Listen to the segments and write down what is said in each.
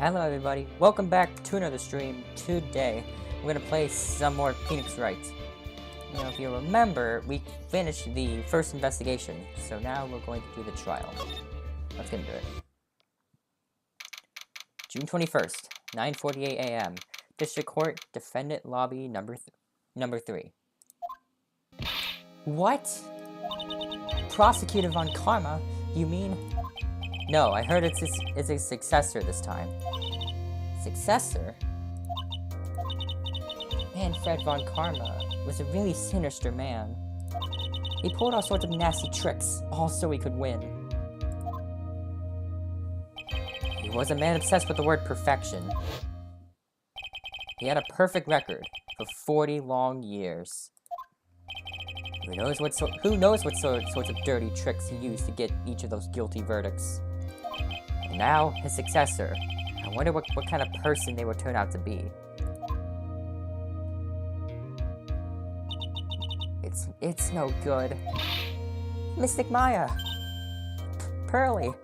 Hello everybody, welcome back to another stream. Today, we're gonna play some more Phoenix Wright. Now, if you remember, we finished the first investigation, so now we're going to do the trial. Let's get into it. June 21st, 9:48 a.m. District Court, Defendant Lobby number 3. What? Prosecutor Von Karma? You mean? No, I heard it's a successor this time. Successor? Manfred Von Karma was a really sinister man. He pulled all sorts of nasty tricks, all so he could win. He was a man obsessed with the word perfection. He had a perfect record for 40 long years. Who knows what sorts of dirty tricks he used to get each of those guilty verdicts. And now, his successor. I wonder what kind of person they would turn out to be. It's no good. Mystic Maya! Pearly!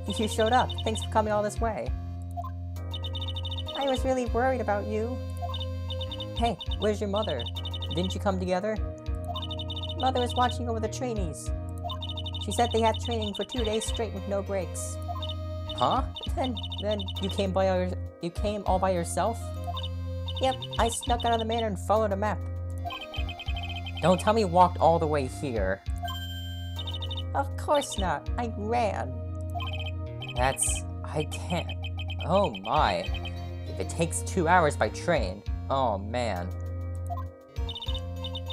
You showed up. Thanks for coming all this way. I was really worried about you. Hey, where's your mother? Didn't you come together? Mother was watching over the trainees. She said they had training for 2 days straight with no breaks. Huh? Then you came all by yourself? Yep, I snuck out of the manor and followed a map. Don't tell me you walked all the way here. Of course not. I ran. I can't. Oh my. If it takes 2 hours by train. Oh man.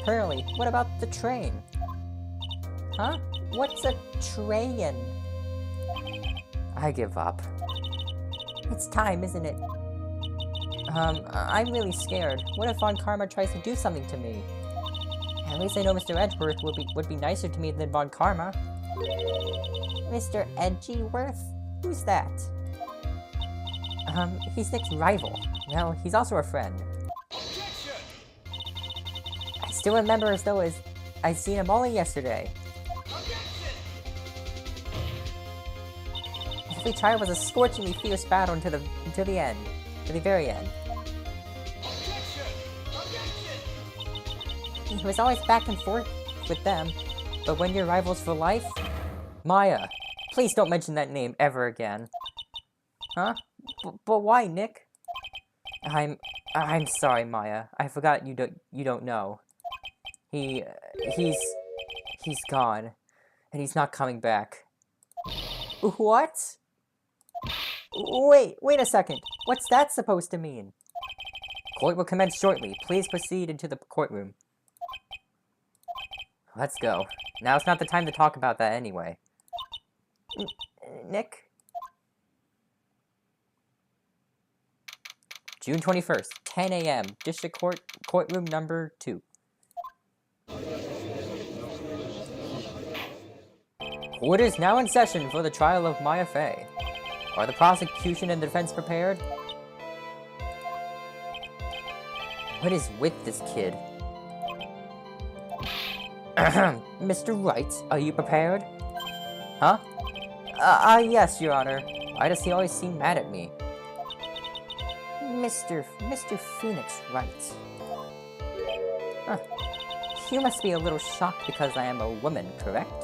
Pearly, what about the train? Huh? What's a train? I give up. It's time, isn't it? I'm really scared. What if Von Karma tries to do something to me? At least I know Mr. Edgeworth would be nicer to me than Von Karma. Mr. Edgeworth? Who's that? He's Nick's rival. Well, he's also a friend. I still remember as though I'd seen him only yesterday. Every trial was a scorchingly fierce battle until the end. To the very end. He was always back and forth with them, but when you're rivals for life... Maya! Please don't mention that name ever again. Huh? But why, Nick? I'm sorry, Maya. I forgot you don't know. He's gone, and he's not coming back. What? Wait a second. What's that supposed to mean? Court will commence shortly. Please proceed into the courtroom. Let's go. Now's not the time to talk about that anyway. Nick? June 21st, 10 a.m. District Court, courtroom number 2. Court is now in session for the trial of Maya Fey. Are the prosecution and defense prepared? What is with this kid? Mr. Wright, are you prepared? Huh? Yes, Your Honor. Why does he always seem mad at me? Mr. Phoenix Wright. Huh. You must be a little shocked because I am a woman, correct?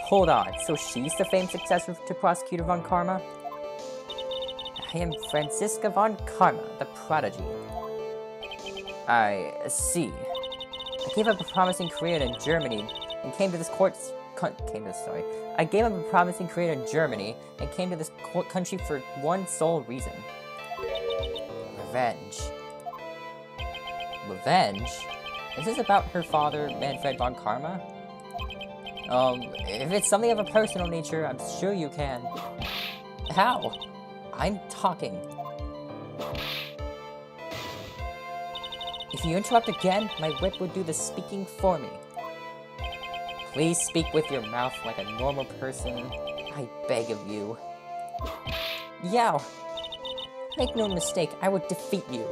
Hold on, so she's the famed successor to Prosecutor Von Karma? I am Franziska Von Karma, the prodigy. I see. I gave up a promising career in Germany and came to this I gave up a promising career in Germany and came to this country for one sole reason. Revenge. Revenge? Is this about her father, Manfred Von Karma? If it's something of a personal nature, I'm sure you can. How? I'm talking. If you interrupt again, my whip will do the speaking for me. Please speak with your mouth like a normal person. I beg of you. Yow! Make no mistake, I will defeat you.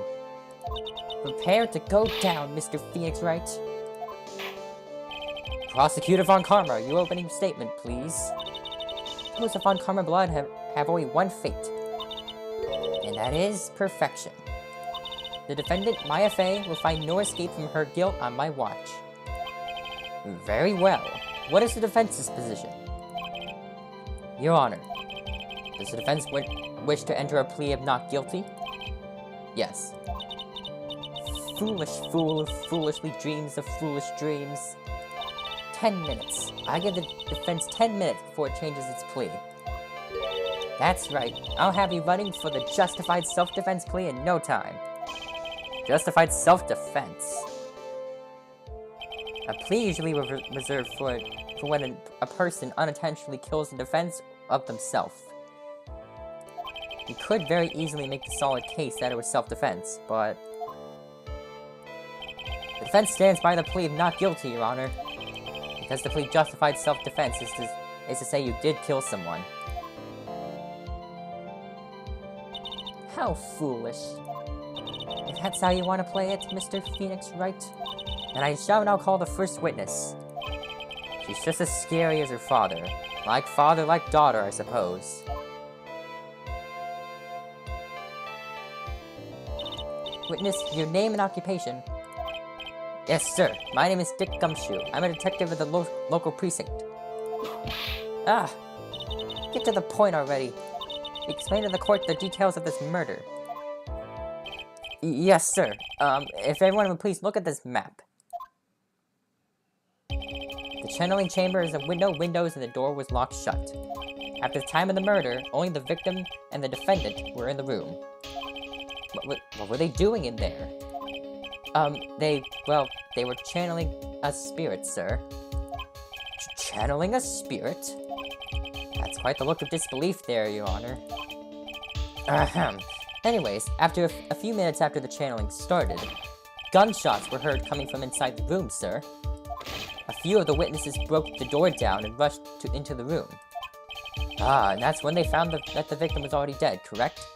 Prepare to go down, Mr. Phoenix Wright. Prosecutor Von Karma, your opening statement, please. Those of Von Karma blood have only one fate, and that is perfection. The defendant, Maya Fey, will find no escape from her guilt on my watch. Very well. What is the defense's position? Your Honor, does the defense wish to enter a plea of not guilty? Yes. Foolish fool who foolishly dreams of foolish dreams. 10 minutes. I give the defense 10 minutes before it changes its plea. That's right. I'll have you running for the justified self-defense plea in no time. Justified self-defense. A plea usually reserved for when a person unintentionally kills in defense of themselves. You could very easily make the solid case that it was self-defense, but... The defense stands by the plea of not guilty, Your Honor. Because the plea justified self-defense is to say you did kill someone. How foolish. If that's how you want to play it, Mr. Phoenix Wright, then I shall now call the first witness. She's just as scary as her father. Like father, like daughter, I suppose. Witness, your name and occupation. Yes, sir. My name is Dick Gumshoe. I'm a detective at the local precinct. Ah! Get to the point already. Explain to the court the details of this murder. Yes, sir. If everyone would please look at this map. The channeling chamber is no windows and the door was locked shut. At the time of the murder, only the victim and the defendant were in the room. What were they doing in there? They were channeling a spirit, sir. Channeling a spirit? That's quite the look of disbelief there, Your Honor. Ahem. Anyways, after a few minutes after the channeling started, gunshots were heard coming from inside the room, sir. A few of the witnesses broke the door down and rushed into the room. Ah, and that's when they found that the victim was already dead, correct?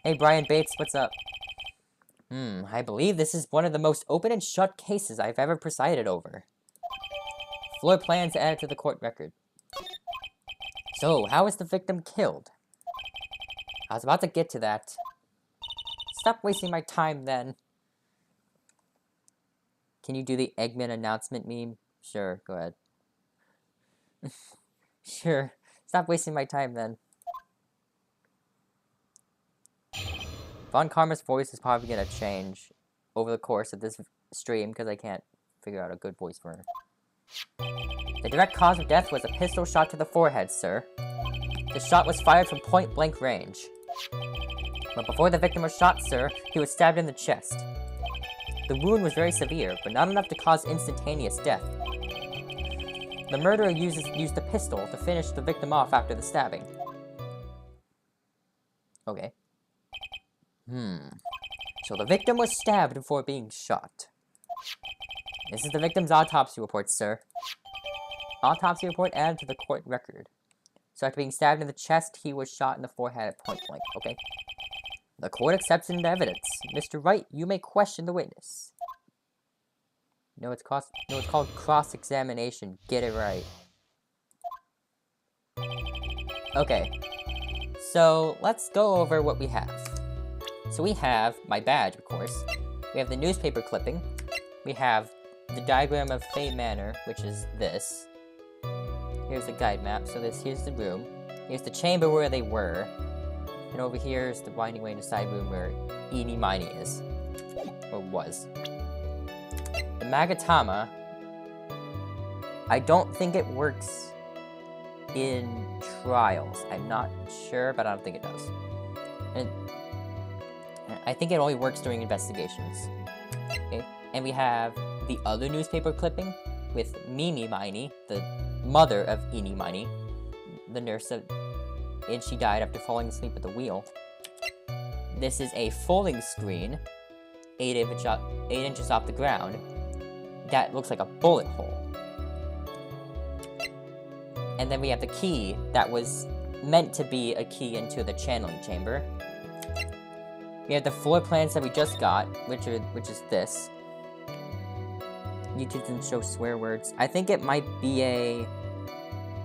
Hey, Brian Bates, what's up? I believe this is one of the most open and shut cases I've ever presided over. Floor plans added to the court record. So, how was the victim killed? I was about to get to that. Stop wasting my time, then. Can you do the Eggman announcement meme? Sure, go ahead. Sure. Stop wasting my time, then. Von Karma's voice is probably going to change over the course of this stream, because I can't figure out a good voice for her. The direct cause of death was a pistol shot to the forehead, sir. The shot was fired from point-blank range. But before the victim was shot, sir, he was stabbed in the chest. The wound was very severe, but not enough to cause instantaneous death. The murderer used the pistol to finish the victim off after the stabbing. Okay. So the victim was stabbed before being shot. This is the victim's autopsy report, sir. Autopsy report added to the court record. So after being stabbed in the chest, he was shot in the forehead at point blank. Okay. The court accepts into evidence. Mr. Wright, you may question the witness. No, it's called cross-examination. Get it right. Okay. So, let's go over what we have. So we have my badge, of course. We have the newspaper clipping. We have the diagram of Fey Manor, which is this. Here's the guide map. So here's the room. Here's the chamber where they were. And over here is the winding way in the side room where Eenie Miney is. Or was. The Magatama, I don't think it works in trials. I'm not sure, but I don't think it does. And I think it only works during investigations. Okay? And we have the other newspaper clipping with Mimi Miney, the mother of Eenie Miney, the nurse, and she died after falling asleep at the wheel. This is a folding screen, 8 inches off the ground, that looks like a bullet hole. And then we have the key that was meant to be a key into the channeling chamber. We have the floor plans that we just got, which is this. YouTube doesn't show swear words. I think it might be a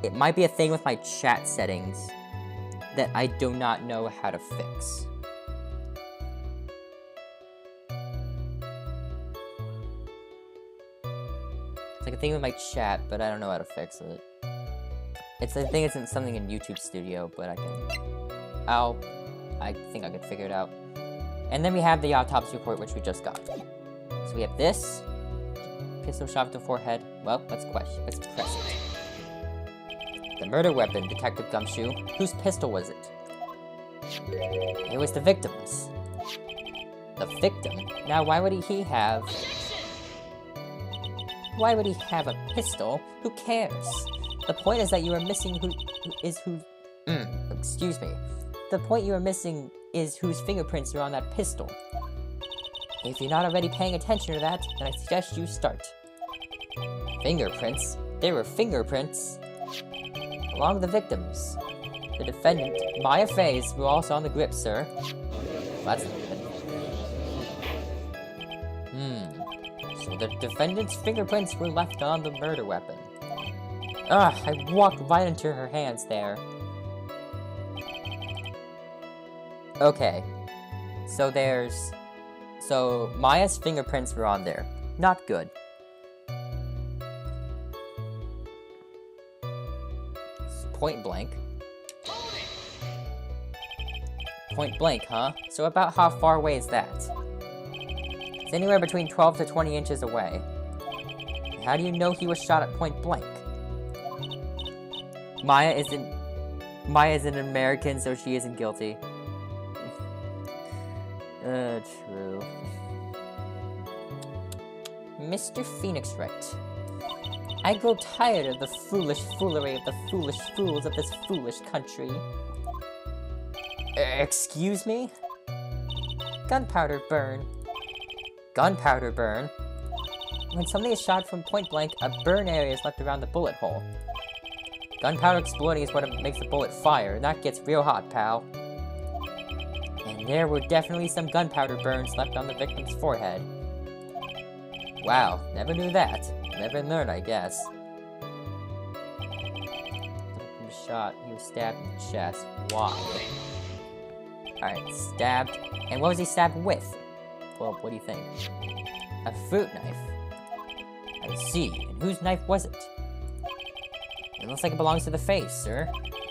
thing with my chat settings that I do not know how to fix. It's like a thing with my chat, but I don't know how to fix it. I think it's something in YouTube Studio, but I think I could figure it out. And then we have the autopsy report, which we just got. So we have this. Pistol shot to the forehead. Well, let's press it. The murder weapon, Detective Gumshoe. Whose pistol was it? It was the victim's. The victim? Now, why would he have a pistol? Who cares? The point is that you are missing excuse me. The point you are missing is whose fingerprints are on that pistol. If you're not already paying attention to that, then I suggest you start. Fingerprints? There were fingerprints. Along the victims. The defendant, Maya Faye's, were also on the grip, sir. That's not good. So the defendant's fingerprints were left on the murder weapon. I walked right into her hands there. Okay. So Maya's fingerprints were on there. Not good. Point blank. Point blank, huh? So about how far away is that? It's anywhere between 12 to 20 inches away. How do you know he was shot at point blank? Maya isn't American, so she isn't guilty. True. Mr. Phoenix Wright. I grow tired of the foolish foolery of the foolish fools of this foolish country. Excuse me? Gunpowder burn. Gunpowder burn? When somebody is shot from point blank, a burn area is left around the bullet hole. Gunpowder exploding is what makes the bullet fire, and that gets real hot, pal. And there were definitely some gunpowder burns left on the victim's forehead. Wow, never knew that. Never learned, I guess. He was shot. He was stabbed in the chest. Why? Alright, stabbed. And what was he stabbed with? Well, what do you think? A fruit knife. I see. And whose knife was it? It looks like it belongs to the face, sir.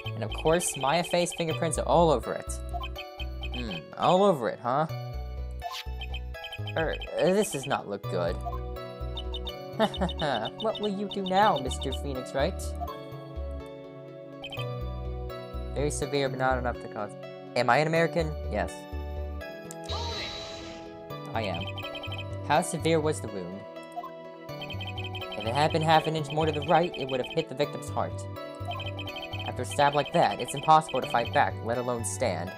And of course, Maya Faye's fingerprints are all over it. All over it, huh? This does not look good. What will you do now, Mr. Phoenix Wright? Very severe, but not enough to cause... Am I an American? Yes. I am. How severe was the wound? If it had been half an inch more to the right, it would have hit the victim's heart. After a stab like that, it's impossible to fight back, let alone stand.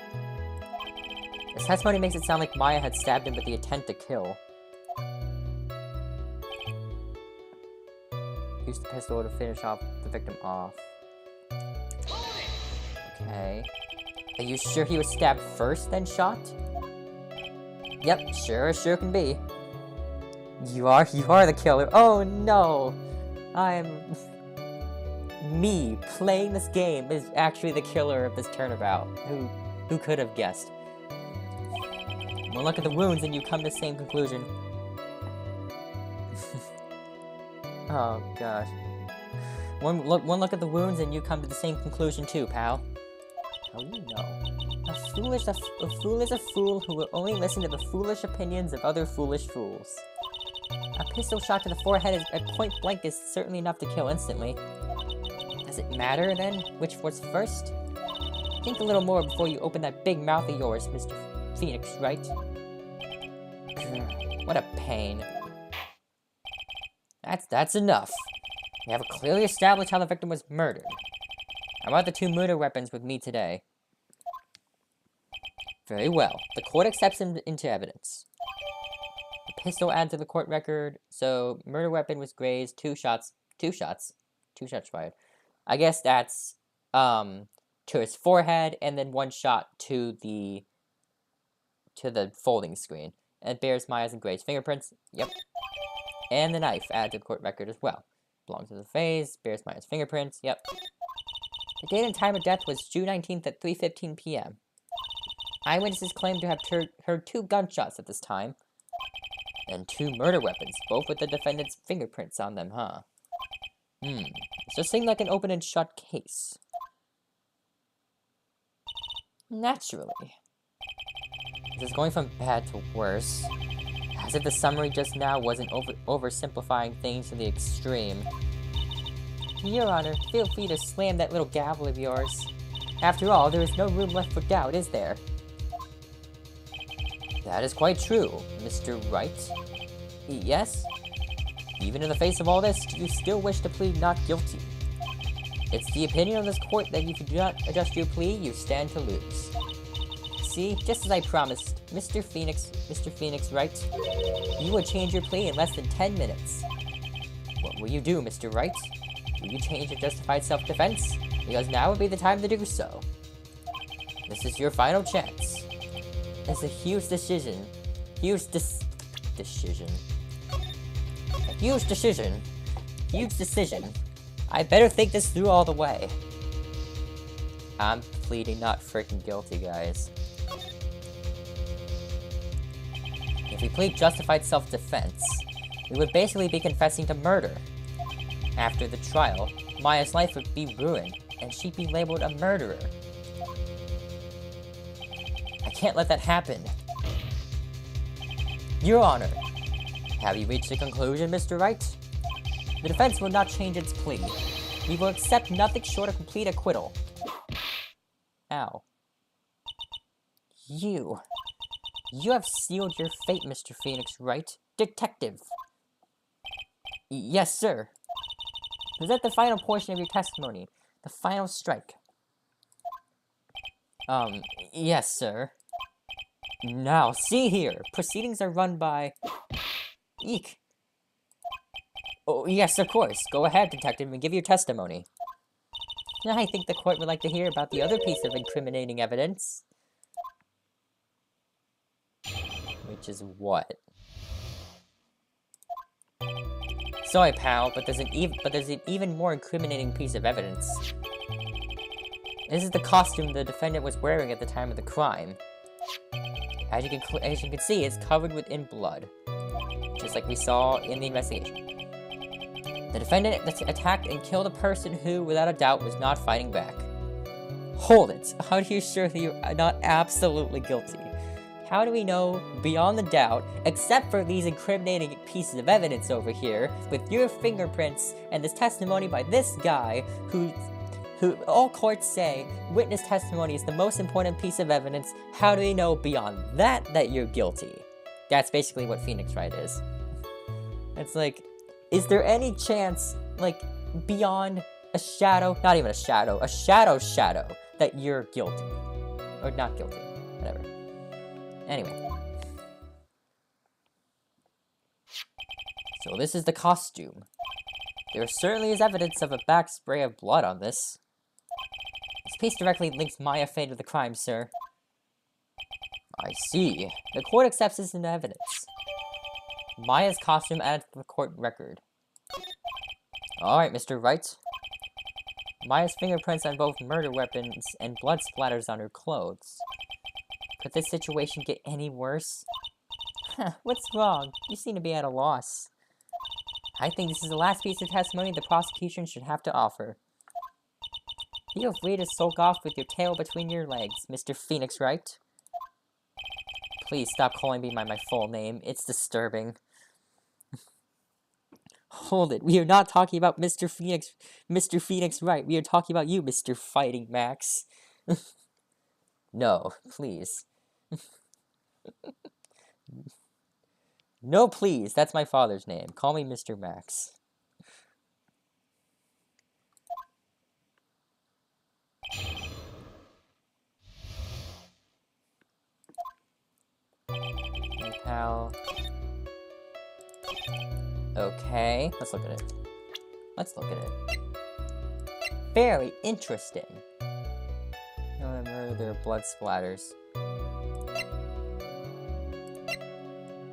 This testimony makes it sound like Maya had stabbed him with the intent to kill. Used the pistol to finish off the victim off. Okay. Are you sure he was stabbed first, then shot? Yep, sure can be. You are the killer. Oh no! Me playing this game is actually the killer of this turnabout. Who could have guessed? One look at the wounds and you come to the same conclusion. Oh gosh. One look at the wounds and you come to the same conclusion too, pal. How do you know? A fool is a fool who will only listen to the foolish opinions of other foolish fools. A pistol shot to the forehead at point blank is certainly enough to kill instantly. Does it matter, then, which was first? Think a little more before you open that big mouth of yours, Mr. Phoenix Wright. What a pain. That's enough. We have clearly established how the victim was murdered. I want the two murder weapons with me today. Very well. The court accepts them into evidence. The pistol added to the court record. So, murder weapon was grazed, two shots fired. I guess that's, to his forehead, and then one shot to the folding screen. And it bears Maya's and Gray's fingerprints. Yep. And the knife, add to the court record as well. Belongs to the face, bears Maya's fingerprints, yep. The date and time of death was June 19th at 3:15 p.m. Eyewitnesses claim to have heard 2 gunshots at this time. And 2 murder weapons, both with the defendant's fingerprints on them, huh? This just seemed like an open and shut case. Naturally. This is going from bad to worse. As if the summary just now wasn't oversimplifying things to the extreme. Your Honor, feel free to slam that little gavel of yours. After all, there is no room left for doubt, is there? That is quite true, Mr. Wright. Yes? Even in the face of all this, do you still wish to plead not guilty? It's the opinion of this court that if you do not adjust your plea, you stand to lose. See, just as I promised, Mr. Phoenix Wright, you would change your plea in less than 10 minutes. What will you do, Mr. Wright? Will you change your justified self-defense? Because now would be the time to do so. This is your final chance. It's a huge decision. Huge decision. I better think this through all the way. I'm pleading not freaking guilty, guys. If we plead justified self-defense, we would basically be confessing to murder. After the trial, Maya's life would be ruined, and she'd be labeled a murderer. I can't let that happen. Your Honor, have you reached a conclusion, Mr. Wright? The defense will not change its plea. We will accept nothing short of complete acquittal. Ow. You have sealed your fate, Mr. Phoenix Wright. Detective. Yes, sir. Present the final portion of your testimony. The final strike. Yes, sir. Now, see here. Proceedings are run by... Eek. Oh, yes, of course. Go ahead, detective, and give your testimony. I think the court would like to hear about the other piece of incriminating evidence. Which is what? Sorry, pal, but there's an even more incriminating piece of evidence. This is the costume the defendant was wearing at the time of the crime. As you can see, it's covered in blood, just like we saw in the investigation. The defendant attacked and killed a person who, without a doubt, was not fighting back. Hold it! How do you assure that you're not absolutely guilty? How do we know, beyond the doubt, except for these incriminating pieces of evidence over here, with your fingerprints and this testimony by this guy, who all courts say witness testimony is the most important piece of evidence, how do we know beyond that you're guilty? That's basically what Phoenix Wright is. It's like, is there any chance, like, beyond a shadow, not even a shadow, that you're guilty? Or not guilty, whatever. Anyway. So this is the costume. There certainly is evidence of a back spray of blood on this. This piece directly links Maya Fey to the crime, sir. I see. The court accepts this into evidence. Maya's costume added to the court record. Alright, Mr. Wright. Maya's fingerprints on both murder weapons and blood splatters on her clothes. Could this situation get any worse? What's wrong? You seem to be at a loss. I think this is the last piece of testimony the prosecution should have to offer. Feel free to sulk off with your tail between your legs, Mr. Phoenix Wright. Please stop calling me by my full name. It's disturbing. Hold it. We are not talking about Mr. Phoenix Wright. We are talking about you, Mr. Fighting Max. No, please. No, please. That's my father's name. Call me Mr. Max. Hey, pal. Okay, let's look at it. Very interesting. Remember, there are blood splatters.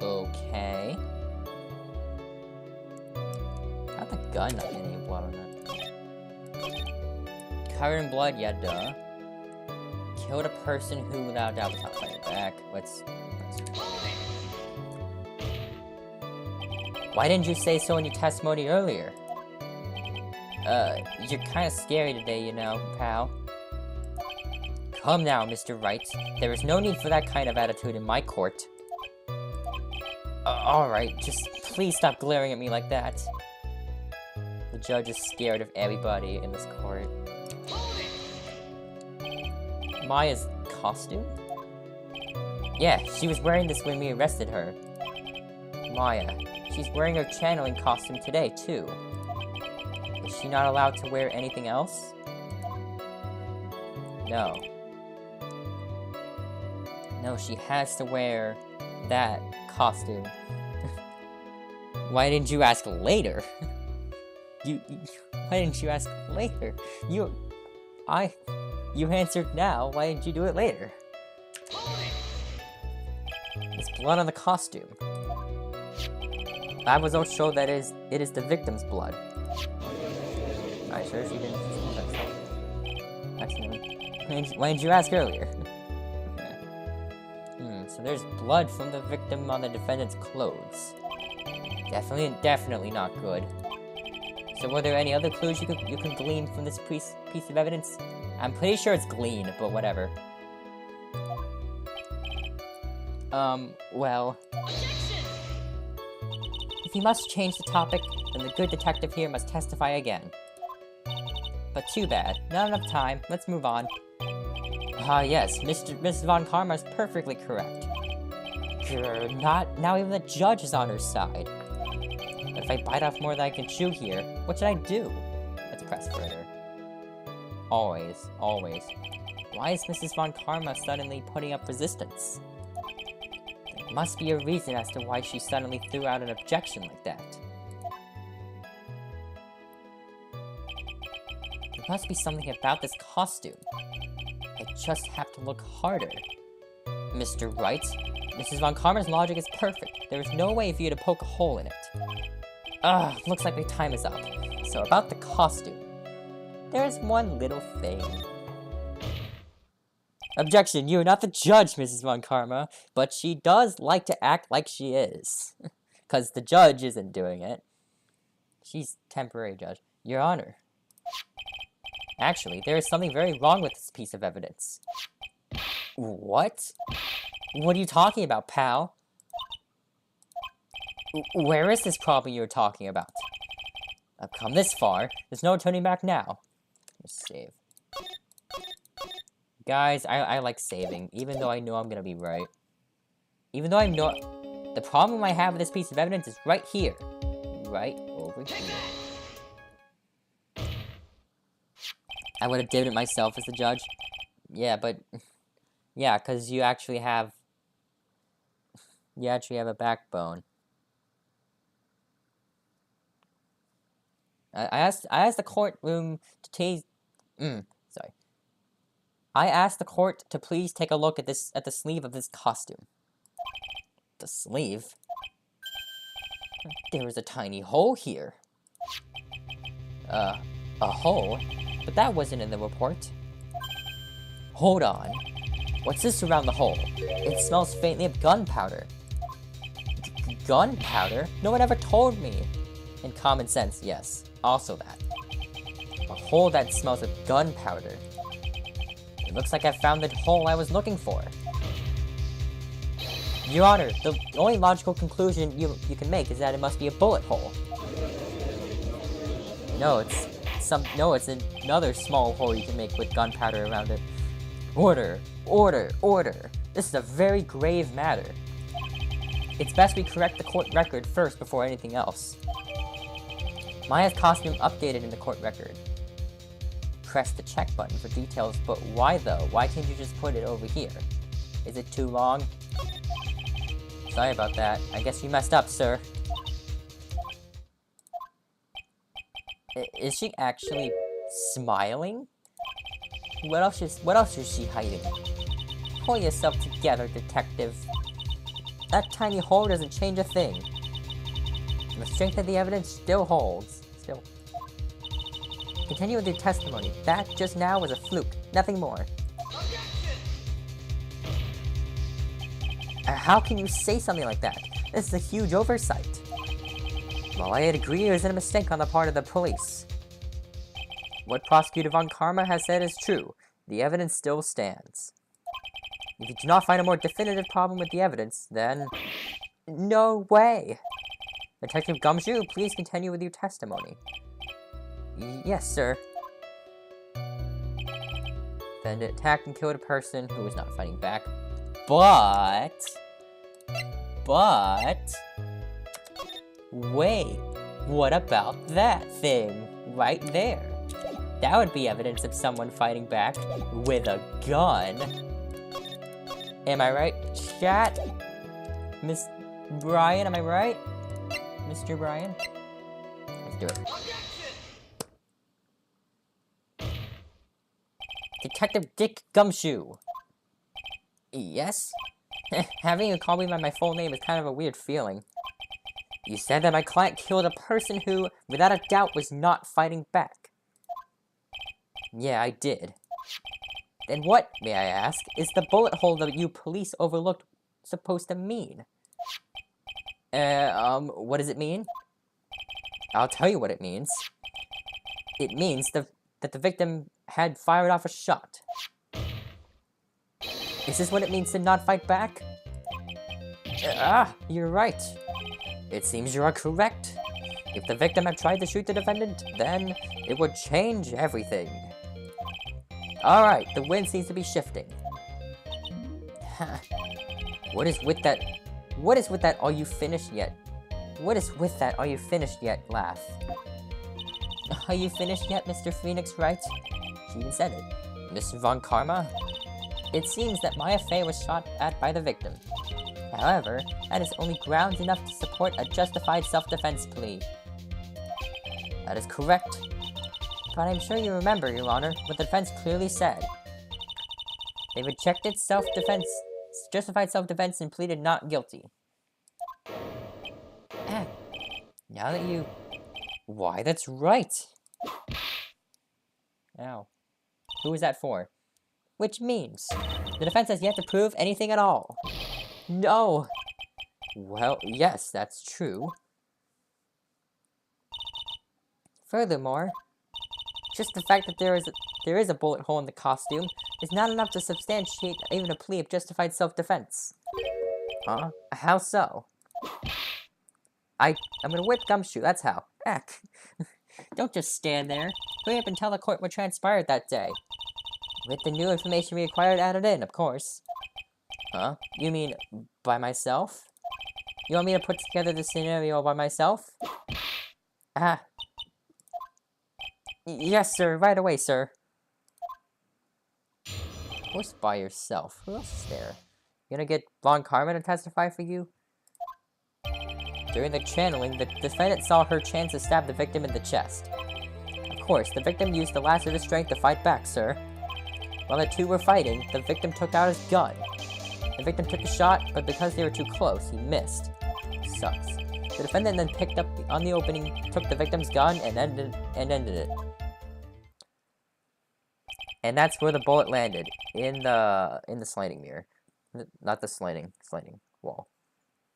Okay. gun not getting any blood on it. Covered in blood, yeah, duh. Killed a person who, without doubt, was not fighting back. Let's... Why didn't you say so in your testimony earlier? You're kind of scary today, you know, pal. Come now, Mr. Wright. There is no need for that kind of attitude in my court. Alright, just please stop glaring at me like that. The judge is scared of everybody in this court. Maya's costume? Yeah, she was wearing this when we arrested her. Maya, she's wearing her channeling costume today, too. Is she not allowed to wear anything else? No. No, she has to wear that costume. Why didn't you ask later? Why didn't you ask later? You answered now, why didn't you do it later? There's blood on the costume. Lab results show that it is the victim's blood. Alright, sure, she didn't. Excellent. Why didn't you ask earlier? So there's blood from the victim on the defendant's clothes. Definitely not good. So were there any other clues you can glean from this piece of evidence? I'm pretty sure it's glean, but whatever. Well... If you must change the topic, then the good detective here must testify again. But too bad. Not enough time. Let's move on. Yes, Miss Von Karma is perfectly correct. Now even the judge is on her side. But if I bite off more than I can chew here, what should I do? Let's press further. Always. Why is Mrs. Von Karma suddenly putting up resistance? There must be a reason as to why she suddenly threw out an objection like that. There must be something about this costume. I just have to look harder. Mr. Wright, Mrs. Von Karma's logic is perfect. There is no way for you to poke a hole in it. Looks like my time is up. So about the costume. There's one little thing. Objection, you are not the judge, Mrs. Von Karma, but she does like to act like she is. Because the judge isn't doing it. She's temporary judge. Your Honor. Actually, there is something very wrong with this piece of evidence. What? What are you talking about, pal? Where is this problem you're talking about? I've come this far. There's no turning back now. Let's save. Guys, I like saving, even though I know I'm gonna be right. Even though I know... The problem I have with this piece of evidence is right here. Right over here. I would have did it myself as the judge. Yeah, but... Yeah, because you actually have... You actually have a backbone. I asked the courtroom to sorry. I asked the court to please take a look at the sleeve of this costume. The sleeve? There was a tiny hole here. A hole? But that wasn't in the report. Hold on. What's this around the hole? It smells faintly of gunpowder. Gunpowder? No one ever told me. And common sense, yes. Also that. A hole that smells of gunpowder. It looks like I found the hole I was looking for. Your Honor, the only logical conclusion you can make is that it must be a bullet hole. No, it's another small hole you can make with gunpowder around it. Order! Order! Order! This is a very grave matter. It's best we correct the court record first before anything else. Maya's costume updated in the court record. Press the check button for details, but why though? Why can't you just put it over here? Is it too long? Sorry about that. I guess you messed up, sir. Is she actually smiling? What else is she hiding? Pull yourself together, detective. That tiny hole doesn't change a thing. The strength of the evidence still holds. Continue with your testimony. That just now was a fluke, nothing more. How can you say something like that? This is a huge oversight. Well, I'd agree it was a mistake on the part of the police. What Prosecutor Von Karma has said is true. The evidence still stands. If you do not find a more definitive problem with the evidence, then... No way! Detective Gumshoe, please continue with your testimony. Yes, sir. Defendant attacked and killed a person who was not fighting back. But... Wait, what about that thing right there? That would be evidence of someone fighting back with a gun. Am I right, chat? Miss Brian, am I right? Mr. Brian? Let's do it. Detective Dick Gumshoe. Yes? Having you call me by my full name is kind of a weird feeling. You said that my client killed a person who, without a doubt, was not fighting back. Yeah, I did. Then what, may I ask, is the bullet hole that you police overlooked supposed to mean? What does it mean? I'll tell you what it means. It means that the victim had fired off a shot. Is this what it means to not fight back? You're right. It seems you are correct. If the victim had tried to shoot the defendant, then it would change everything. Alright, the wind seems to be shifting. What is with that? What is with that are you finished yet? What is with that are you finished yet laugh? Are you finished yet, Mr. Phoenix Wright? She even said it. Mr. Von Karma? It seems that Maya Fey was shot at by the victim. However, that is only grounds enough to support a justified self-defense plea. That is correct. But I'm sure you remember, Your Honor, what the defense clearly said. They rejected justified self-defense and pleaded not guilty. Now that you... Why, that's right! Ow. Who is that for? Which means, the defense has yet to prove anything at all. No! Well, yes, that's true. Furthermore, just the fact that there is a bullet hole in the costume is not enough to substantiate even a plea of justified self-defense. Huh? How so? I'm gonna whip Gumshoe, that's how. Heck. Don't just stand there. Hurry up and tell the court what transpired that day. With the new information we acquired added in, of course. Huh? You mean, by myself? You want me to put together the scenario by myself? Yes, sir. Right away, sir. Of course, by yourself. Who else is there? You gonna get Von Karma to testify for you? During the channeling, the defendant saw her chance to stab the victim in the chest. Of course, the victim used the last of his strength to fight back, sir. While the two were fighting, the victim took out his gun. The victim took a shot, but because they were too close, he missed. Sucks. The defendant then picked up on the opening, took the victim's gun, and ended it. And that's where the bullet landed, in the sliding mirror. Not the sliding wall.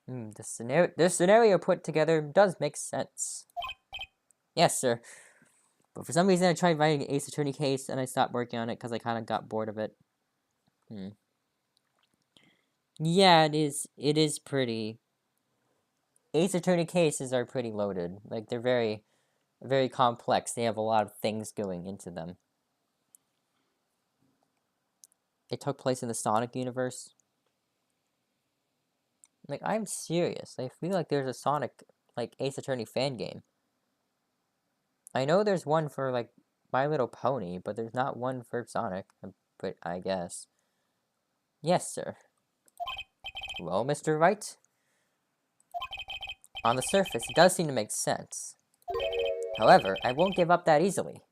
This scenario put together does make sense. Yes, sir. But for some reason I tried writing an Ace Attorney case and I stopped working on it because I kind of got bored of it. Yeah, it is pretty... Ace Attorney cases are pretty loaded. Like, they're very, very complex. They have a lot of things going into them. It took place in the Sonic universe. Like, I'm serious. I feel like there's a Sonic, like, Ace Attorney fan game. I know there's one for, like, My Little Pony, but there's not one for Sonic. But I guess. Yes, sir. Well, Mr. Wright? On the surface, it does seem to make sense. However, I won't give up that easily.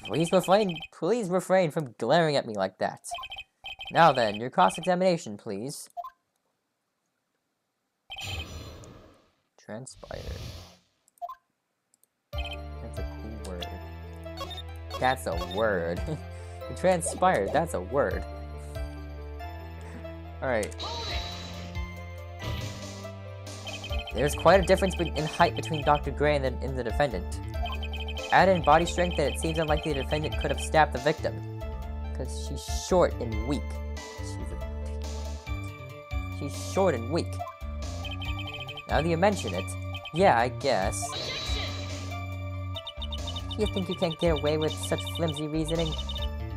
Please refrain from glaring at me like that. Now then, your cross-examination, please. Transpired. That's a cool word. That's a word. It transpired, that's a word. Alright. There's quite a difference in height between Dr. Gray and the defendant. Add in body strength, and it seems unlikely the defendant could have stabbed the victim. Because she's short and weak. She's short and weak. Now that you mention it, yeah, I guess. You think you can't get away with such flimsy reasoning?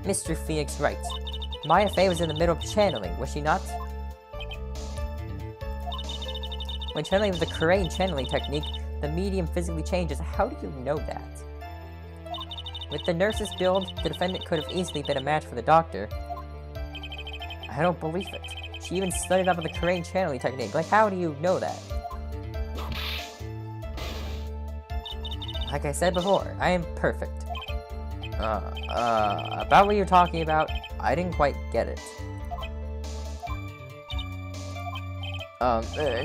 Mr. Phoenix Wright. Maya Fey was in the middle of channeling, was she not? When channeling with the Karain channeling technique, the medium physically changes. How do you know that? With the nurse's build, the defendant could have easily been a match for the doctor. I don't believe it. She even studied up on the Karain channeling technique. Like, how do you know that? Like I said before, I am perfect. About what you're talking about, I didn't quite get it.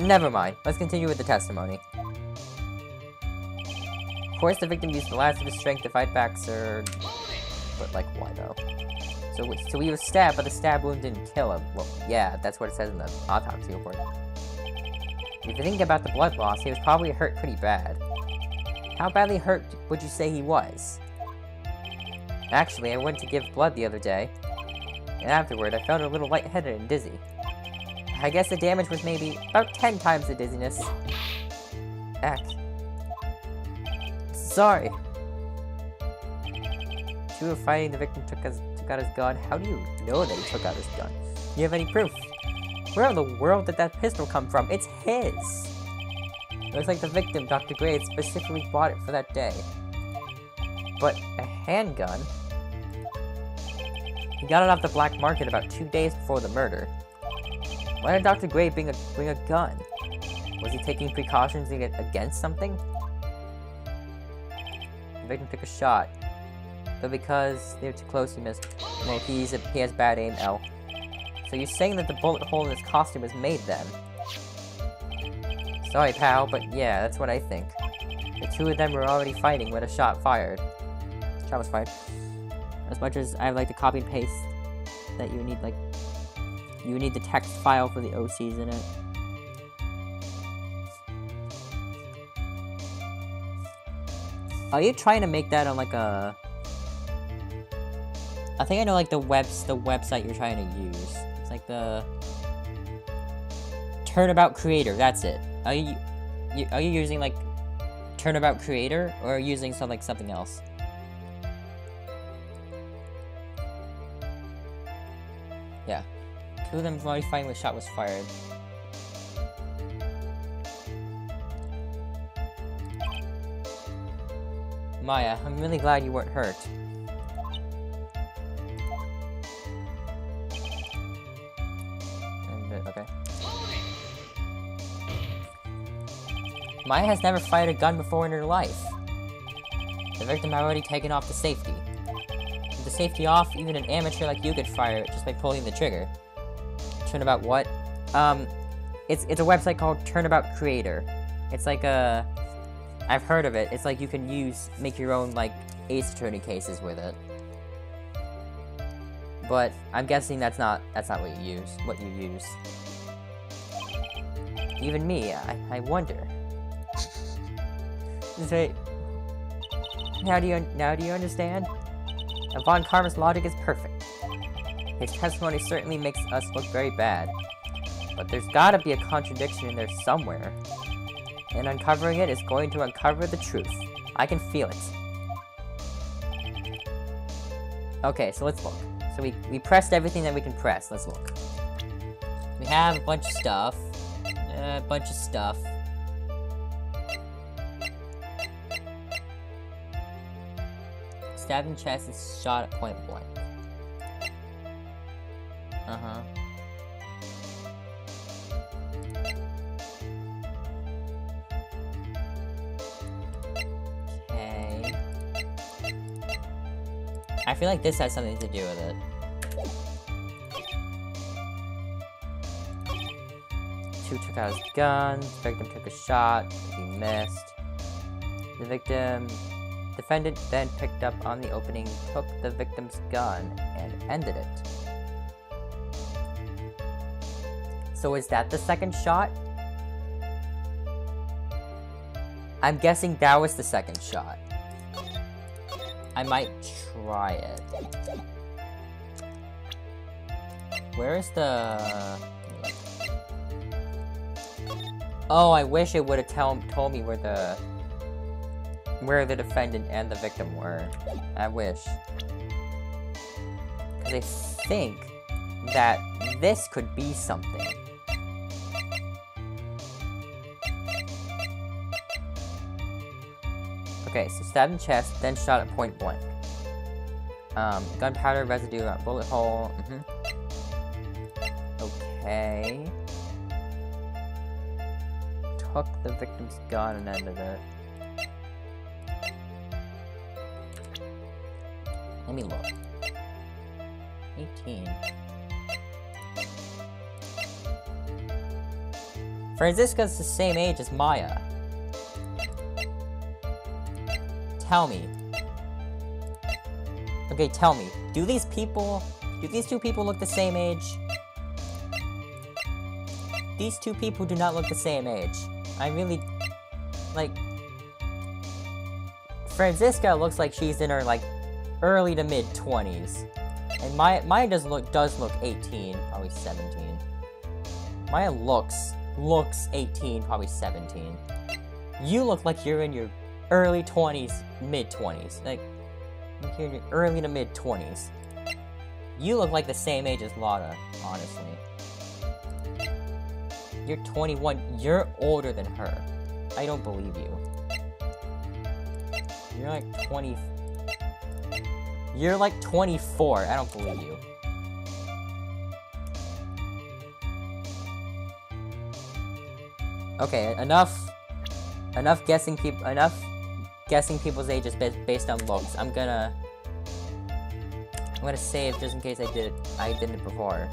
Never mind. Let's continue with the testimony. Of course, the victim used the last of his strength to fight back, sir. But, like, why though? So he was stabbed, but the stab wound didn't kill him. Well, yeah, that's what it says in the autopsy report. If you think about the blood loss, he was probably hurt pretty bad. How badly hurt would you say he was? Actually, I went to give blood the other day, and afterward I felt a little lightheaded and dizzy. I guess the damage was maybe about 10 times the dizziness. Sorry. Two were fighting, the victim took out his gun. How do you know that he took out his gun? Do you have any proof? Where in the world did that pistol come from? It's his! Looks like the victim, Dr. Gray, had specifically bought it for that day. But a handgun? He got it off the black market about 2 days before the murder. Why did Dr. Gray bring a gun? Was he taking precautions against something? The victim took a shot, but because they were too close, he missed. Well, he has bad aim, L. So you're saying that the bullet hole in his costume was made then? Sorry, pal, but yeah, that's what I think. The two of them were already fighting when a shot was fired. As much as I like to copy and paste that you need the text file for the OCs in it. Are you trying to make that on like a... I think I know like the website you're trying to use. It's like the... Turnabout Creator, that's it. Are you using like Turnabout Creator, or are you using something else? Yeah. Two of them were already fighting when the shot was fired. Maya, I'm really glad you weren't hurt. Okay. Maya has never fired a gun before in her life. The victim had already taken off the safety. With the safety off, even an amateur like you could fire it just by pulling the trigger. Turnabout what? It's a website called Turnabout Creator. It's like a... I've heard of it. It's like you can make your own, like, Ace Attorney cases with it. But I'm guessing that's not what you use. Even me, I wonder. Say, now do you understand? Von Karma's logic is perfect. His testimony certainly makes us look very bad. But there's gotta be a contradiction in there somewhere. And uncovering it is going to uncover the truth. I can feel it. Okay, so let's look. So we pressed everything that we can press. Let's look. We have a bunch of stuff. Stabbed in chest and shot at point blank. Uh-huh. Okay. I feel like this has something to do with it. Two took out his gun, the victim took a shot, he missed. The defendant then picked up on the opening, took the victim's gun, and ended it. So is that the second shot? I'm guessing that was the second shot. I might try it. Where is the... Oh, I wish it would have told me where the defendant and the victim were. I wish. Because I think that this could be something. Okay, so stabbed in chest, then shot at point blank. Gunpowder residue on bullet hole. Okay. Took the victim's gun and ended it. Let me look. 18. Franziska's the same age as Maya. Tell me. Okay, tell me. Do these two people look the same age? These two people do not look the same age. I really... Like... Franziska looks like she's in her, like, early to mid-20s. And Maya does look 18, probably 17. Maya looks 18, probably 17. You look like you're in your early 20s, mid-20s. Like you're in your early to mid-20s. You look like the same age as Lotta, honestly. You're 21. You're older than her. I don't believe you. You're like 20... You're like 24. I don't believe you. Okay, enough guessing people's ages based on looks. I'm gonna save just in case I didn't it before.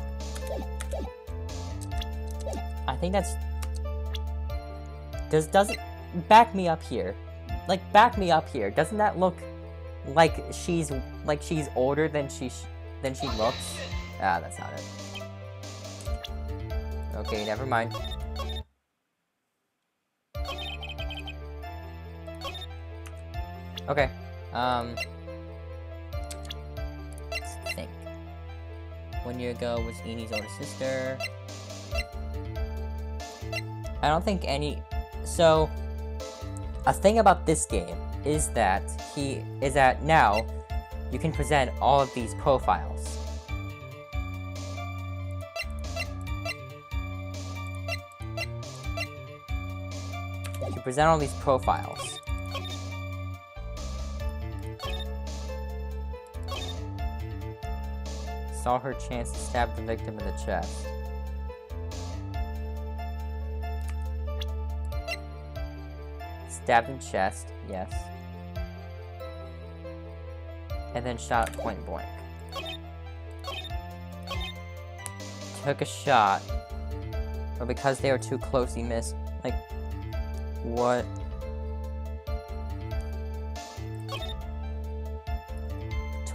I think that's... Doesn't... Back me up here. Like, back me up here. Doesn't that look like she's older than she looks? Ah, that's not it. Okay, never mind. Okay, let's think. 1 year ago was Eni's older sister. I don't think any... So, a thing about this game is that now you can present all of these profiles. You can present all these profiles. Saw her chance to stab the victim in the chest. Stabbed in chest, yes. And then shot at point blank. Took a shot, but because they were too close, he missed. Like, what?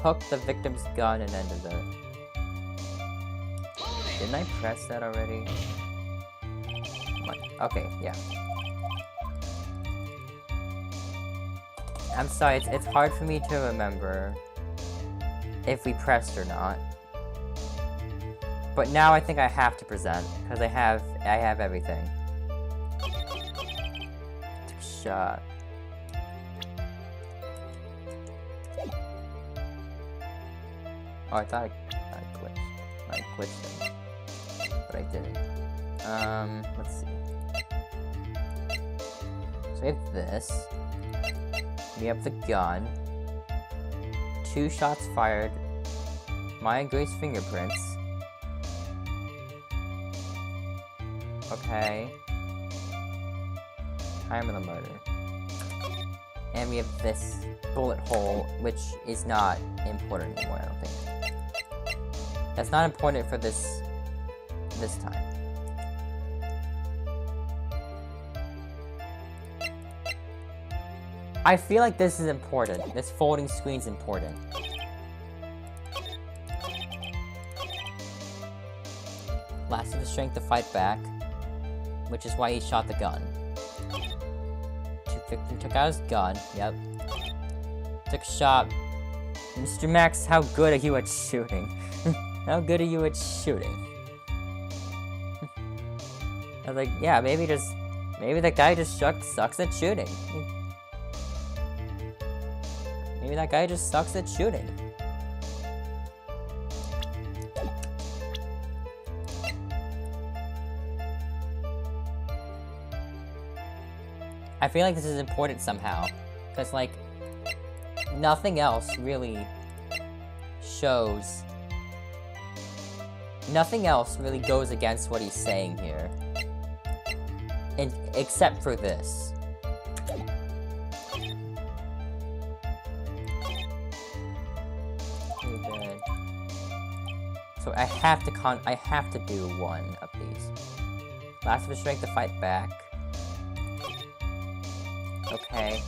Took the victim's gun and ended it. Didn't I press that already? Okay, yeah. I'm sorry, it's hard for me to remember if we pressed or not. But now I think I have to present, because I have everything. Took a shot. Oh, I thought I glitched. I glitched it. But I didn't. Let's see. So we have this. We have the gun. 2 shots fired. Maya Grace fingerprints. Okay. Time of the murder. And we have this bullet hole, which is not important anymore, I don't think. That's not important for this time. I feel like this is important. This folding screen's important. Last of his strength to fight back, which is why he shot the gun. Victim took out his gun, yep. Took a shot. Mr. Max, how good are you at shooting? How good are you at shooting? I was like, yeah, maybe that guy just sucks at shooting. Maybe that guy just sucks at shooting. I feel like this is important somehow, because, like, nothing else really shows... Nothing else really goes against what he's saying here. Except for this. Pretty good. So I have to do one of these. Last of his strength to fight back. Okay.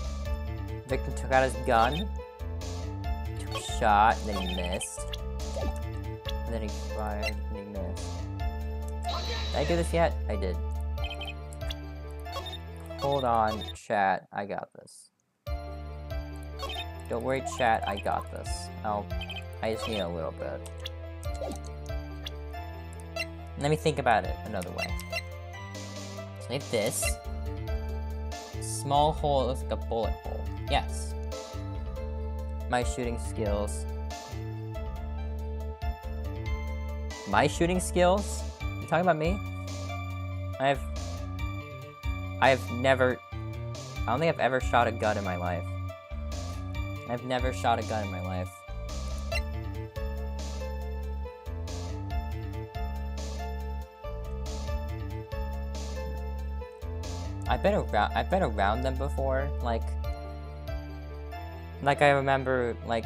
Victim took out his gun. Took a shot, and then he missed. And then he fired, and he missed. Did I do this yet? I did. Hold on, chat. I got this. Don't worry, chat. I got this. I just need a little bit. Let me think about it another way. So like this. Small hole, it looks like a bullet hole. Yes. My shooting skills. My shooting skills? You talking about me? I don't think I've ever shot a gun in my life. I've never shot a gun in my life. I've been around them before, like I remember, like,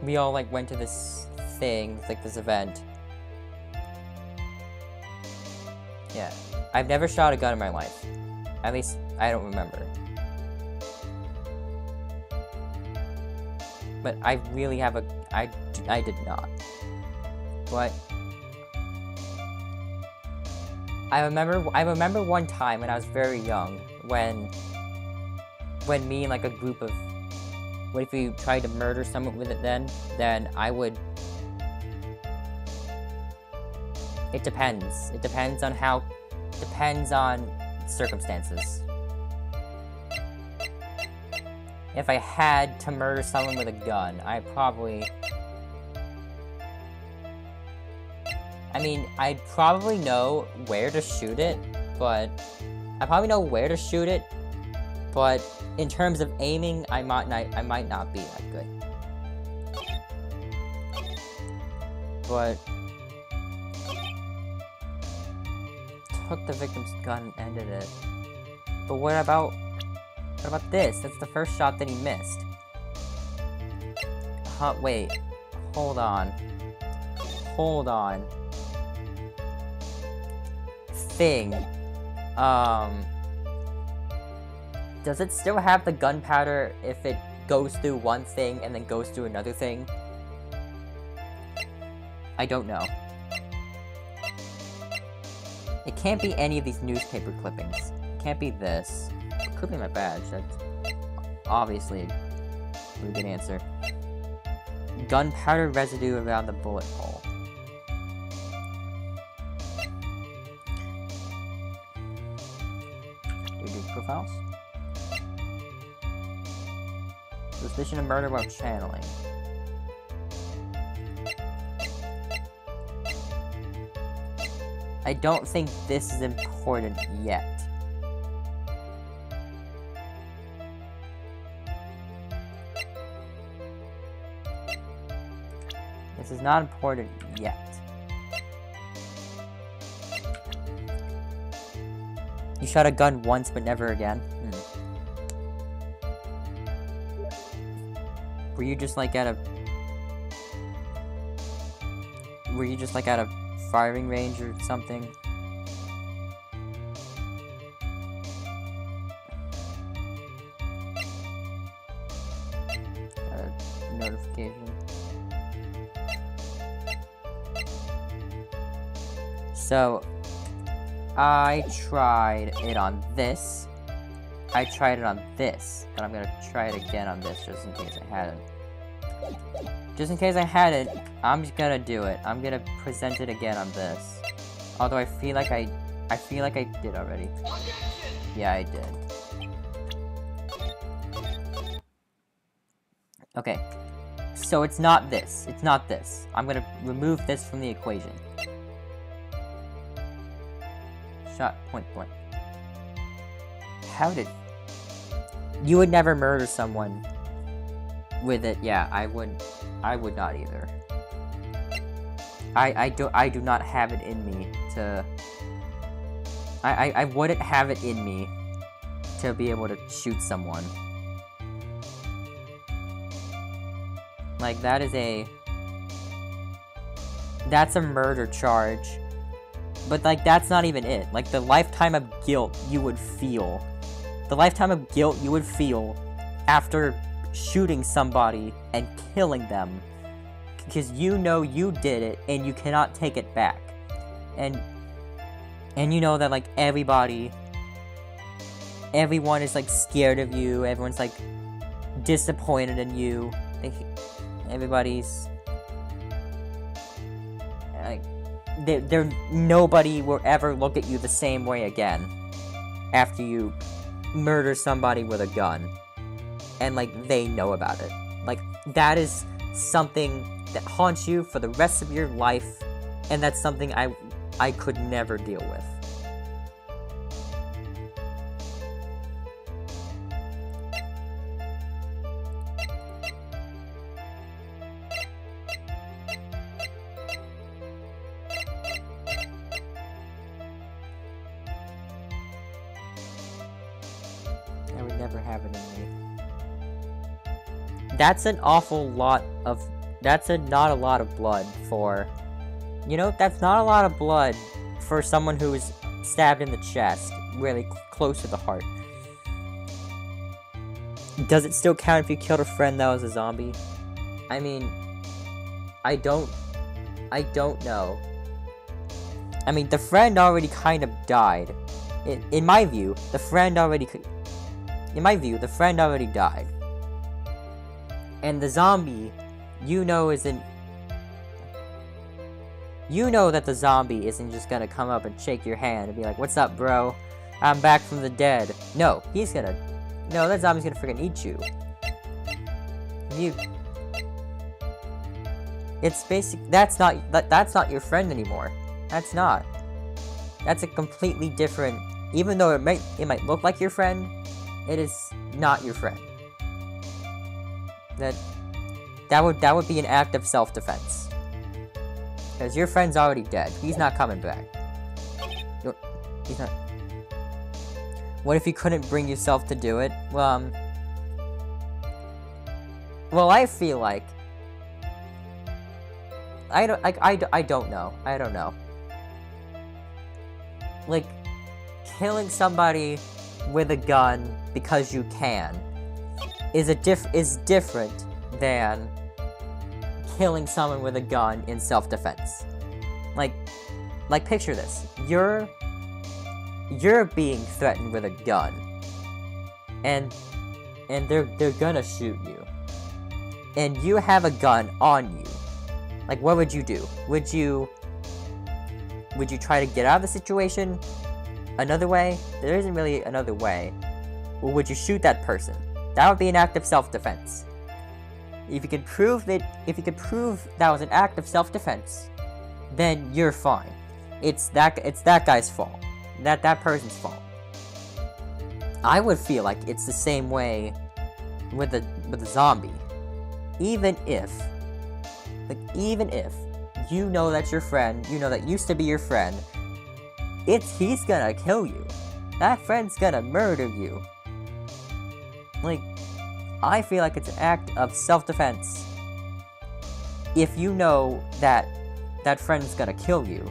we all, like, went to this thing, like, this event. Yeah. I've never shot a gun in my life. At least, I don't remember. But I really have I did not. But I remember one time when I was very young, when me and, like, a group of... What if you tried to murder someone with it then I would... It depends. It depends on how... Depends on circumstances. If I had to murder someone with a gun, I probably... I mean, I'd probably know where to shoot it, but... But in terms of aiming, I might not be that good. But... Took the victim's gun and ended it. But what about this? That's the first shot that he missed. Wait. Hold on. Thing. Does it still have the gunpowder if it goes through one thing and then goes through another thing? I don't know. It can't be any of these newspaper clippings. It can't be this. It could be my badge. That's obviously a really good answer. Gunpowder residue around the bullet hole. Do profiles? Suspicion of murder while channeling. I don't think this is important yet. This is not important yet. You shot a gun once, but never again? Were you just like at a firing range or something? notification. So, I tried it on this. I tried it on this, but I'm gonna try it again on this just in case I hadn't. Just in case I hadn't, I'm just gonna do it. I'm gonna present it again on this. Although I feel like I did already. Yeah, I did. Okay. So it's not this. It's not this. I'm gonna remove this from the equation. Shot point blank. How did... You would never murder someone with it. Yeah, I would not either. I do not have it in me to... I wouldn't have it in me to be able to shoot someone. Like, that is a... That's a murder charge. But, like, that's not even it. Like, the lifetime of guilt you would feel. The lifetime of guilt you would feel after shooting somebody and killing them. Because you know you did it, and you cannot take it back. And you know that, like, everyone is, like, scared of you. Everyone's, like, disappointed in you. Everybody's... like... nobody will ever look at you the same way again after you murder somebody with a gun, and like they know about it. Like, that is something that haunts you for the rest of your life, and that's something I could never deal with. I would never have it in me. That's an awful lot of... That's not a lot of blood for... You know, that's not a lot of blood for someone who is stabbed in the chest, really close to the heart. Does it still count if you killed a friend that was a zombie? I mean... I don't know. I mean, the friend already kind of died. In my view, the friend already died. And the zombie, you know that the zombie isn't just gonna come up and shake your hand and be like, "What's up, bro? I'm back from the dead." No, that zombie's gonna freaking eat you. It's that's not your friend anymore. That's not. That's a completely different, even though it might look like your friend, it is not your friend. That would be an act of self-defense. Because your friend's already dead. He's not coming back. He's not. What if you couldn't bring yourself to do it? Well, I feel like... I don't know. Like, killing somebody with a gun because you can is different than killing someone with a gun in self-defense. Like picture this. You're being threatened with a gun, and they're gonna shoot you, and you have a gun on you. Like, what would you do? Would you try to get out of the situation another way? There isn't really another way. Or would you shoot that person? That would be an act of self-defense. If you could prove that was an act of self-defense, then you're fine. It's that guy's fault. That person's fault. I would feel like it's the same way with a zombie. Even if you know that's your friend, you know that used to be your friend, he's gonna kill you. That friend's gonna murder you. Like, I feel like it's an act of self-defense if you know that that friend's gonna kill you,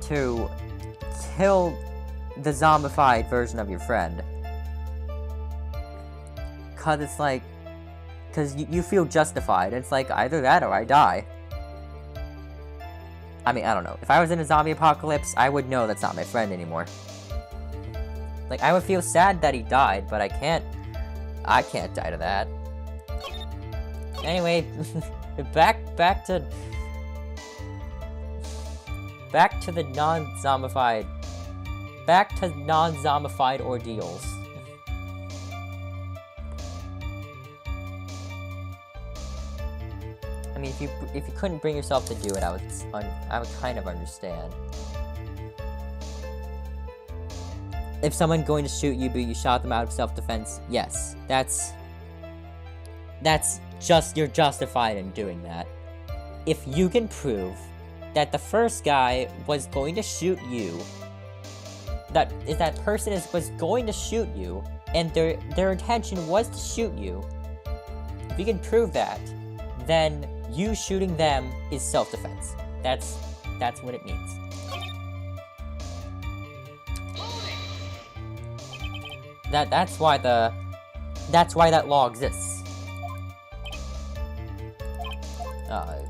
to kill the zombified version of your friend. 'Cause it's like, Because you feel justified. It's like, either that or I die. I mean, I don't know. If I was in a zombie apocalypse, I would know that's not my friend anymore. Like, I would feel sad that he died, but I can't die to that. Anyway, back to the non-zombified ordeals. I mean, if you couldn't bring yourself to do it, I would kind of understand. If someone going to shoot you, but you shot them out of self-defense, yes, that's just, you're justified in doing that. If you can prove that the first guy was going to shoot you, that person was going to shoot you, and their intention was to shoot you, if you can prove that, then you shooting them is self-defense. That's what it means. That's why that law exists. Okay.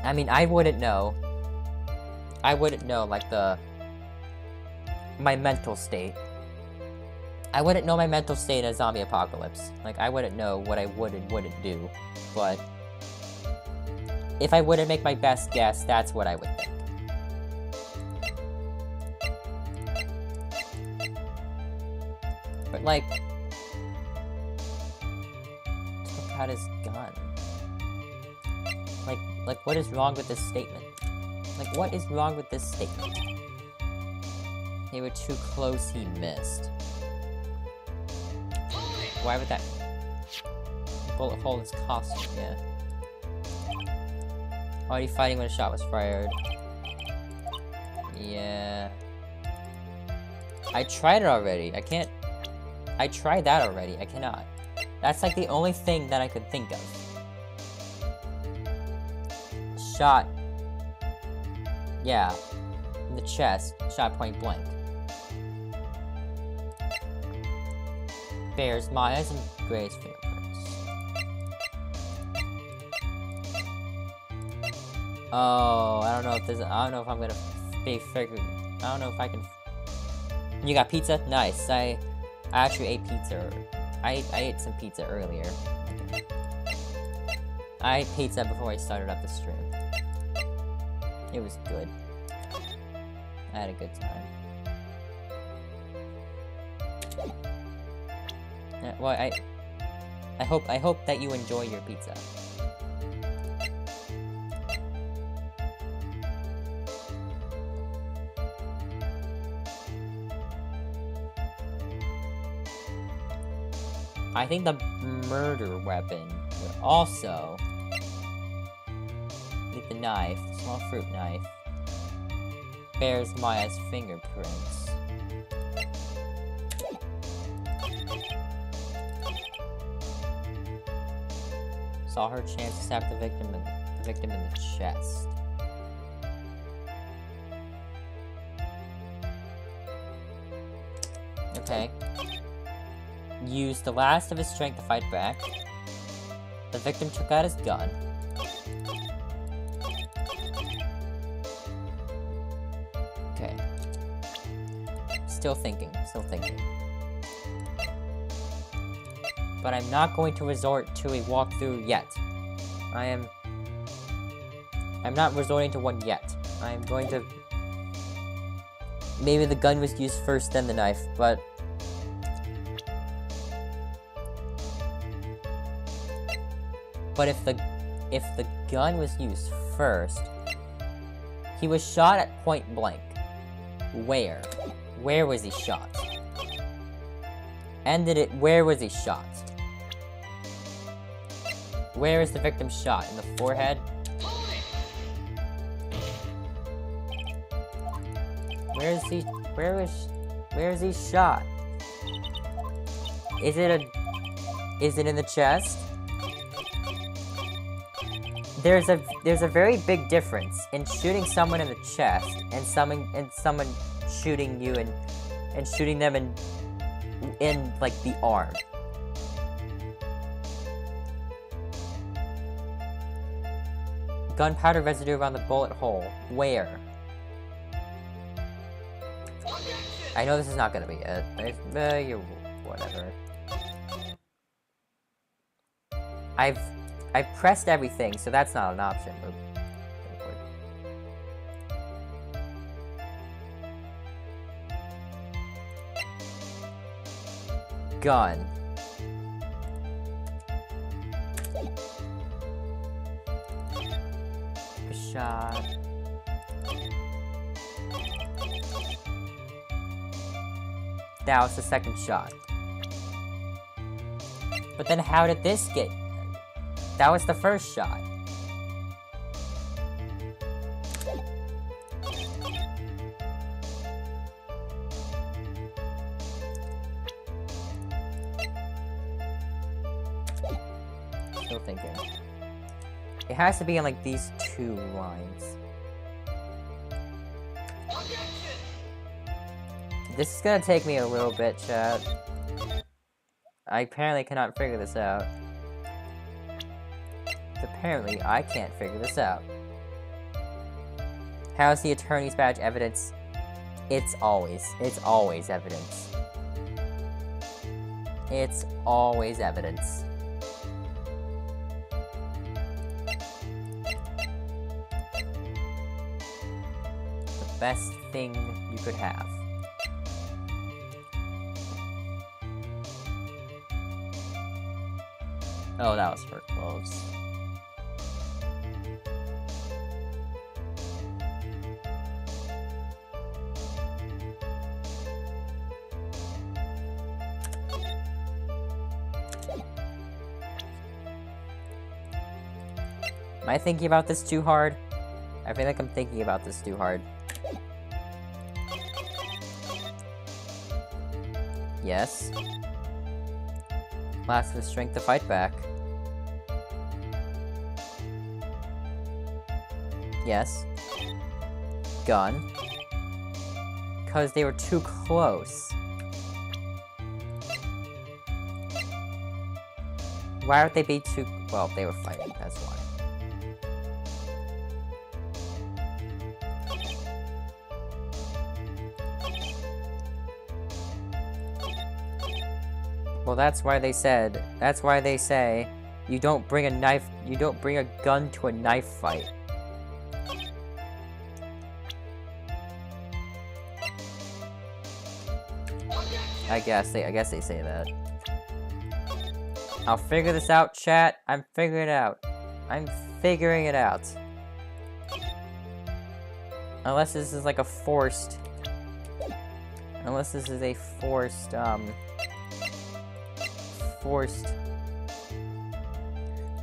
I mean, I wouldn't know, like, my mental state. I wouldn't know my mental state in a zombie apocalypse. Like, I wouldn't know what I would and wouldn't do, but if I were to make my best guess, that's what I would think. But, like, took out his gun. Like, what is wrong with this statement? Like, what is wrong with this statement? They were too close, he missed. Why would that bullet hole in his costume? Yeah. Already fighting when a shot was fired. Yeah. I tried it already. I tried that already. I cannot. That's like the only thing that I could think of. Shot. Yeah. In the chest. Shot point blank. Bears Maya's and Gray's fingerprints. Oh, I don't know if I'm gonna be figured. I don't know if I can. You got pizza? Nice. I actually ate pizza. I ate some pizza earlier. I ate pizza before I started up the stream. It was good. I had a good time. Well, I hope that you enjoy your pizza. I think the murder weapon would also like the knife, the small fruit knife, bears Maya's fingerprints. Saw her chance to stab the victim in the chest. Okay. Used the last of his strength to fight back. The victim took out his gun. Okay. Still thinking. But I'm not going to resort to a walkthrough yet. I'm not resorting to one yet. I'm going to... Maybe the gun was used first, then the knife, but... But if the gun was used first... He was shot at point blank. Where? Where was he shot? Where was he shot? Where is the victim shot? In the forehead? Where is he shot? Is it in the chest? There's a very big difference in shooting someone in the chest and someone shooting you and shooting them in like the arm. Gunpowder residue around the bullet hole. Where? I know this is not gonna be it. You whatever. I've pressed everything, so that's not an option. Gun. A shot. That was the second shot. But then how did this get... That was the first shot. Still thinking. It has to be on like these two lines. This is gonna take me a little bit, chat. I apparently cannot figure this out. Apparently, I can't figure this out. How's the attorney's badge evidence? It's always evidence. It's always evidence. The best thing you could have. Oh, that was for clothes. Am I thinking about this too hard? I feel like I'm thinking about this too hard. Yes. Last with strength to fight back. Yes. Gun. Because they were too close. Why would they be too... Well, they were fighting, that's why. Well, that's why they say, you don't bring a gun to a knife fight. I guess they say that. I'll figure this out, chat. I'm figuring it out. I'm figuring it out. Unless this is like a forced... Unless this is a forced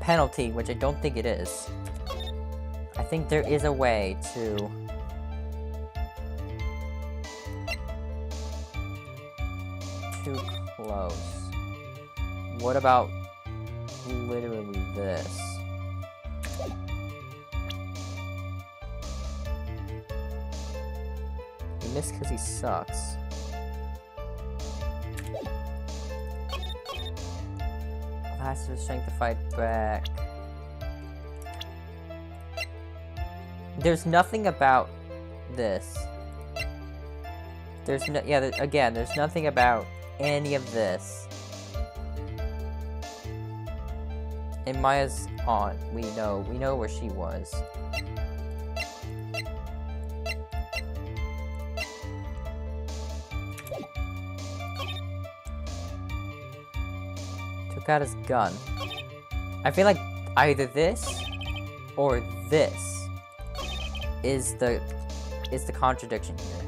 penalty, which I don't think it is. I think there is a way to... Too close. What about literally this? He missed because he sucks. Has the strength to fight back. There's nothing about this. There's no, yeah, again, there's nothing about any of this. And Maya's aunt, we know where she was. Took out his gun. I feel like either this or this is the contradiction here.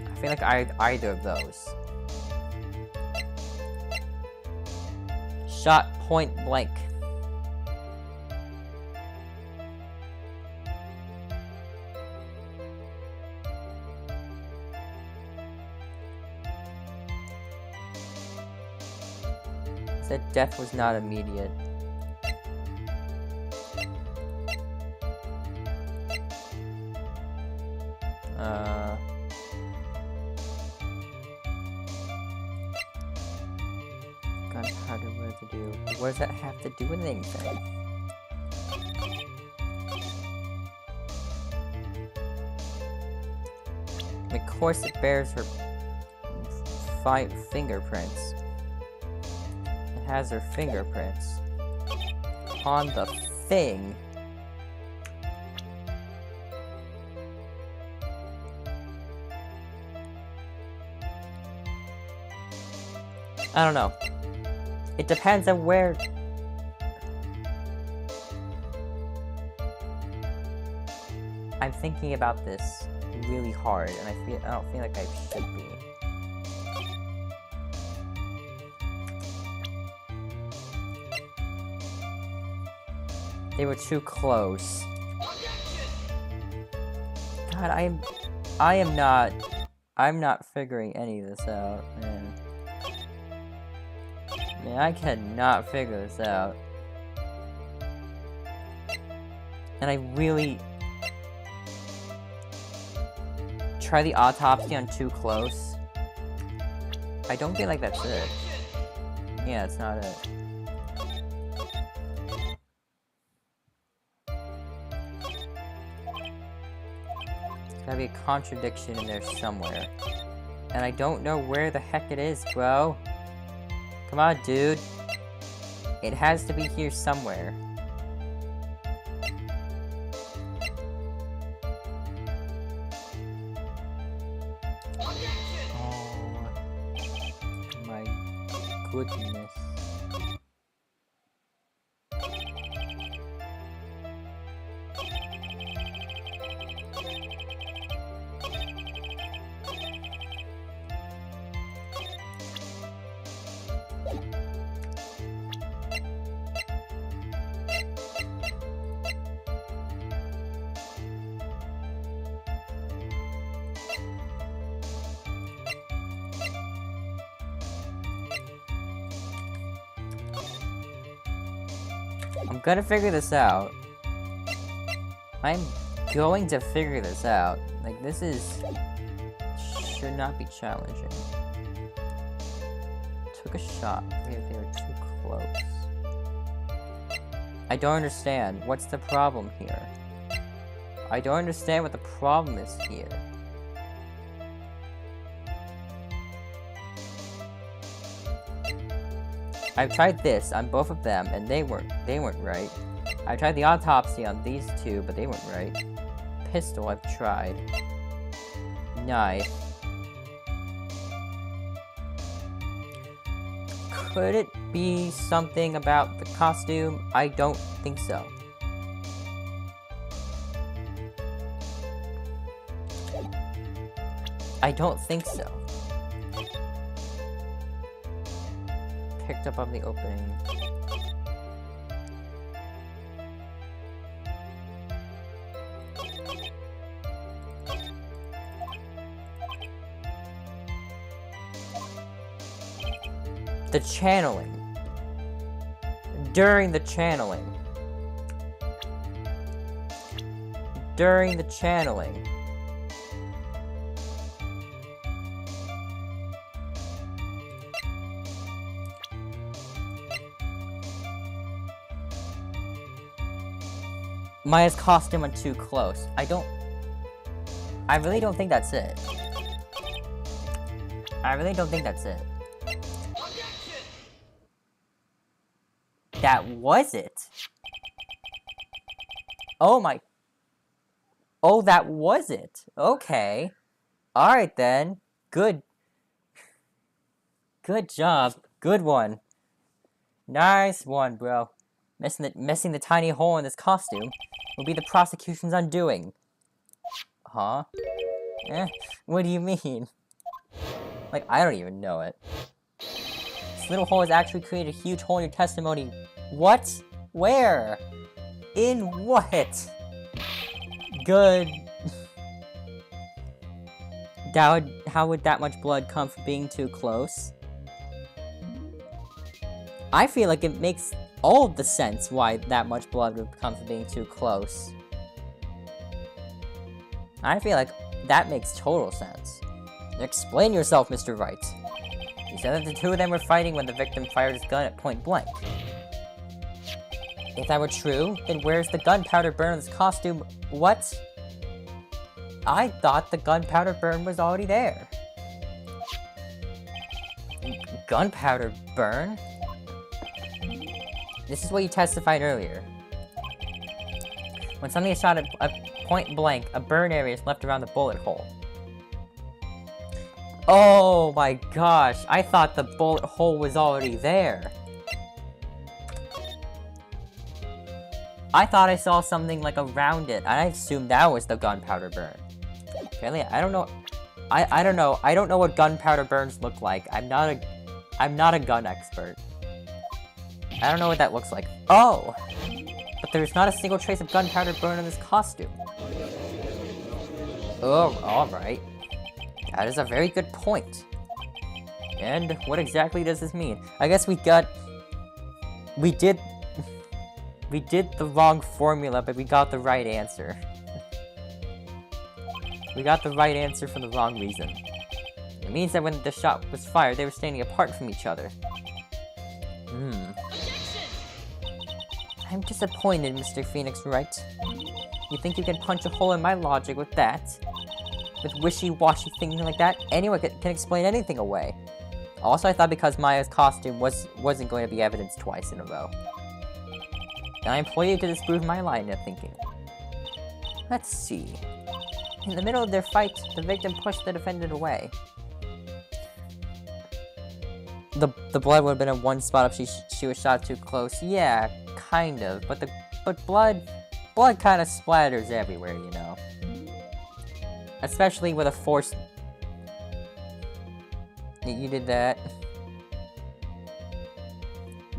I feel like either of those. Shot point blank. Said death was not immediate. Gunpowder residue. What does that have to do with anything? Of course it bears her fingerprints. It has her fingerprints on the thing. I don't know. It depends on where... I'm thinking about this really hard, and I don't feel like I should be. They were too close. God, I'm not figuring any of this out, man. Man, I cannot figure this out. And I really... Try the autopsy on too close. I don't feel like that's it. Yeah, it's not it. There's gotta be a contradiction in there somewhere. And I don't know where the heck it is, bro. Come on, dude. It has to be here somewhere. Oh my goodness. I'm gonna figure this out. I'm going to figure this out. Like, this is... should not be challenging. Took a shot. They were too close. I don't understand. What's the problem here? I don't understand what the problem is here. I've tried this on both of them, and they weren't right. I tried the autopsy on these two, but they weren't right. Pistol I've tried. Knife. Could it be something about the costume? I don't think so. I don't think so. Picked up on the opening. The channeling. During the channeling. During the channeling. Maya's costume went too close. I really don't think that's it. I really don't think that's it. That was it. Oh my. Oh, that was it. Okay. Alright then. Good. Good job. Good one. Nice one, bro. Missing the tiny hole in this costume will be the prosecution's undoing. Huh? Eh? What do you mean? Like, I don't even know it. This little hole has actually created a huge hole in your testimony. What? Where? In what? Good. How would that much blood come from being too close? I feel like it makes all of the sense why that much blood would come from being too close. I feel like that makes total sense. Explain yourself, Mr. Wright. You said that the two of them were fighting when the victim fired his gun at point blank. If that were true, then where's the gunpowder burn in this costume? What? I thought the gunpowder burn was already there. Gunpowder burn? This is what you testified earlier. When something is shot at point blank, a burn area is left around the bullet hole. Oh my gosh, I thought the bullet hole was already there. I thought I saw something like around it, and I assumed that was the gunpowder burn. Apparently, I don't know. I don't know. I don't know what gunpowder burns look like. I'm not a gun expert. I don't know what that looks like. Oh! But there's not a single trace of gunpowder burn in this costume. Oh, alright. That is a very good point. And what exactly does this mean? I guess we did the wrong formula, but we got the right answer. We got the right answer for the wrong reason. It means that when the shot was fired, they were standing apart from each other. I'm disappointed, Mr. Phoenix Wright. You think you can punch a hole in my logic with that? With wishy-washy thinking like that? Anyone can explain anything away. Also, I thought because Maya's costume wasn't going to be evidence twice in a row. And I implore you to disprove my line of thinking. Let's see. In the middle of their fight, the victim pushed the defendant away. The blood would have been in one spot if she was shot too close. Yeah, kind of. But blood kind of splatters everywhere, you know. Especially with a force. You did that.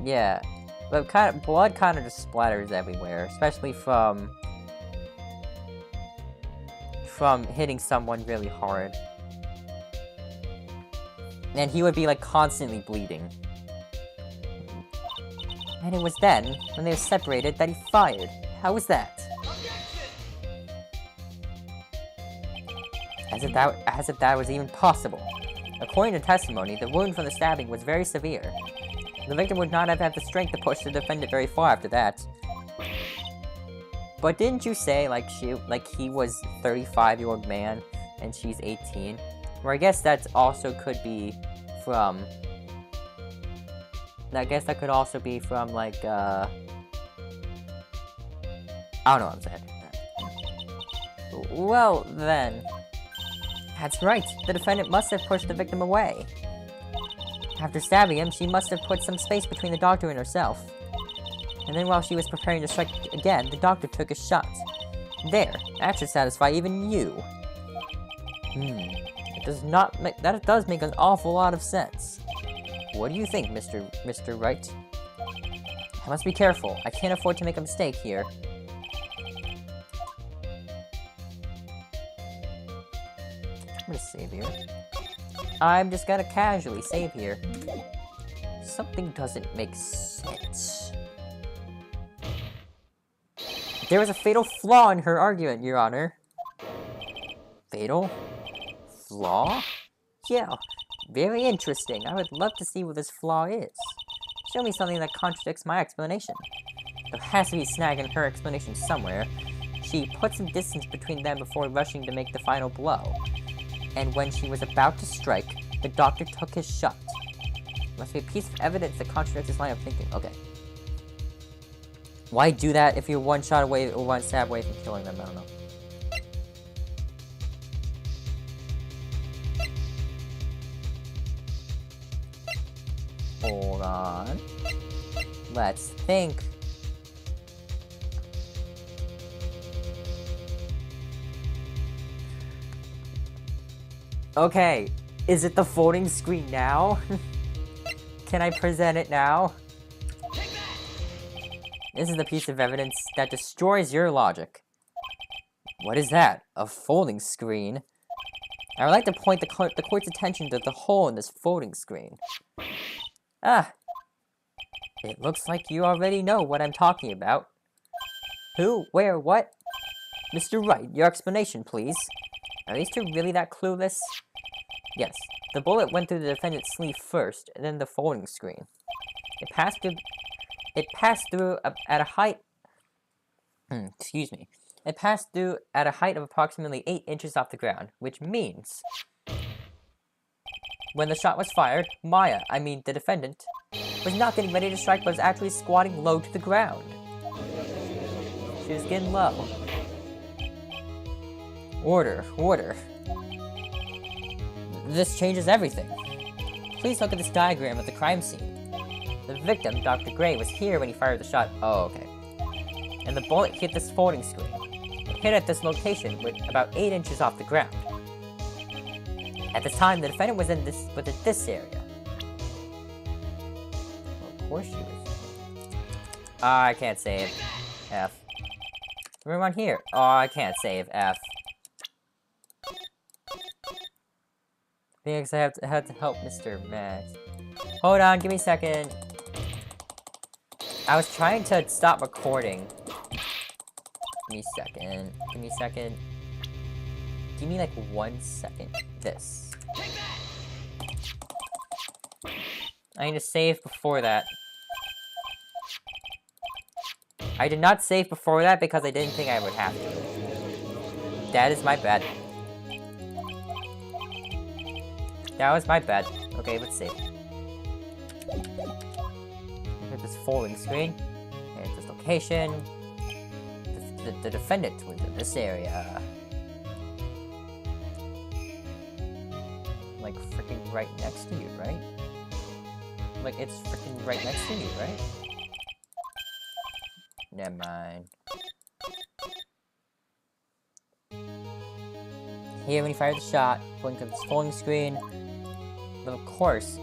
Yeah, but blood kind of just splatters everywhere, especially from hitting someone really hard. And he would be like constantly bleeding. And it was then, when they were separated, that he fired. How was that? As if that was even possible. According to testimony, the wound from the stabbing was very severe. The victim would not have had the strength to push the defendant very far after that. But didn't you say, he was a 35-year-old man, and she's 18? Or I guess that also could be from... I guess that could also be from, I don't know what I'm saying. Well, then... That's right, the defendant must have pushed the victim away. After stabbing him, she must have put some space between the doctor and herself. And then while she was preparing to strike again, the doctor took a shot. There, that should satisfy even you. That does make an awful lot of sense. What do you think, Mr. Wright? I must be careful. I can't afford to make a mistake here. I'm gonna save here. I'm just gonna casually save here. Something doesn't make sense. There was a fatal flaw in her argument, Your Honor. Fatal? Flaw? Yeah, very interesting. I would love to see what this flaw is. Show me something that contradicts my explanation. There has to be a snag in her explanation somewhere. She put some distance between them before rushing to make the final blow. And when she was about to strike, the doctor took his shot. Must be a piece of evidence that contradicts his line of thinking. Okay. Why do that if you're one shot away or one stab away from killing them? I don't know. Hold on. Let's think. Okay, is it the folding screen now? Can I present it now? This is the piece of evidence that destroys your logic. What is that? A folding screen? I would like to point the court's attention to the hole in this folding screen. Ah! It looks like you already know what I'm talking about. Who? Where? What? Mr. Wright, your explanation, please. Are these two really that clueless? Yes. The bullet went through the defendant's sleeve first, and then the folding screen. It passed through at a height. Excuse me. It passed through at a height of approximately 8 inches off the ground, which means when the shot was fired, Maya, I mean the defendant, was not getting ready to strike, but was actually squatting low to the ground. She was getting low. Order, order. This changes everything. Please look at this diagram of the crime scene. The victim, Dr. Gray, was here when he fired the shot. Oh, okay. And the bullet hit this folding screen. It hit at this location, with about 8 inches off the ground. At the time, the defendant was in this area. Well, of course she was. Ah, I can't save. F. Room on here. Oh, I can't save. F. Phoenix, I have to help Mr. Max. Hold on, give me a second. I was trying to stop recording. Give me a second. Give me a second. Give me like 1 second. This. I need to save before that. I did not save before that because I didn't think I would have to. That is my bad. That was my bad. Okay, let's save. Look at this folding screen. And this location. The defendant was in this area. Like, freaking right next to you, right? Like, it's freaking right next to you, right? Never mind. Here, when he fired the shot, blink of this folding screen. But of course,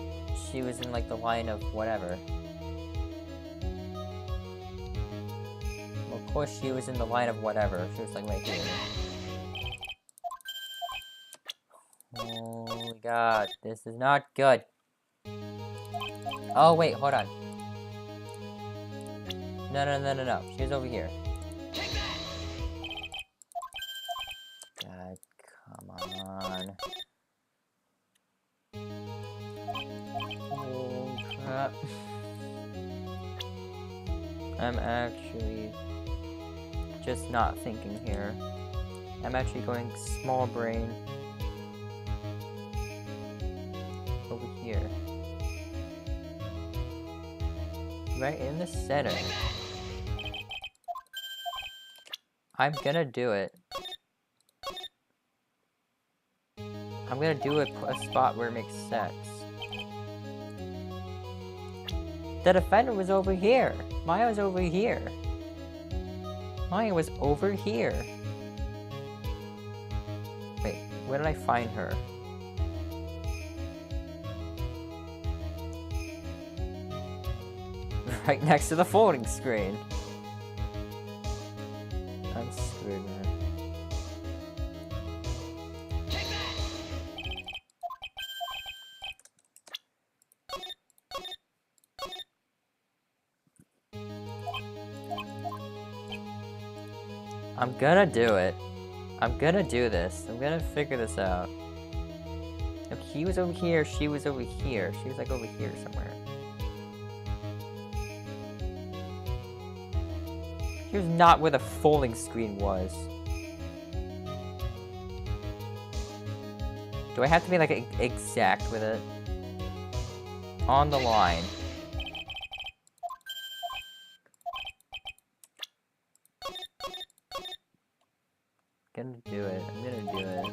she was in, like, the line of whatever. Well, of course, she was in the line of whatever. She was, like, right here. Holy God, this is not good. Oh, wait, hold on. No. She was over here. God, come on. Oh, crap. I'm actually just not thinking here. I'm actually going small brain. Over here. Right in the center. I'm gonna do it. I'm gonna do it a spot where it makes sense. The defender was over here. Maya was over here. Maya was over here. Wait, where did I find her? Right next to the folding screen. I'm screwed, man. I'm gonna do it. I'm gonna do this. I'm gonna figure this out. Look, he was over here, she was over here. She was like over here somewhere. She was not where the folding screen was. Do I have to be like exact with it? On the line. I'm gonna do it. I'm gonna do it.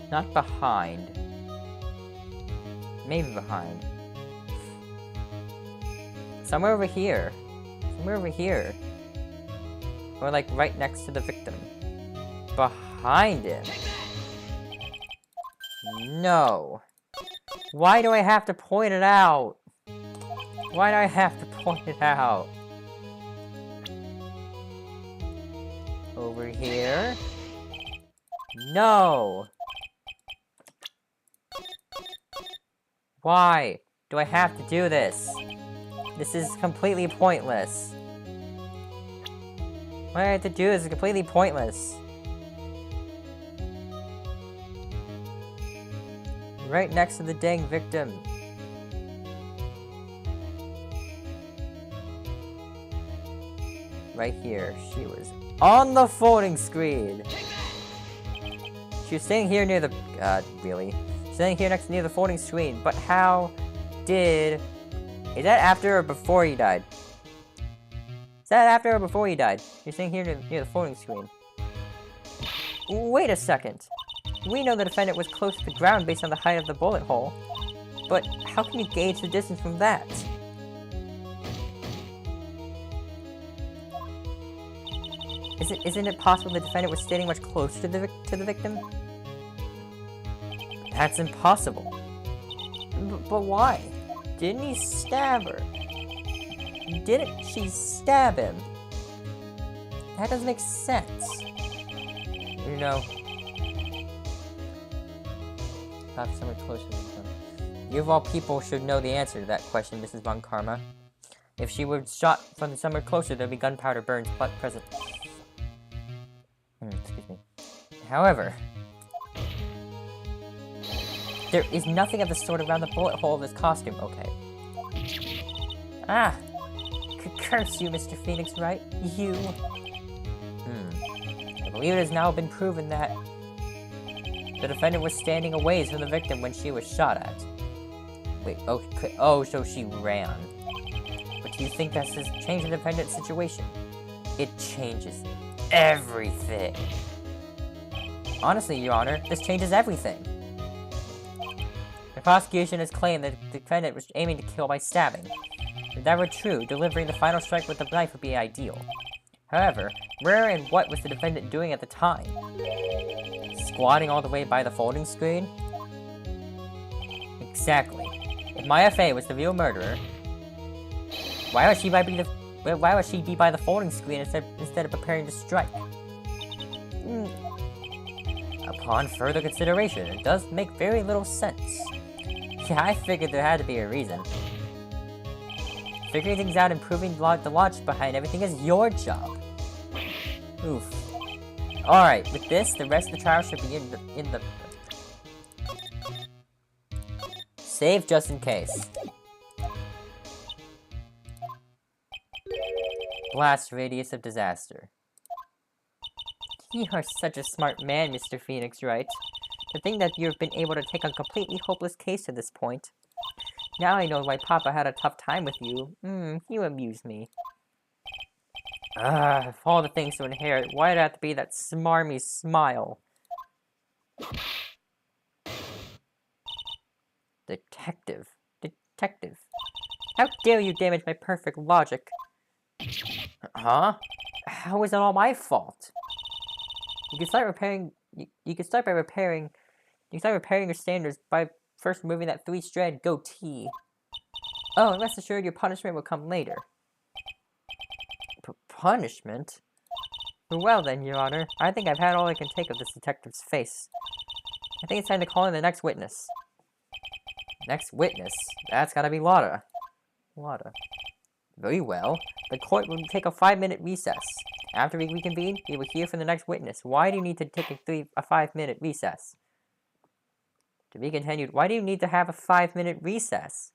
Not behind. Maybe behind. Somewhere over here. Somewhere over here. Or like right next to the victim. Behind him. No. Why do I have to point it out? Why do I have to point it out? Over here? No! Why do I have to do this? This is completely pointless. What I have to do is completely pointless. Right next to the dang victim. Right here, she was on the folding screen. She was sitting here near the, really? Sitting here near the folding screen, but how did... Is that after or before he died? Is that after or before he died? You're sitting here near the folding screen. Wait a second. We know the defendant was close to the ground based on the height of the bullet hole, but how can you gauge the distance from that? Isn't it possible the defendant was standing much closer to the victim? That's impossible. But why? Didn't he stab her? Didn't she stab him? That doesn't make sense. You know... Not somewhere closer to the victim. You of all people should know the answer to that question, Mrs. Von Karma. If she were shot from somewhere closer, there'd be gunpowder burns present. Excuse me. However, there is nothing of the sort around the bullet hole of his costume. Okay. Ah! Curse you, Mr. Phoenix Wright. You. I believe it has now been proven that the defendant was standing a ways from the victim when she was shot at. Wait, okay. Oh, so she ran. But do you think that's just changing the defendant's situation? It changes everything. Honestly, Your Honor, this changes everything. The prosecution has claimed that the defendant was aiming to kill by stabbing. If that were true, delivering the final strike with the knife would be ideal. However, where and what was the defendant doing at the time? Squatting all the way by the folding screen? Exactly. If Maya Fey was the real murderer, why would she be by the folding screen instead of preparing to strike? Upon further consideration, it does make very little sense. Yeah, I figured there had to be a reason. Figuring things out and proving the logic behind everything is your job. Oof. Alright, with this, the rest of the trial should be in the... Save just in case. Blast radius of disaster. You are such a smart man, Mr. Phoenix Wright. To think that you've been able to take a completely hopeless case to this point. Now I know why Papa had a tough time with you. You amuse me. Of all the things to inherit, why'd it have to be that smarmy smile? Detective. How dare you damage my perfect logic? Huh? How is it all my fault? You can start repairing your standards by first removing that 3-strand goatee. Oh, and rest assured your punishment will come later. Punishment? Well then, Your Honor, I think I've had all I can take of this detective's face. I think it's time to call in the next witness. Next witness? That's gotta be Lotta. Very well. The court will take a 5-minute recess. After we reconvene, we will hear from the next witness. Why do you need to take a 5-minute recess? To be continued, why do you need to have a 5-minute recess?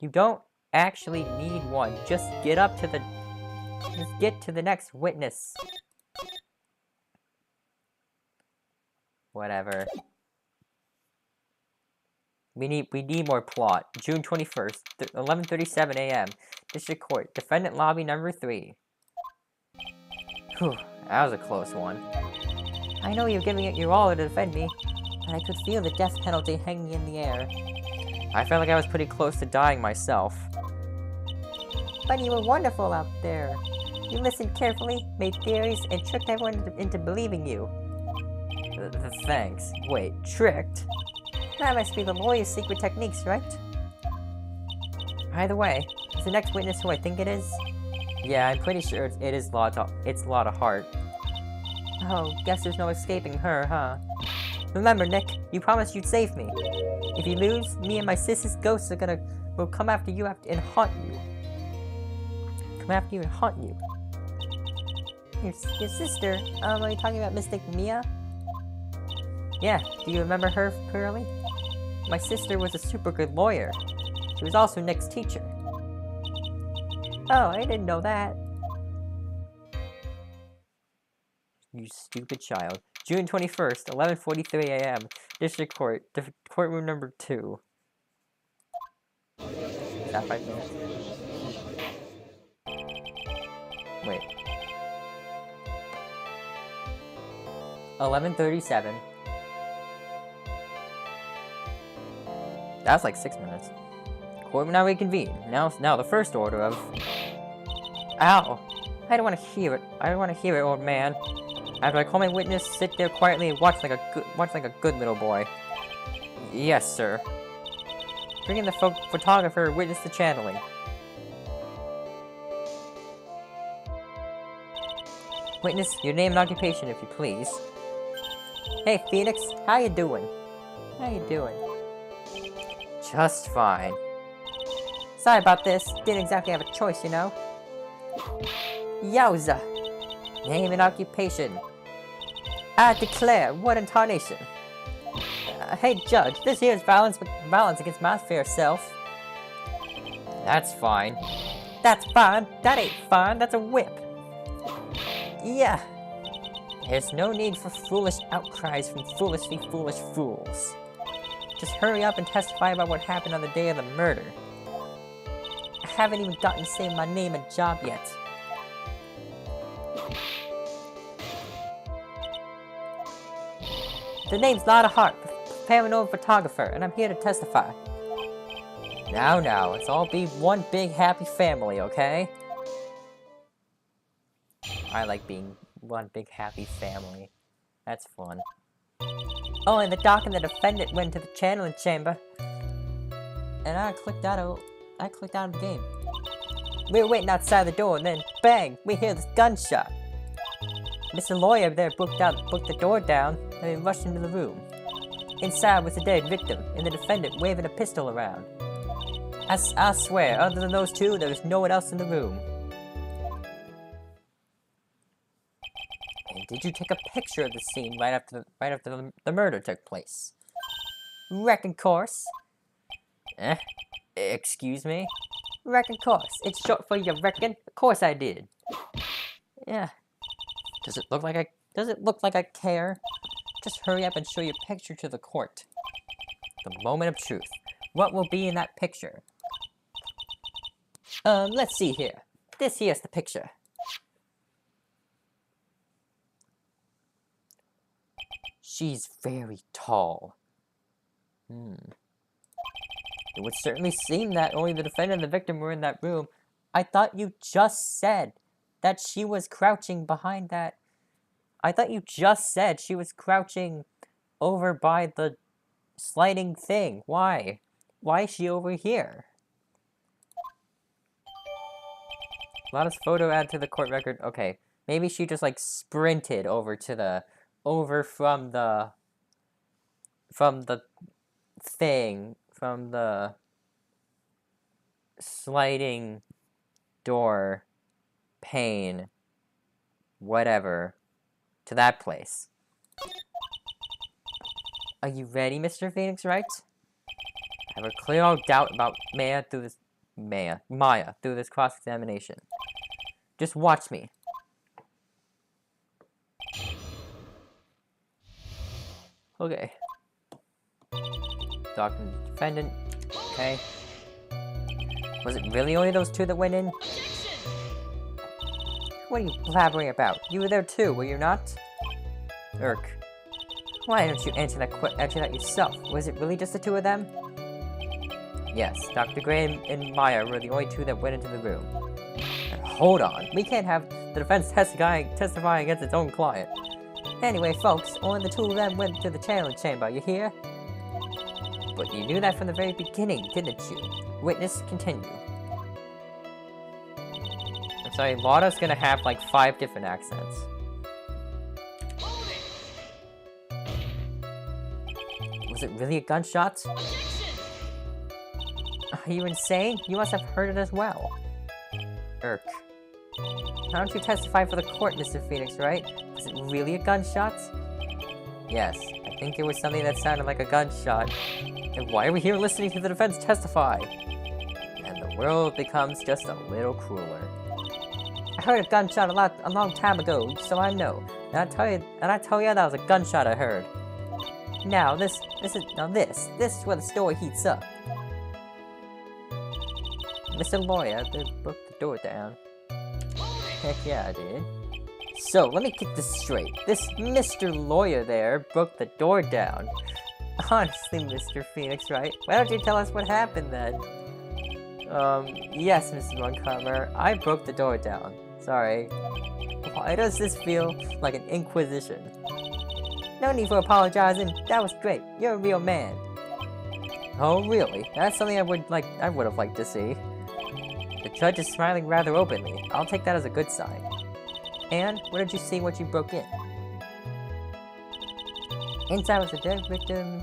You don't actually need one. Just get to the next witness. Whatever. We need more plot. June 21st, 11:37 a.m. District Court. Defendant Lobby number 3. Whew, that was a close one. I know you're giving it your all to defend me, but I could feel the death penalty hanging in the air. I felt like I was pretty close to dying myself. But you were wonderful out there. You listened carefully, made theories, and tricked everyone into believing you. Thanks. Wait, tricked? That must be the lawyer's secret techniques, right? Either way, is the next witness who I think it is? Yeah, I'm pretty sure it is Lotta Hart. Oh, guess there's no escaping her, huh? Remember, Nick, you promised you'd save me. If you lose, me and my sister's ghosts will come after you and haunt you. Your sister? Are you talking about Mystic Mia? Yeah, do you remember her, Pearly? My sister was a super good lawyer. She was also Nick's teacher. Oh, I didn't know that. You stupid child. June 21st, 11:43 a.m. District Court, courtroom number 2. Is that 5 minutes? Wait. 11:37. That was like 6 minutes. Court will now reconvene. Now the first order of... Ow! I don't want to hear it. I don't want to hear it, old man. After I call my witness, sit there quietly and watch like a good little boy. Yes, sir. Bring in the photographer, witness the channeling. Witness, your name and occupation, if you please. Hey, Phoenix, how you doing? How you doing? Just fine. Sorry about this. Didn't exactly have a choice, you know. Yowza! Name and occupation. I declare, what in tarnation? Hey, Judge, this here is violence against my fair self. That's fine. That's fine. That ain't fine. That's a whip. Yeah. There's no need for foolish outcries from foolishly foolish fools. Just hurry up and testify about what happened on the day of the murder. I haven't even gotten to say my name and job yet. The name's Lotta Hart, paranormal photographer, and I'm here to testify. Now, let's all be one big happy family, okay? I like being one big happy family. That's fun. Oh, and the doc and the defendant went to the channeling chamber. And I clicked out of the game. We were waiting outside the door, and then, bang, we hear this gunshot. Mr. Lawyer there booked the door down, and we rushed into the room. Inside was the dead victim, and the defendant waving a pistol around. I swear, other than those two, there was no one else in the room. And did you take a picture of the scene right after the murder took place? Reckon course. Excuse me? Reckon course. It's short for you reckon. Of course I did. Yeah. Does it look like I care? Just hurry up and show your picture to the court. The moment of truth. What will be in that picture? Let's see here. This here's the picture. She's very tall. It would certainly seem that only the defendant and the victim were in that room. I thought you just said that she was crouching behind that. I thought you just said she was crouching over by the sliding thing. Why? Why is she over here? Lotta's photo added to the court record. Okay, maybe she just like sprinted over from the sliding door pane, whatever, to that place. Are you ready, Mr. Phoenix Wright? I have a clear doubt about Maya through this cross-examination. Just watch me. Okay. Doctor and defendant. Okay. Was it really only those two that went in? What are you blabbering about? You were there too, were you not? Irk. Why don't you answer that yourself? Was it really just the two of them? Yes, Dr. Gray and Maya were the only two that went into the room. And hold on, we can't have the defense testifying against its own client. Anyway, folks, only the two of them went to the channeling chamber, you hear? But you knew that from the very beginning, didn't you? Witness, continue. I'm sorry, Lotta's gonna have like 5 different accents. Was it really a gunshot? Are you insane? You must have heard it as well. Irk. Why don't you testify for the court, Mr. Phoenix, Wright? Was it really a gunshot? Yes, I think it was something that sounded like a gunshot. And why are we here listening to the defense testify? And the world becomes just a little crueler. I heard a gunshot a long time ago, so I know. And I tell you that was a gunshot I heard. Now this is where the story heats up. Mr. Lawyer, they broke the door down. Heck yeah, I did. So, let me get this straight. This Mr. Lawyer there broke the door down. Honestly, Mr. Phoenix, Wright? Why don't you tell us what happened then? Yes, Mrs. Montgomery, I broke the door down. Sorry. Why does this feel like an inquisition? No need for apologizing. That was great. You're a real man. Oh, really? That's something I would have liked to see. The judge is smiling rather openly. I'll take that as a good sign. And, where did you see what you broke in? Inside was the dead victim,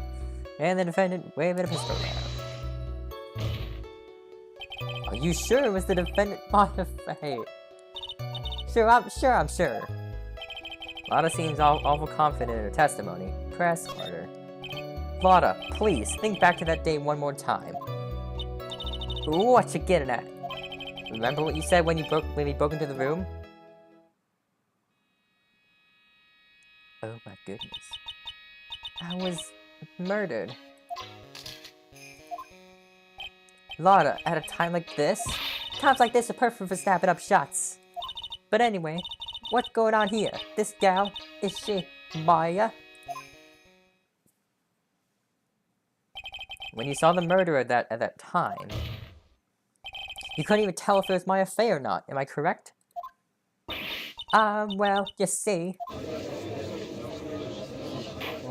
and the defendant waving a pistol around. Are you sure it was the defendant? Hey. I'm sure. Lotta seems awful confident in her testimony. Press harder. Lotta, please, think back to that day one more time. What you getting at? Remember what you said when we broke into the room? Oh my goodness. I was murdered. Lotta, at a time like this? Times like this are perfect for snapping up shots. But anyway, what's going on here? This gal, is she Maya? When you saw the murderer at that time, you couldn't even tell if it was Maya Fey or not, am I correct? Well, you see. Oh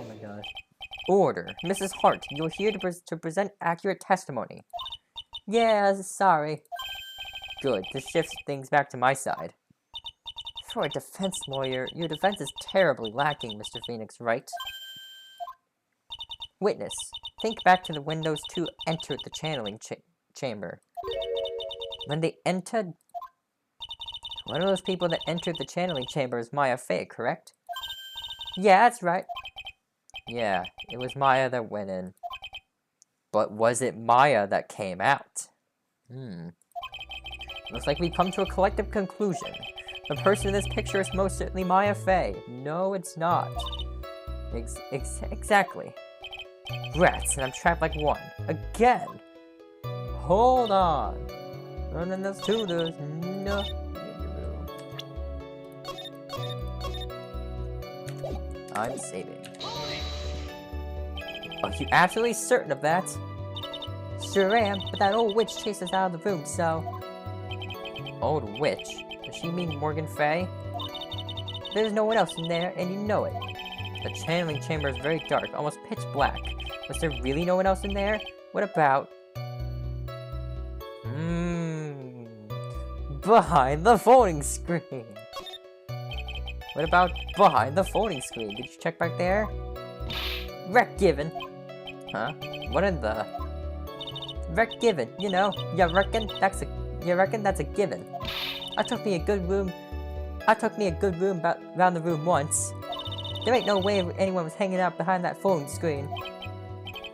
my gosh. Order. Mrs. Hart, you're here to present accurate testimony. Yeah, sorry. Good, this shifts things back to my side. For a defense lawyer, your defense is terribly lacking, Mr. Phoenix, Wright? Witness, think back to when those two entered the channeling chamber. When they entered... One of those people that entered the channeling chamber is Maya Fey, correct? Yeah, that's right. Yeah, it was Maya that went in. But was it Maya that came out? Looks like we've come to a collective conclusion. The person in this picture is most certainly Maya Fey. No, it's not. Exactly. Rats, and I'm trapped like one. Again! Hold on. And then there's two, there's no... I'm saving. Are you absolutely certain of that? Sure am, but that old witch chased us out of the room, so... Old witch? Does she mean Morgan Fey? There's no one else in there, and you know it. The channeling chamber is very dark, almost pitch black. Was there really no one else in there? What about... Behind the voting screen! What about behind the voting screen? Did you check back there? Rec given. Huh? What in the... Rec given, you know. You reckon that's a given. I took me a good room around the room once. There ain't no way anyone was hanging out behind that phone screen.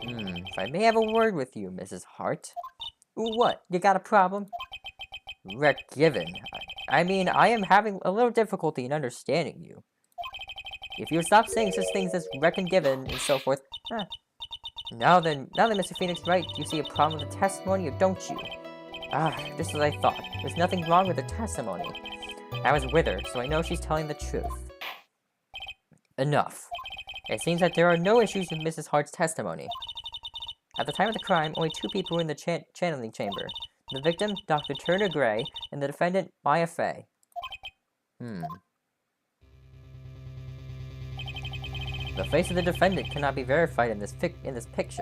If I may have a word with you, Mrs. Hart. What? You got a problem? Rec given. I mean, I am having a little difficulty in understanding you. If you stop saying such things as reckon given and so forth, Now then, Mr. Phoenix, Wright, do you see a problem with the testimony or don't you? Just as I thought. There's nothing wrong with the testimony. I was with her, so I know she's telling the truth. Enough. It seems that there are no issues with Mrs. Hart's testimony. At the time of the crime, only two people were in the channeling chamber. The victim, Dr. Turner Gray, and the defendant, Maya Fey. The face of the defendant cannot be verified in this picture.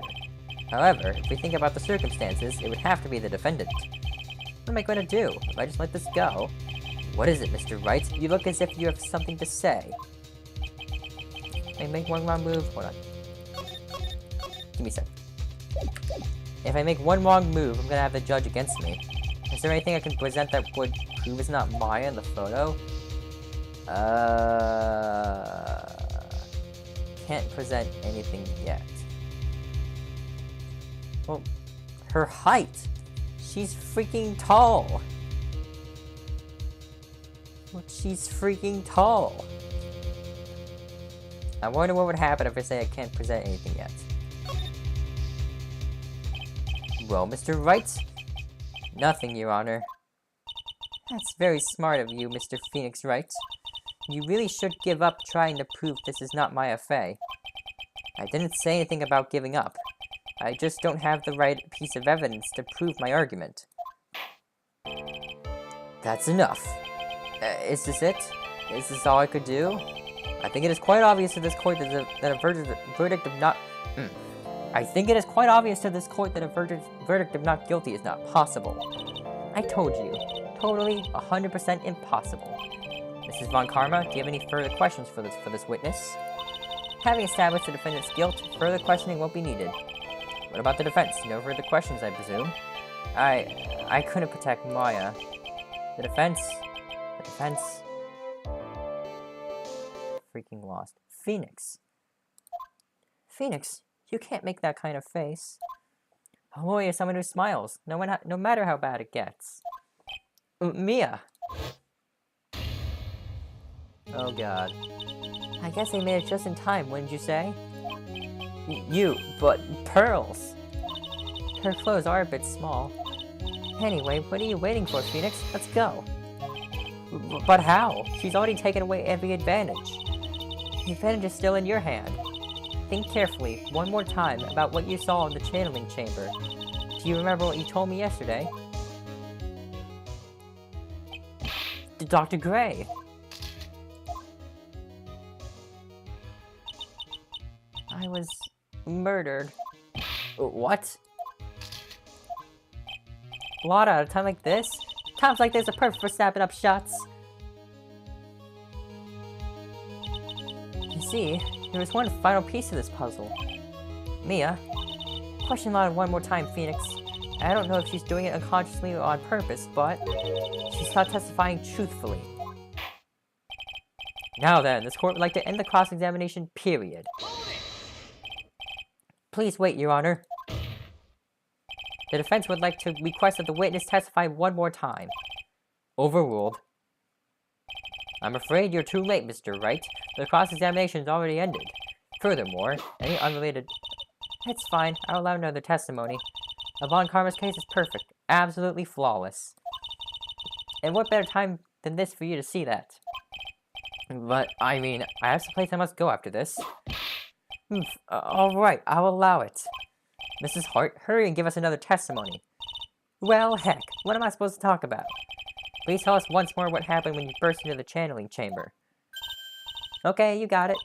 However, if we think about the circumstances, it would have to be the defendant. What am I going to do if I just let this go? What is it, Mr. Wright? You look as if you have something to say. I make one wrong move. Hold on. Give me a sec. If I make one wrong move, I'm gonna have the judge against me. Is there anything I can present that would prove it's not Maya in the photo? Can't present anything yet. Well, her height! She's freaking tall! Well, she's freaking tall! I wonder what would happen if I say I can't present anything yet. Well, Mr. Wright? Nothing, Your Honor. That's very smart of you, Mr. Phoenix Wright. You really should give up trying to prove this is not Maya Fey. I didn't say anything about giving up. I just don't have the right piece of evidence to prove my argument. That's enough. Is this it? Is this all I could do? I think it is quite obvious to this court that a verdict of not... I think it is quite obvious to this court that a verdict of not guilty is not possible. I told you. Totally, 100% impossible. Mrs. Von Karma, do you have any further questions for this witness? Having established the defendant's guilt, further questioning won't be needed. What about the defense? No further questions, I presume? I couldn't protect Maya. The defense... Freaking lost. Phoenix. Phoenix, you can't make that kind of face. A lawyer is someone who smiles, no matter how bad it gets. Mia! Oh god. I guess they made it just in time, wouldn't you say? But Pearls! Her clothes are a bit small. Anyway, what are you waiting for, Phoenix? Let's go. But how? She's already taken away every advantage. The advantage is still in your hand. Think carefully, one more time, about what you saw in the channeling chamber. Do you remember what you told me yesterday? Dr. Gray! I was... murdered. What? Lotta, at a time like this? Times like this are perfect for snapping up shots. You see, there was one final piece to this puzzle. Mia, question Lotta one more time, Phoenix. I don't know if she's doing it unconsciously or on purpose, but she's not testifying truthfully. Now then, this court would like to end the cross-examination, period. Please wait, Your Honor. The defense would like to request that the witness testify one more time. Overruled. I'm afraid you're too late, Mr. Wright. The cross-examination's already ended. Furthermore, any unrelated... It's fine, I'll allow another testimony. Von Karma's case is perfect. Absolutely flawless. And what better time than this for you to see that? But, I mean, I have some place I must go after this. Alright, I'll allow it. Mrs. Hart, hurry and give us another testimony. Well, heck, what am I supposed to talk about? Please tell us once more what happened when you burst into the channeling chamber. Okay, you got it.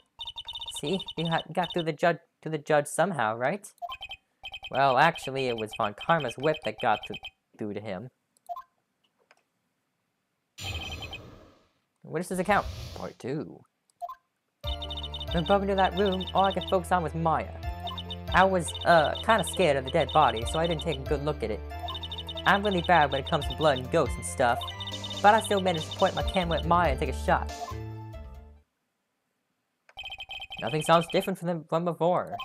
See, you got through the judge somehow, right? Well, actually, it was Von Karma's whip that got through to him. What is his account? Part 2. When bumping into that room, all I could focus on was Maya. I was, kind of scared of the dead body, so I didn't take a good look at it. I'm really bad when it comes to blood and ghosts and stuff, but I still managed to point my camera at Maya and take a shot. Nothing sounds different from before.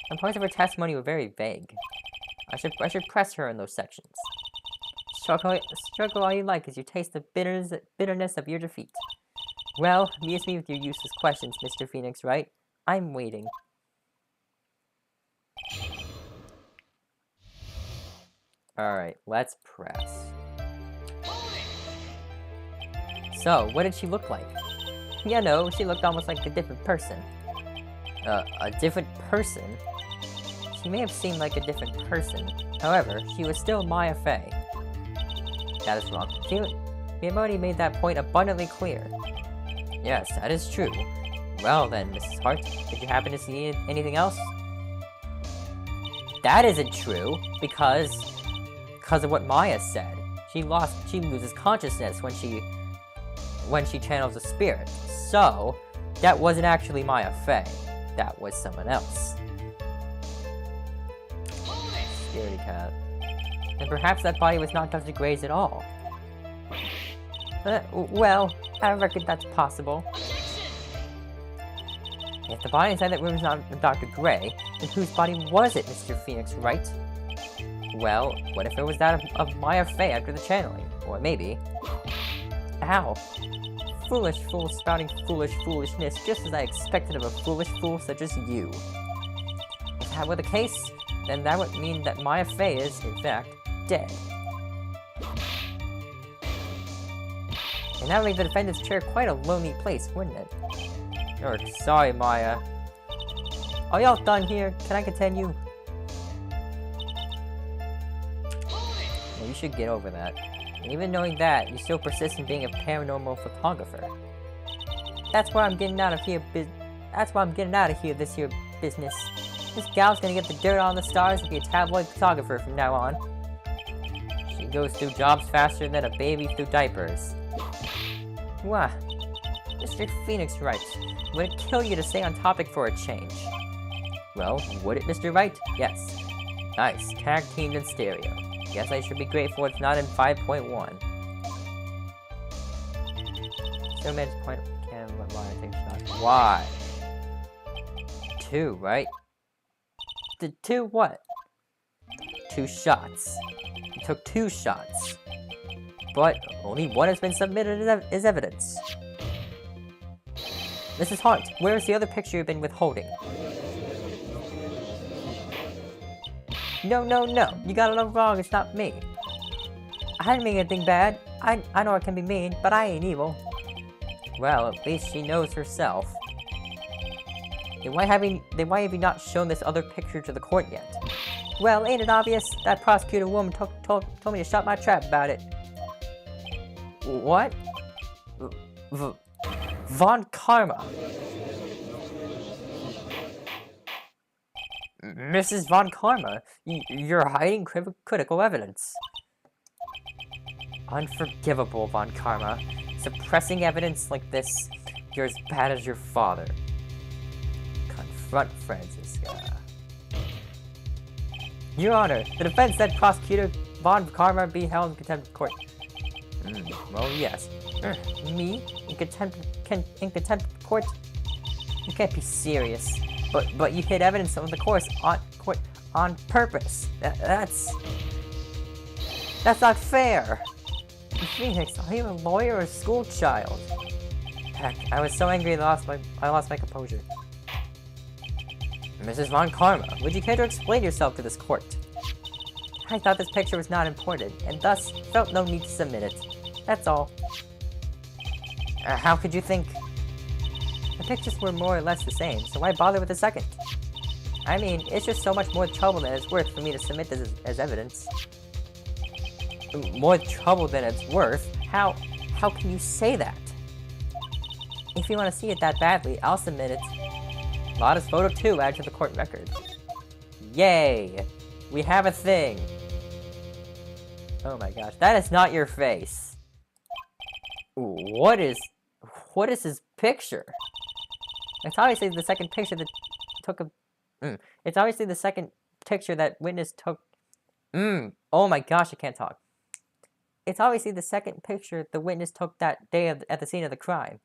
Some parts of her testimony were very vague. I should press her in those sections. Struggle all you like as you taste the bitterness of your defeat. Well, amuse me with your useless questions, Mr. Phoenix Wright. I'm waiting. Alright, let's press. So, what did she look like? You know, she looked almost like a different person. A different person? She may have seemed like a different person. However, she was still Maya Fey. That is wrong. We have already made that point abundantly clear. Yes, that is true. Well then, Mrs. Hart, did you happen to see anything else? That isn't true, because of what Maya said. She loses consciousness when she channels a spirit. So, that wasn't actually Maya Fey. That was someone else. Scaredy cat. And perhaps that body was not Dr. Gray's at all. Well, I reckon that's possible. If the body inside that room is not Dr. Gray, then whose body was it, Mr. Phoenix, Wright? Well, what if it was that of Maya Fey after the channeling? Or maybe... Ow. Foolish fool spouting foolish foolishness, just as I expected of a foolish fool such as you. If that were the case, then that would mean that Maya Fey is, in fact, dead. And that would make the defendant's chair quite a lonely place, wouldn't it? Oh, sorry, Maya. Are y'all done here? Can I continue? Well, you should get over that. And even knowing that, you still persist in being a paranormal photographer. That's why I'm getting out of here. That's why I'm getting out of here. This here business. This gal's gonna get the dirt on the stars and be a tabloid photographer from now on. She goes through jobs faster than a baby through diapers. Wah. Mr. Phoenix Wright, would it kill you to stay on topic for a change? Well, would it, Mr. Wright? Yes. Nice. Tag teamed in stereo. Guess I should be grateful it's not in 5.1. So many point can let Maya take shots. Why? 2, right? Did 2 what? 2 shots. You took 2 shots. But only one has been submitted as evidence. Mrs. Hart, where is the other picture you've been withholding? No, you got it all wrong, it's not me. I didn't mean anything bad. I know it can be mean, but I ain't evil. Well, at least she knows herself. Then why have you not shown this other picture to the court yet? Well, ain't it obvious? That prosecutor woman told me to shut my trap about it. What? Von Karma. Mrs. Von Karma, you're hiding critical evidence. Unforgivable, Von Karma. Suppressing evidence like this, you're as bad as your father. Confront Franziska. Your Honor, the defense said prosecutor Von Karma be held in contempt of court. Well, yes. Me? In contempt of court? You can't be serious. But you hid evidence of the course on purpose. That's not fair. Phoenix, are you a lawyer or a school child? Heck, I was so angry that I lost my composure. Mrs. Von Karma, would you care to explain yourself to this court? I thought this picture was not important, and thus felt no need to submit it. That's all. How could you think? The pictures were more or less the same, so why bother with the second? I mean, it's just so much more trouble than it's worth for me to submit this as evidence. More trouble than it's worth? How can you say that? If you want to see it that badly, I'll submit it. Lotta's photo 2 added to the court record. Yay! We have a thing! Oh my gosh, that is not your face. What is his picture? It's obviously the second picture that took a... It's obviously the second picture that witness took... Oh my gosh, I can't talk. It's obviously the second picture the witness took that day at the scene of the crime.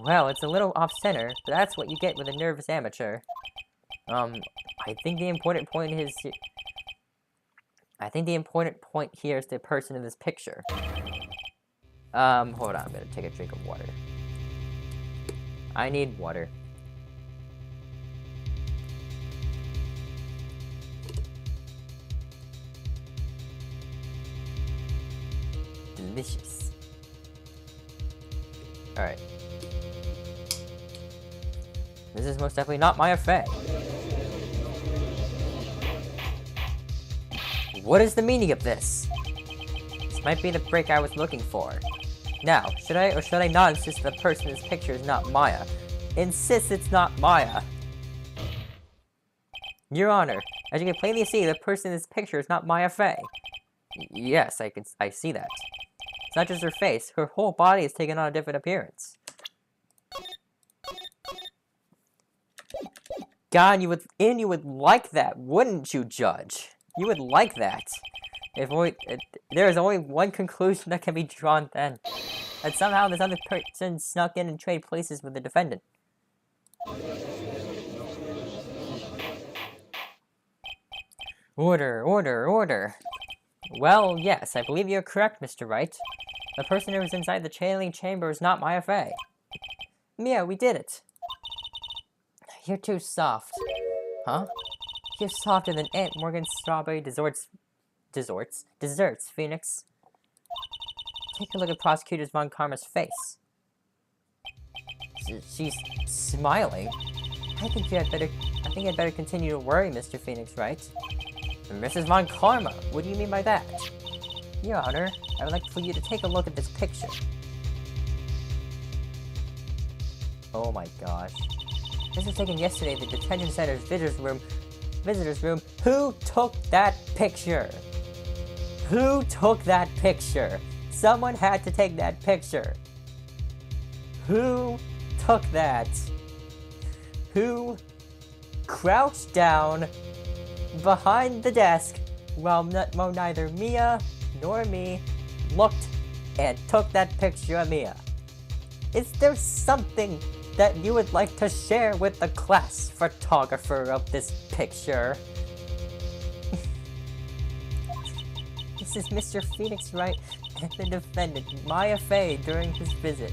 Well, it's a little off-center, but that's what you get with a nervous amateur. I think the important point is... I think the important point here is the person in this picture. Hold on, I'm gonna take a drink of water. I need water. Delicious. Alright. This is most definitely not Maya Fey. What is the meaning of this? This might be the break I was looking for. Now, should I or should I not insist the person in this picture is not Maya? Insist it's not Maya! Your Honor, as you can plainly see, the person in this picture is not Maya Fey. Yes, I see that. It's not just her face, her whole body has taken on a different appearance. God, you would like that, wouldn't you, Judge? You would like that. There is only one conclusion that can be drawn then. that somehow this other person snuck in and traded places with the defendant. Order, order, order. Well, yes, I believe you're correct, Mr. Wright. The person who was inside the channeling chamber is not Maya Fey. Mia, we did it. You're too soft. Huh? You're softer than Aunt Morgan's strawberry desserts, Phoenix. Take a look at Prosecutor Von Karma's face. She's smiling. I think I'd better continue to worry, Mr. Phoenix, right? Mrs. Von Karma, what do you mean by that? Your Honor, I would like for you to take a look at this picture. Oh my gosh. This was taken yesterday at the detention center's visitor's room. Who took that picture? Who took that picture? Someone had to take that picture. Who took that? Who crouched down behind the desk while neither Mia nor me looked and took that picture of Mia? Is there something that you would like to share with the class photographer of this picture? This is Mr. Phoenix Wright and the defendant, Maya Fey, during his visit.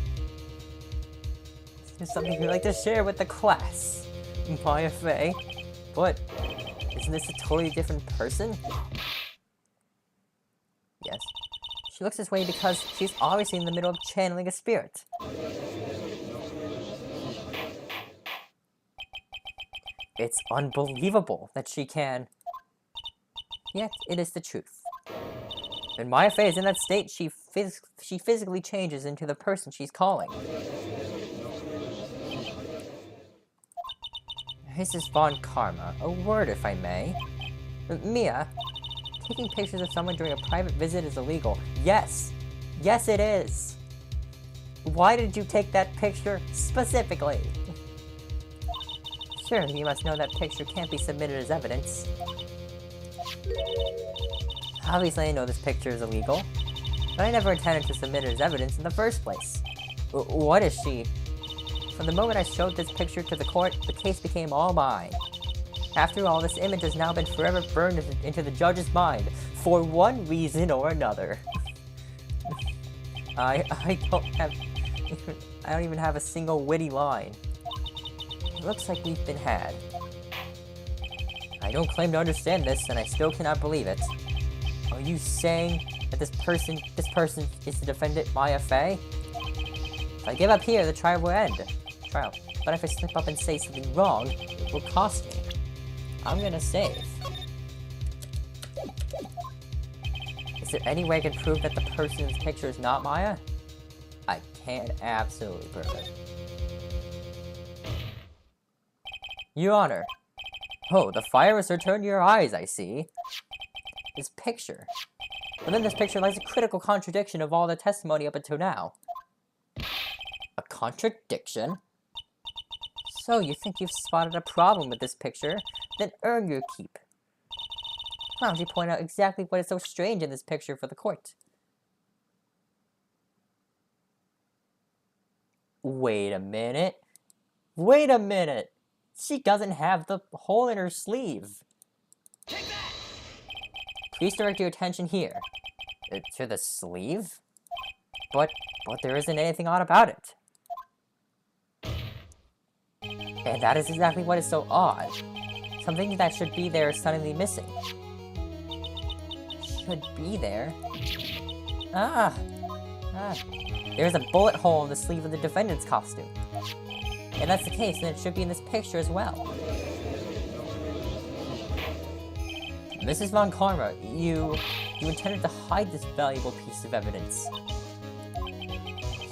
Is there something you'd like to share with the class, Maya Fey? But isn't this a totally different person? Yes. She looks this way because she's obviously in the middle of channeling a spirit. It's unbelievable that she can. Yet, it is the truth. When Maya Fey is in that state, she physically changes into the person she's calling. Mrs. Von Karma, a word if I may. Mia, taking pictures of someone during a private visit is illegal. Yes! Yes it is! Why did you take that picture specifically? Sure, you must know that picture can't be submitted as evidence. Obviously I know this picture is illegal, but I never intended to submit it as evidence in the first place. What is she? From the moment I showed this picture to the court, the case became all mine. After all, this image has now been forever burned into the judge's mind, for one reason or another. I don't even have a single witty line. It looks like we've been had. I don't claim to understand this, and I still cannot believe it. Are you saying that this person is the defendant, Maya Fey? If I give up here, the trial will end. But if I slip up and say something wrong, it will cost me. I'm gonna save. Is there any way I can prove that the person in this picture is not Maya? I can absolutely prove it. Your Honor. Oh, the fire has returned to your eyes, I see. This picture. Within this picture lies a critical contradiction of all the testimony up until now. A contradiction? So, you think you've spotted a problem with this picture? Then earn your keep. Why don't you point out exactly what is so strange in this picture for the court? Wait a minute. Wait a minute! She doesn't have the hole in her sleeve. Take that! Please direct your attention here. To the sleeve? But there isn't anything odd about it. And that is exactly what is so odd. Something that should be there is suddenly missing. Should be there? There's a bullet hole in the sleeve of the defendant's costume. If that's the case, then it should be in this picture as well. Mrs. Von Karma, you intended to hide this valuable piece of evidence.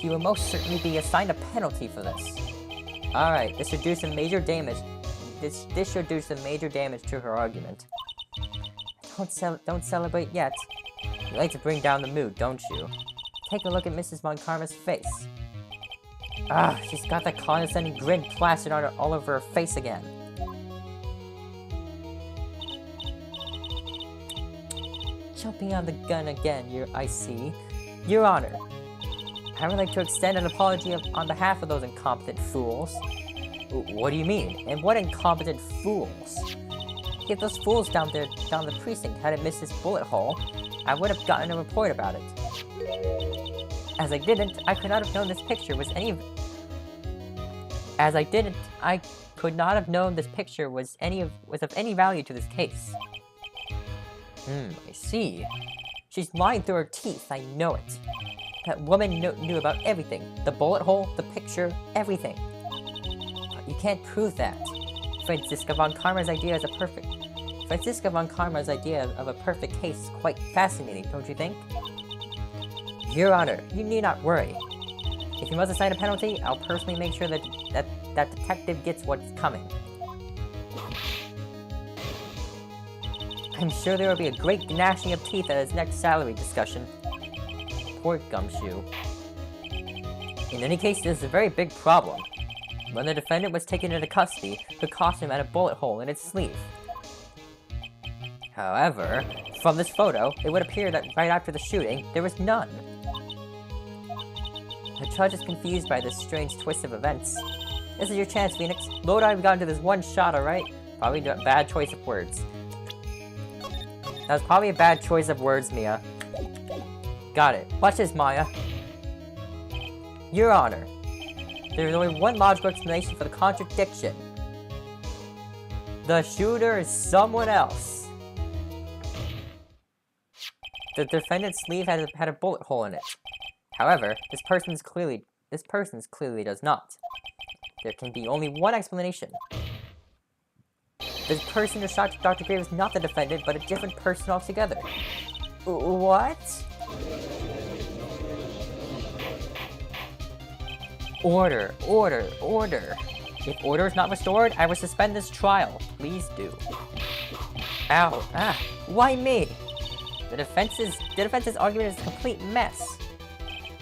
You will most certainly be assigned a penalty for this. Alright, this should do some major damage. This should do some major damage to her argument. Don't celebrate yet. You like to bring down the mood, don't you? Take a look at Mrs. Von Karma's face. She's got that condescending grin plastered on all over her face again. Jumping on the gun again, I see. Your Honor, I would like to extend an apology on behalf of those incompetent fools. What do you mean? And what incompetent fools? If those fools down the precinct hadn't missed this bullet hole, I would have gotten a report about it. As I didn't, I could not have known this picture was any of... As I didn't, I could not have known this picture was of any value to this case. I see. She's lying through her teeth, I know it. That woman knew about everything. The bullet hole, the picture, everything. But you can't prove that. Franziska von Karma's idea of a perfect case is quite fascinating, don't you think? Your Honor, you need not worry. If you must assign a penalty, I'll personally make sure that detective gets what's coming. I'm sure there will be a great gnashing of teeth at his next salary discussion. Poor Gumshoe. In any case, this is a very big problem. When the defendant was taken into custody, the costume had a bullet hole in its sleeve. However, from this photo, it would appear that right after the shooting, there was none. The judge is confused by this strange twist of events. This is your chance, Phoenix. Lord, I've gotten to this one shot, alright? Probably a bad choice of words. That was probably a bad choice of words, Mia. Got it. Watch this, Maya. Your Honor, there is only one logical explanation for the contradiction. The shooter is someone else. The defendant's sleeve had a bullet hole in it. However, this person's clearly does not. There can be only one explanation. The person who shot Dr. Grave is not the defendant, but a different person altogether. What? Order, order, order. If order is not restored, I will suspend this trial. Please do. Ow, why me? The defense's argument is a complete mess.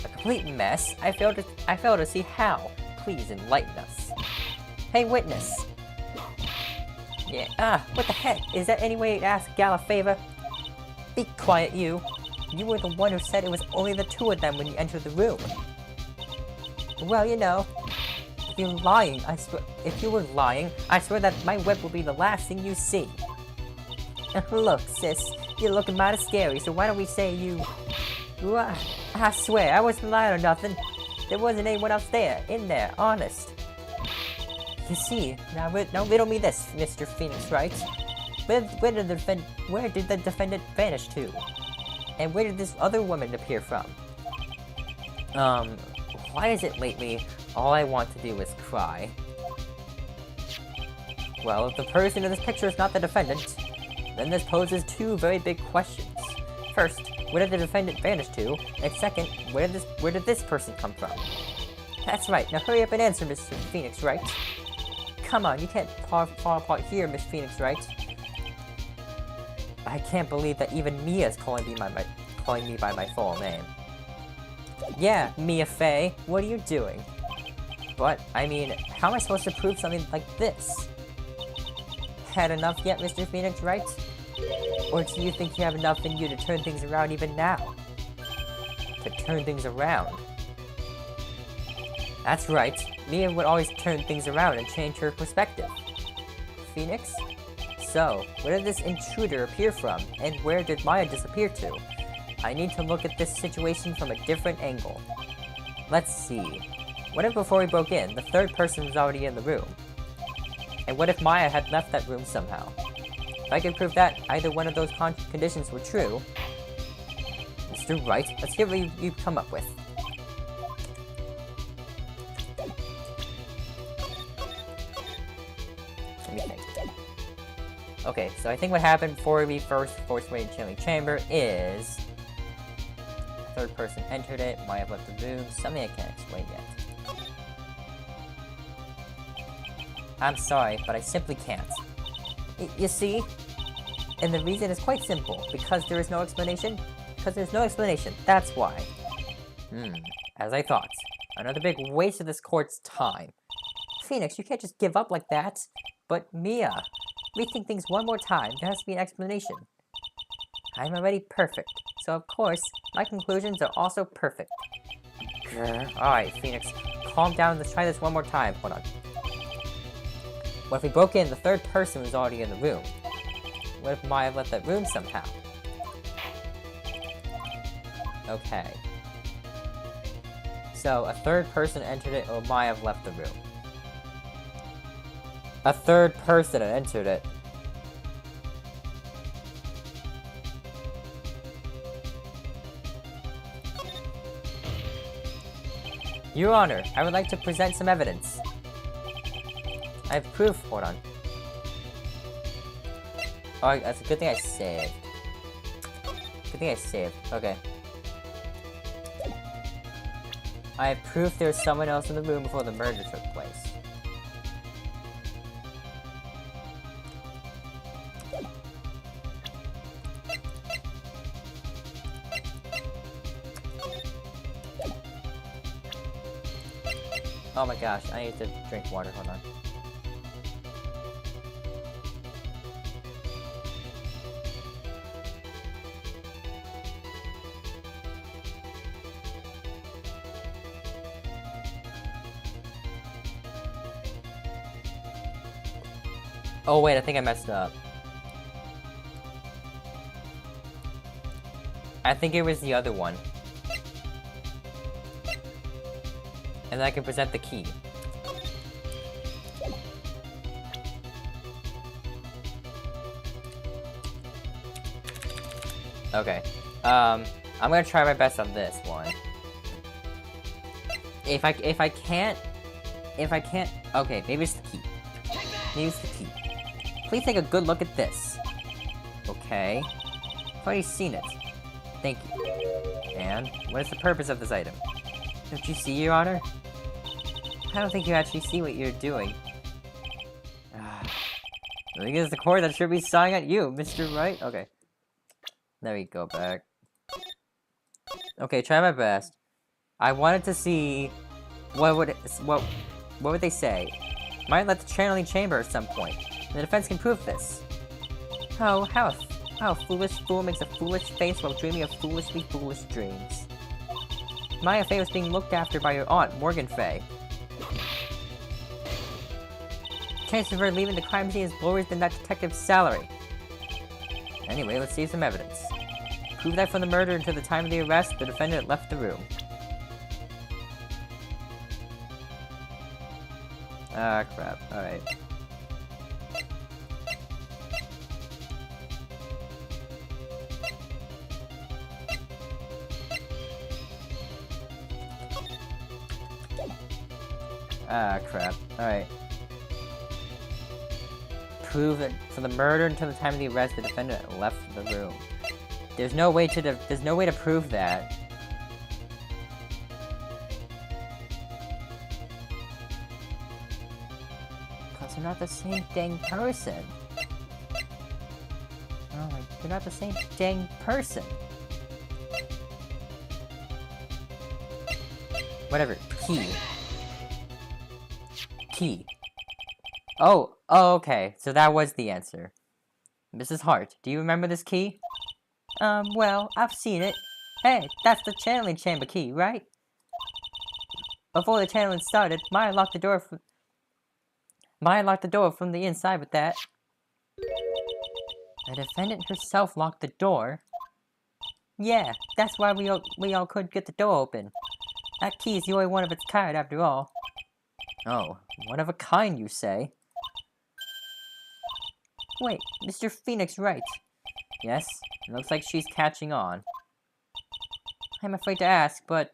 A complete mess? I fail to see how. Please enlighten us. Hey, witness. Yeah, what the heck? Is that any way to ask Gal a favor? Be quiet, you. You were the one who said it was only the two of them when you entered the room. Well, you know, if you were lying, I swear that my whip will be the last thing you see. Look, sis, you're looking mighty scary, so why don't we say you... I swear, I wasn't lying or nothing. There wasn't anyone else in there, honest. You see, now riddle me this, Mr. Phoenix, Wright. Where did the defendant vanish to? And where did this other woman appear from? Why is it lately all I want to do is cry? Well, if the person in this picture is not the defendant, then this poses two very big questions. First, where did the defendant vanish to? And second, where did this person come from? That's right, now hurry up and answer, Mr. Phoenix, Wright. Come on, you can't fall apart here, Miss Phoenix, Wright. I can't believe that even Mia's calling me by my full name. Yeah, Mia Fey, what are you doing? But, I mean, how am I supposed to prove something like this? Had enough yet, Mr. Phoenix, Wright? Or do you think you have enough in you to turn things around even now? To turn things around? That's right, Mia would always turn things around and change her perspective. Phoenix? So, where did this intruder appear from, and where did Maya disappear to? I need to look at this situation from a different angle. Let's see. What if before we broke in, the third person was already in the room? And what if Maya had left that room somehow? If I could prove that either one of those conditions were true... Mr. Wright, let's hear what you've come up with. Let me think. Okay, so I think what happened before we first forced Wright into the chamber is... the third person entered it, Maya left the room, something I can't explain yet. I'm sorry, but I simply can't. You see? And the reason is quite simple, because there is no explanation. Because there's no explanation, that's why. As I thought. Another big waste of this court's time. Phoenix, you can't just give up like that. But Mia, rethink things one more time, there has to be an explanation. I'm already perfect, so of course, my conclusions are also perfect. Alright, Phoenix. Calm down. Let's try this one more time. Hold on. What if we broke in, the third person was already in the room? What if Maya left that room somehow? Okay. So, a third person entered it, or Maya left the room. A third person entered it. Your Honor, I would like to present some evidence. I have proof. Hold on. Oh, that's a good thing I saved. Good thing I saved. Okay. I have proof there was someone else in the room before the murder took place. Oh my gosh, I need to drink water. Hold on. Oh wait, I think I messed up. I think it was the other one. And then I can present the key. Okay. I'm gonna try my best on this one. If I can't, okay, maybe it's the key. Maybe it's the key. Please take a good look at this. Okay. I've already seen it. Thank you. And what is the purpose of this item? Don't you see, Your Honor? I don't think you actually see what you're doing. I think it's the court that should be sighing at you, Mr. Wright. Okay. There we go back. Okay, try my best. I wanted to see what would they say? Might let the channeling chamber at some point. The defense can prove this. Oh, how a foolish fool makes a foolish face while dreaming of foolishly foolish dreams. Maya Fey was being looked after by your aunt, Morgan Fey. Chances of her leaving the crime scene is lower than that detective's salary. Anyway, let's see some evidence. Prove that from the murder until the time of the arrest, the defendant left the room. Ah, crap. Alright. Ah, crap. Alright. Prove that for the murder until the time of the arrest, the defendant left the room. There's no way to prove that. Because they're not the same dang person. Oh my, they're not the same dang person. Whatever. Key. Key. Oh, okay. So that was the answer. Mrs. Hart, do you remember this key? Well, I've seen it. Hey, that's the channeling chamber key, right? Before the channeling started, Maya locked the door from the inside with that. The defendant herself locked the door? Yeah, that's why we all couldn't get the door open. That key is the only one of its kind, after all. Oh, one of a kind, you say? Wait, Mr. Phoenix Wright. Yes, it looks like she's catching on. I'm afraid to ask, but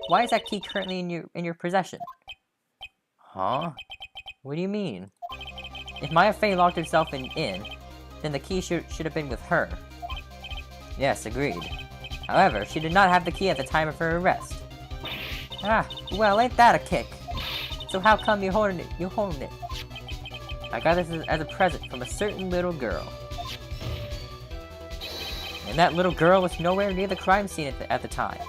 why is that key currently in your possession? Huh? What do you mean? If Maya Fey locked herself in, then the key should have been with her. Yes, agreed. However, she did not have the key at the time of her arrest. Ah, well, ain't that a kick? So how come you're holding it? I got this as a present from a certain little girl. And that little girl was nowhere near the crime scene at the time.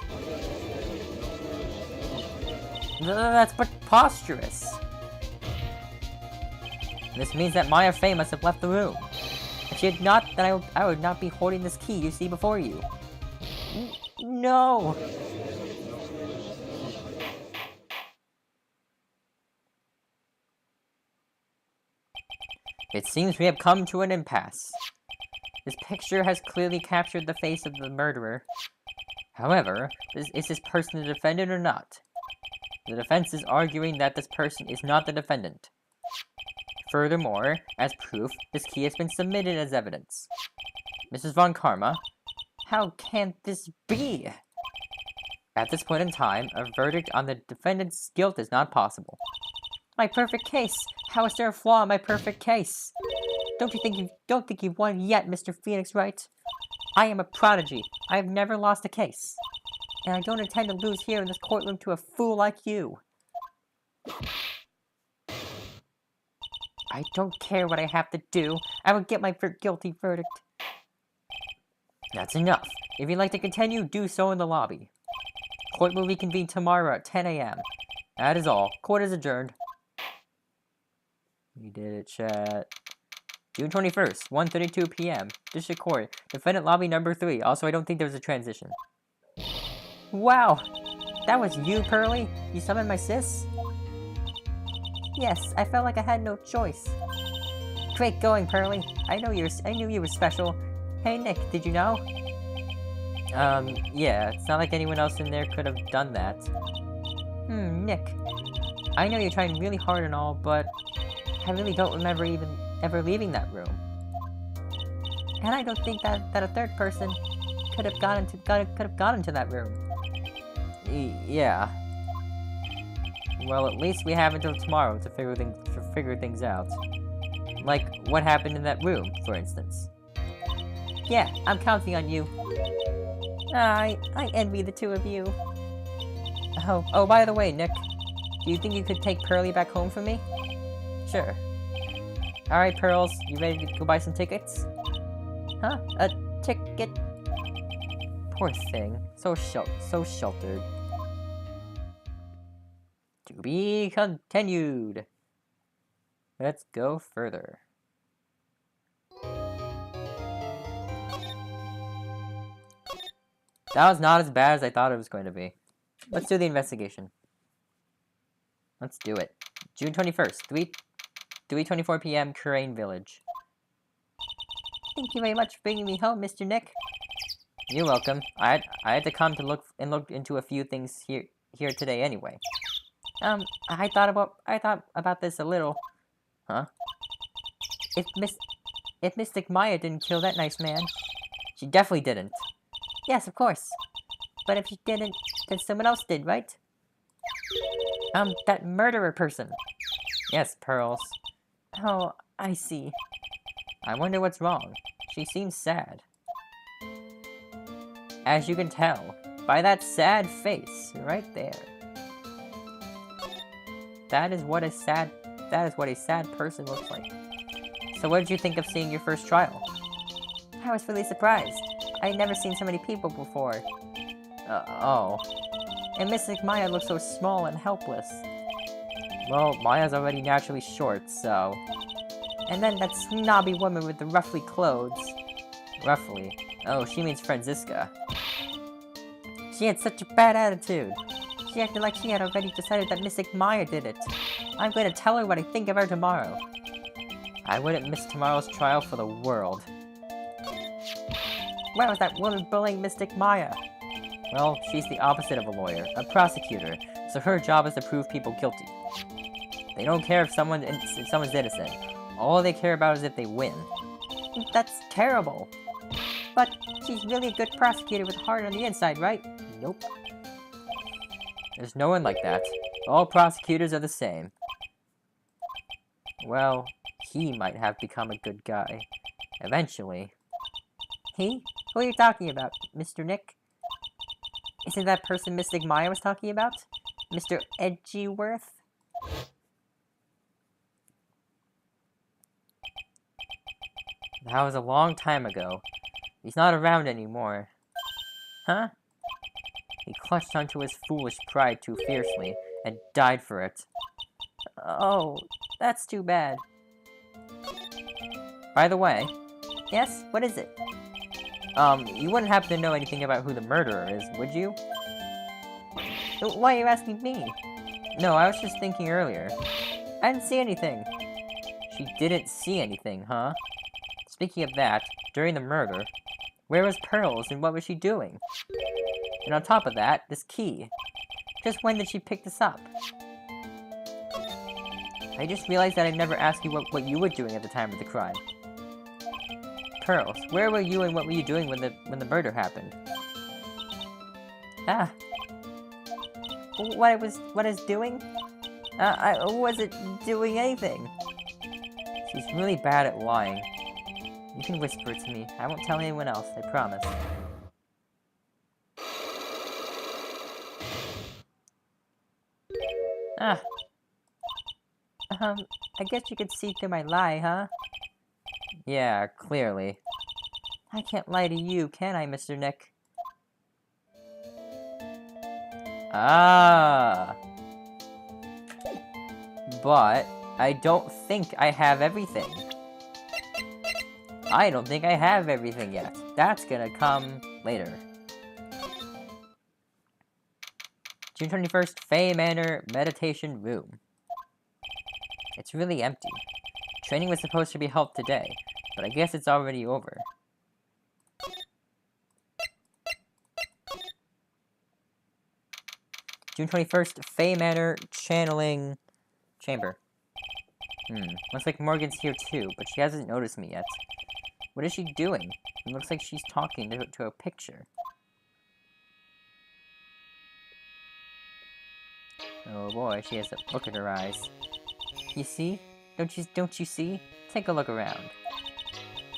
That's preposterous. This means that Maya Fey must have left the room. If she had not, then I would not be holding this key you see before you. No! It seems we have come to an impasse. This picture has clearly captured the face of the murderer. However, is this person the defendant or not? The defense is arguing that this person is not the defendant. Furthermore, as proof, this key has been submitted as evidence. Mrs. Von Karma, how can this be? At this point in time, a verdict on the defendant's guilt is not possible. My perfect case! How is there a flaw in my perfect case? Don't think you've won yet, Mr. Phoenix Wright? I am a prodigy. I have never lost a case. And I don't intend to lose here in this courtroom to a fool like you. I don't care what I have to do. I will get my guilty verdict. That's enough. If you'd like to continue, do so in the lobby. Court will reconvene tomorrow at 10 a.m. That is all. Court is adjourned. We did it, chat. June 21st, 1:32 p.m. District Court. Defendant lobby number 3. Also, I don't think there was a transition. Wow! That was you, Pearly? You summoned my sis? Yes, I felt like I had no choice. Great going, Pearly. I knew you were special. Hey, Nick, did you know? Yeah, it's not like anyone else in there could have done that. Nick. I know you're trying really hard and all, but I really don't remember even ever leaving that room. And I don't think that a third person could have gone into that room. Yeah. Well, at least we have until tomorrow to figure things out. Like what happened in that room, for instance. Yeah, I'm counting on you. I envy the two of you. Oh, by the way, Nick, do you think you could take Pearly back home for me? Sure. Alright, Pearls, you ready to go buy some tickets? Huh? A ticket? Poor thing. So sheltered. To be continued. Let's go further. That was not as bad as I thought it was going to be. Let's do the investigation. Let's do it. June 21st, 3:24 p.m. Crane Village. Thank you very much for bringing me home, Mr. Nick. You're welcome. I had to come to look into a few things here today anyway. I thought about this a little. Huh? If Mystic Maya didn't kill that nice man, she definitely didn't. Yes, of course. But if she didn't, then someone else did, right? That murderer person. Yes, Pearls. Oh, I see. I wonder what's wrong. She seems sad. As you can tell, by that sad face right there. That is what a sad person looks like. So what did you think of seeing your first trial? I was really surprised. I had never seen so many people before. Oh. And Mystic Maya looks so small and helpless. Well, Maya's already naturally short, so... And then that snobby woman with the ruffly clothes. Ruffly? Oh, she means Franziska. She had such a bad attitude. She acted like she had already decided that Mystic Maya did it. I'm going to tell her what I think of her tomorrow. I wouldn't miss tomorrow's trial for the world. Where was that woman bullying Mystic Maya? Well, she's the opposite of a lawyer, a prosecutor, so her job is to prove people guilty. They don't care if someone's innocent. All they care about is if they win. That's terrible. But she's really a good prosecutor with a heart on the inside, right? Nope. There's no one like that. All prosecutors are the same. Well, he might have become a good guy. Eventually. He? Who are you talking about, Mr. Nick? Isn't that person Mystic Maya was talking about? Mr. Edgyworth? That was a long time ago. He's not around anymore. Huh? He clutched onto his foolish pride too fiercely, and died for it. Oh, that's too bad. By the way... Yes? What is it? You wouldn't happen to know anything about who the murderer is, would you? Why are you asking me? No, I was just thinking earlier. I didn't see anything. She didn't see anything, huh? Speaking of that, during the murder, where was Pearls and what was she doing? And on top of that, this key. Just when did she pick this up? I just realized that I never asked you what you were doing at the time of the crime. Pearls, where were you and what were you doing when the murder happened? Ah. What I was doing? I wasn't doing anything. She's really bad at lying. You can whisper it to me. I won't tell anyone else, I promise. Ah. I guess you could see through my lie, huh? Yeah, clearly. I can't lie to you, can I, Mr. Nick? Ah. But I don't think I have everything. I don't think I have everything yet. That's gonna come later. June 21st, Fey Manor Meditation Room. It's really empty. Training was supposed to be held today, but I guess it's already over. June 21st, Fey Manor Channeling Chamber. Looks like Morgan's here too, but she hasn't noticed me yet. What is she doing? It looks like she's talking to a picture. Oh boy, she has a look in her eyes. You see? Don't you see? Take a look around.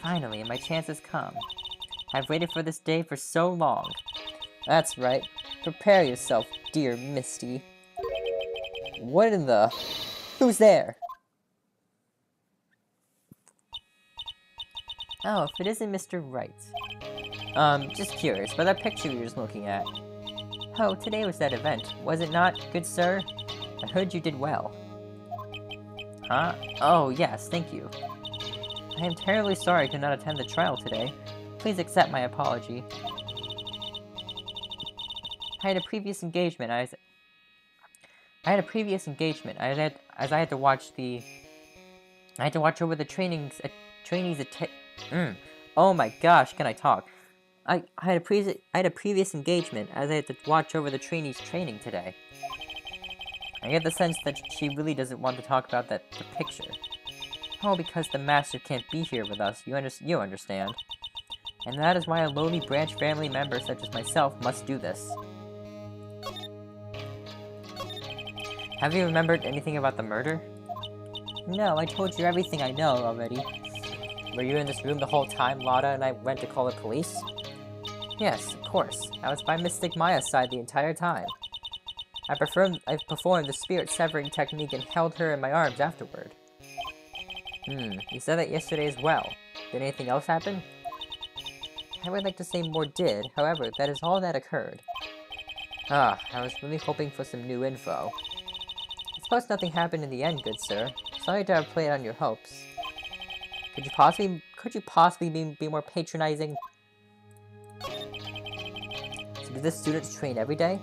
Finally, my chance has come. I've waited for this day for so long. That's right. Prepare yourself, dear Misty. What in the... Who's there? Oh, if it isn't Mr. Wright. Just curious, about that picture you were just looking at. Oh, today was that event, was it not, good sir? I heard you did well. Huh? Oh, yes, thank you. I am terribly sorry I could not attend the trial today. Please accept my apology. I had a previous engagement. I had to watch over the trainees. Oh my gosh, can I talk? I had a previous engagement as I had to watch over the trainees' training today. I get the sense that she really doesn't want to talk about the picture. Oh, because the master can't be here with us, you understand. And that is why a lowly branch family member such as myself must do this. Have you remembered anything about the murder? No, I told you everything I know already. Were you in this room the whole time Lotta and I went to call the police? Yes, of course. I was by Mystic Maya's side the entire time. I performed the spirit severing technique and held her in my arms afterward. You said that yesterday as well. Did anything else happen? I would like to say more did, however, that is all that occurred. I was really hoping for some new info. I suppose nothing happened in the end, good sir. Sorry to have played on your hopes. Could you possibly be more patronizing? So do the students train every day?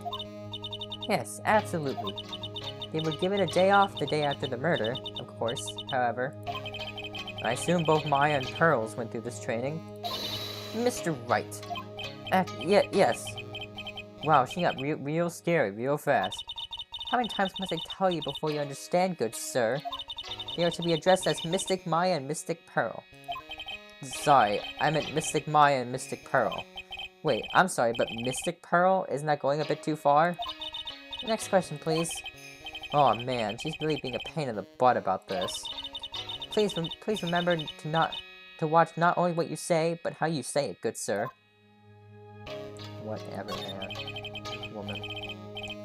Yes, absolutely. They were given a day off the day after the murder, of course, however. I assume both Maya and Pearls went through this training. Mr. Wright. Yes. Wow, she got real scary, real fast. How many times must I tell you before you understand, good sir? They are to be addressed as Mystic Maya and Mystic Pearl. Sorry, I meant Mystic Maya and Mystic Pearl. Wait, I'm sorry, but Mystic Pearl? Isn't that going a bit too far? Next question, please. Oh man, she's really being a pain in the butt about this. Please remember to watch not only what you say, but how you say it, good sir. Whatever, man. Woman.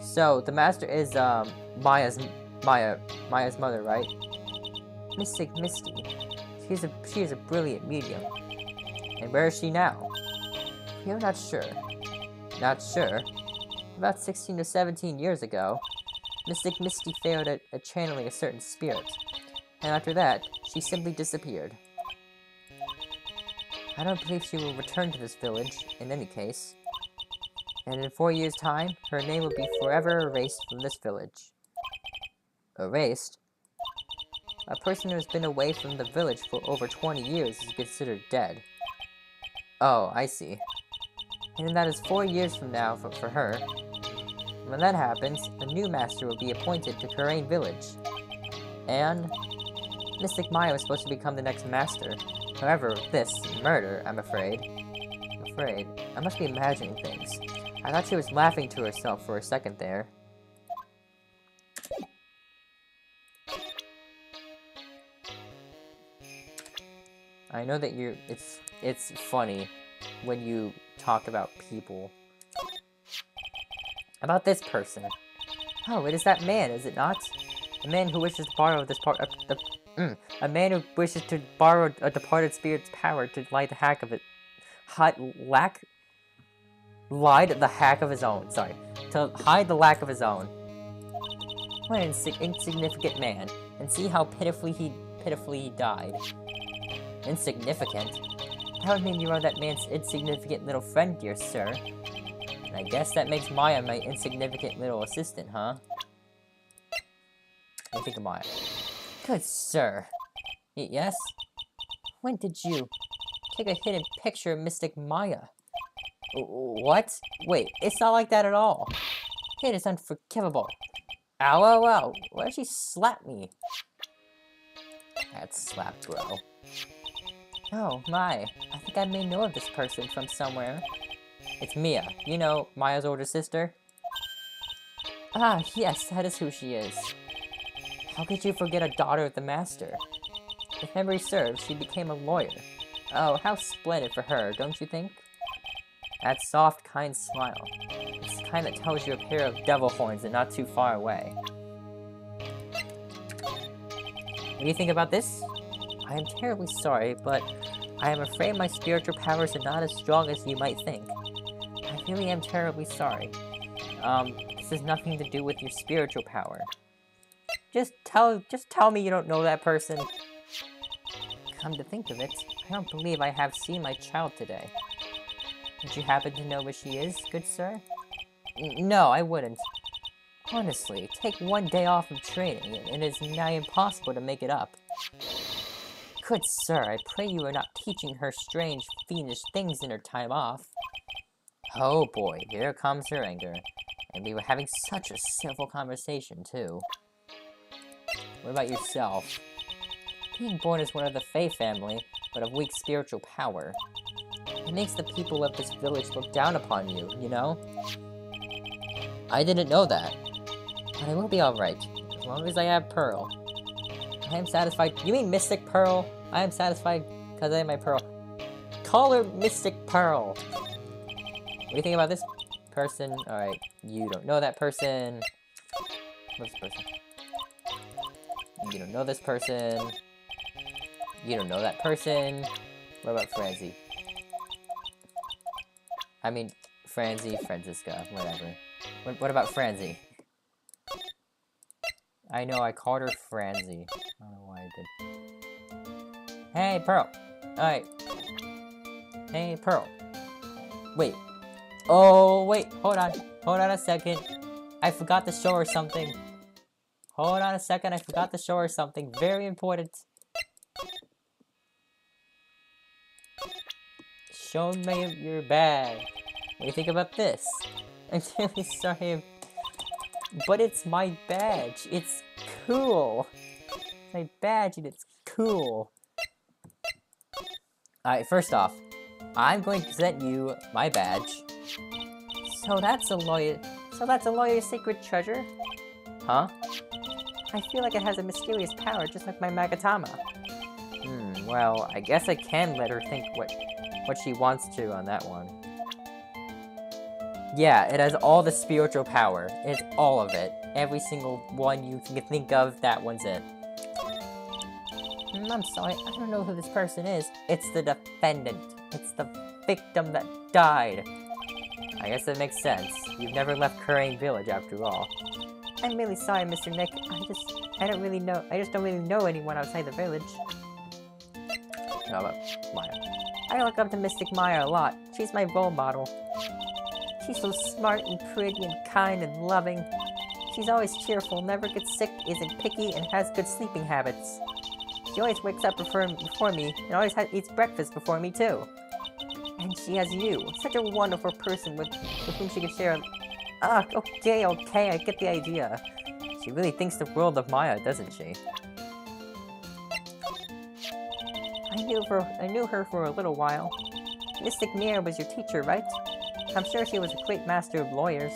So, the master is, Maya's mother, right? Mystic Misty. She is a brilliant medium. And where is she now? We are not sure. Not sure? About 16 to 17 years ago, Mystic Misty failed at channeling a certain spirit. And after that, she simply disappeared. I don't believe she will return to this village, in any case. And in 4 years' time, her name will be forever erased from this village. Erased? A person who has been away from the village for over 20 years is considered dead. Oh, I see. And that is 4 years from now for her. When that happens, a new master will be appointed to Kurain Village. And Mystic Maya was supposed to become the next master. However, this murder, I'm afraid. I must be imagining things. I thought she was laughing to herself for a second there. I know that it's funny when you talk about people. About this person. Oh, it is that man, is it not? A man who wishes to borrow this part of the a man who wishes to borrow a departed spirit's power to light the hack of it. Lied the hack of his own. Sorry, to hide the lack of his own. What an insignificant man, and see how pitifully he died. Insignificant? That would mean you are that man's insignificant little friend, dear sir. And I guess that makes Maya my insignificant little assistant, huh? What do you think of Maya? Good sir. Yes? When did you take a hidden picture of Mystic Maya? What? Wait, it's not like that at all. It is unforgivable. Ow, ow, ow. Why did she slap me? That slapped, bro. Oh, my. I think I may know of this person from somewhere. It's Mia. You know, Maya's older sister? Ah, yes, that is who she is. How could you forget a daughter of the Master? If memory serves, she became a lawyer. Oh, how splendid for her, don't you think? That soft, kind smile. It's the kind that tells you a pair of devil horns and not too far away. What do you think about this? I am terribly sorry, but I am afraid my spiritual powers are not as strong as you might think. I really am terribly sorry. This has nothing to do with your spiritual power. Just tell me you don't know that person. Come to think of it, I don't believe I have seen my child today. Would you happen to know where she is, good sir? No, I wouldn't. Honestly, take one day off from training, and it is nigh impossible to make it up. Good sir, I pray you are not teaching her strange, fiendish things in her time off. Oh boy, here comes her anger. And we were having such a civil conversation, too. What about yourself? Being born as one of the Fae family, but of weak spiritual power, it makes the people of this village look down upon you, you know? I didn't know that. But I will be alright, as long as I have Pearl. I am satisfied. You mean Mystic Pearl? I am satisfied because I have my Pearl. Call her Mystic Pearl! What do you think about this person? Alright, you don't know that person. What's this person? You don't know this person. You don't know that person. What about Franzi? I mean, Franziska, whatever. What about Franzi? I know, I called her Franzi. I don't know why I did. Hey, Pearl! Alright. Hey, Pearl. Wait. Oh, wait, hold on. Hold on a second. I forgot to show her something. Hold on a second, I forgot to show her something very important. Show me your bag. What do you think about this? I'm really sorry, but it's my badge. It's cool. My badge and it's cool. Alright, first off, I'm going to present you my badge. So that's a lawyer's secret treasure? Huh? I feel like it has a mysterious power, just like my Magatama. Well, I guess I can let her think what she wants to on that one. Yeah, it has all the spiritual power. It's all of it. Every single one you can think of, that one's it. I'm sorry, I don't know who this person is. It's the defendant. It's the victim that died. I guess that makes sense. You've never left Kurain Village after all. I'm really sorry, Mr. Nick. I don't really know. I just don't really know anyone outside the village. How about Maya? I look up to Mystic Maya a lot. She's my role model. She's so smart and pretty and kind and loving. She's always cheerful, never gets sick, isn't picky, and has good sleeping habits. She always wakes up before me, and always eats breakfast before me too. And she has you, such a wonderful person with whom she can share. Okay, I get the idea. She really thinks the world of Maya, doesn't she? I knew her for a little while. Mystic Mia was your teacher, right? I'm sure she was a great master of lawyers.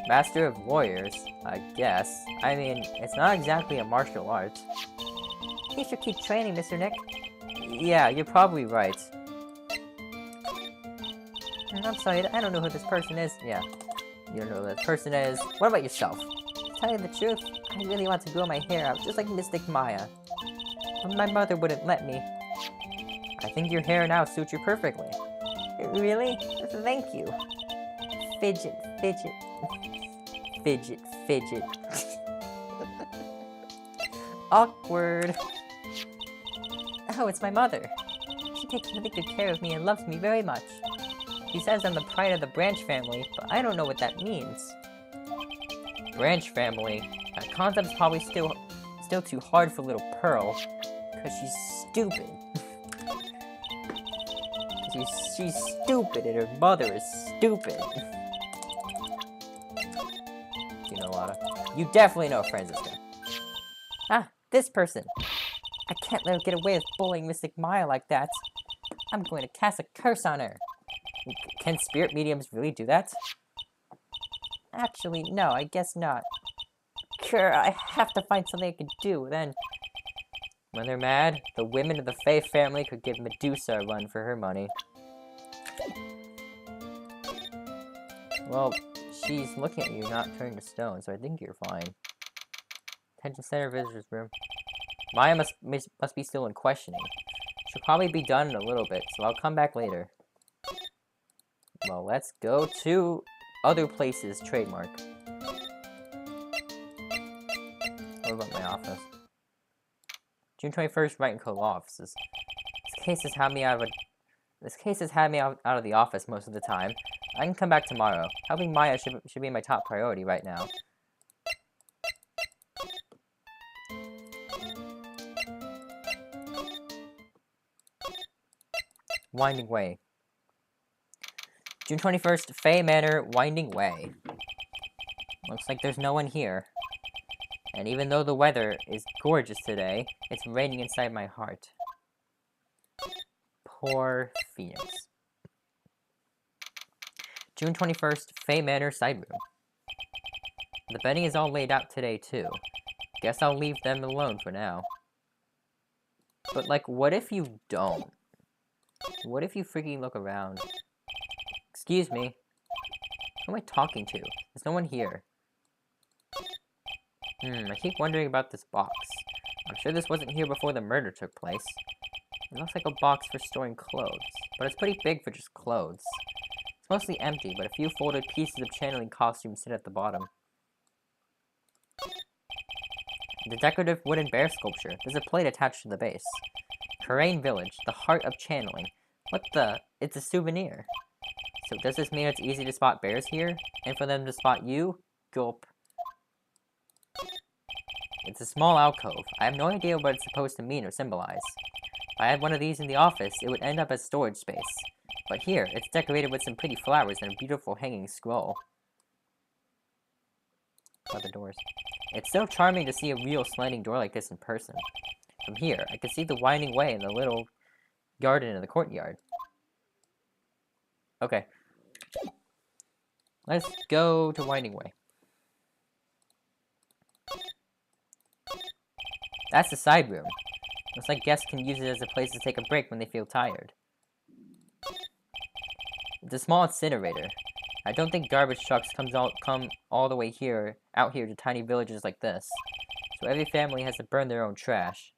Master of lawyers, I guess. I mean, it's not exactly a martial art. You should keep training, Mr. Nick. Yeah, you're probably right. I'm sorry, I don't know who this person is. Yeah, you don't know who this person is. What about yourself? To tell you the truth, I really want to grow my hair out, just like Mystic Maya. But my mother wouldn't let me. I think your hair now suits you perfectly. Really? Thank you. Fidget, fidget. Fidget, fidget. Awkward. Oh, it's my mother. She takes really good care of me and loves me very much. She says I'm the pride of the Branch family, but I don't know what that means. Branch family? That concept's probably still too hard for little Pearl. Because she's stupid. She's stupid and her mother is stupid. You know, Lotta. You definitely know Francisca. Ah, this person. I can't let her get away with bullying Mystic Maya like that. I'm going to cast a curse on her. Can spirit mediums really do that? Actually, no, I guess not. Sure, I have to find something I can do, then... When they're mad, the women of the Fae family could give Medusa a run for her money. Well, she's looking at you, not turning to stone, so I think you're fine. Attention Center Visitor's Room. Maya must be still in questioning. She'll probably be done in a little bit, so I'll come back later. Well, let's go to other places, trademark. What about my office? June 21st, Wright & Co. offices. This case has had me out of the office most of the time. I can come back tomorrow. Helping Maya should be my top priority right now. Winding Way. June 21st, Fae Manor, Winding Way. Looks like there's no one here. And even though the weather is gorgeous today, it's raining inside my heart. Poor Phoenix. June 21st, Fae Manor Side Room. The bedding is all laid out today, too. Guess I'll leave them alone for now. But, like, what if you don't? What if you freaking look around? Excuse me. Who am I talking to? There's no one here. I keep wondering about this box. I'm sure this wasn't here before the murder took place. It looks like a box for storing clothes, but it's pretty big for just clothes. It's mostly empty, but a few folded pieces of channeling costumes sit at the bottom. The decorative wooden bear sculpture. There's a plate attached to the base. Karain Village, the heart of channeling. What the? It's a souvenir. So does this mean it's easy to spot bears here? And for them to spot you? Gulp. It's a small alcove. I have no idea what it's supposed to mean or symbolize. If I had one of these in the office, it would end up as storage space. But here, it's decorated with some pretty flowers and a beautiful hanging scroll. Other doors. It's so charming to see a real sliding door like this in person. From here, I can see the winding way and the little garden in the courtyard. Okay. Let's go to Winding Way. That's the side room. Looks like guests can use it as a place to take a break when they feel tired. It's a small incinerator. I don't think garbage trucks come all the way out here to tiny villages like this. So every family has to burn their own trash.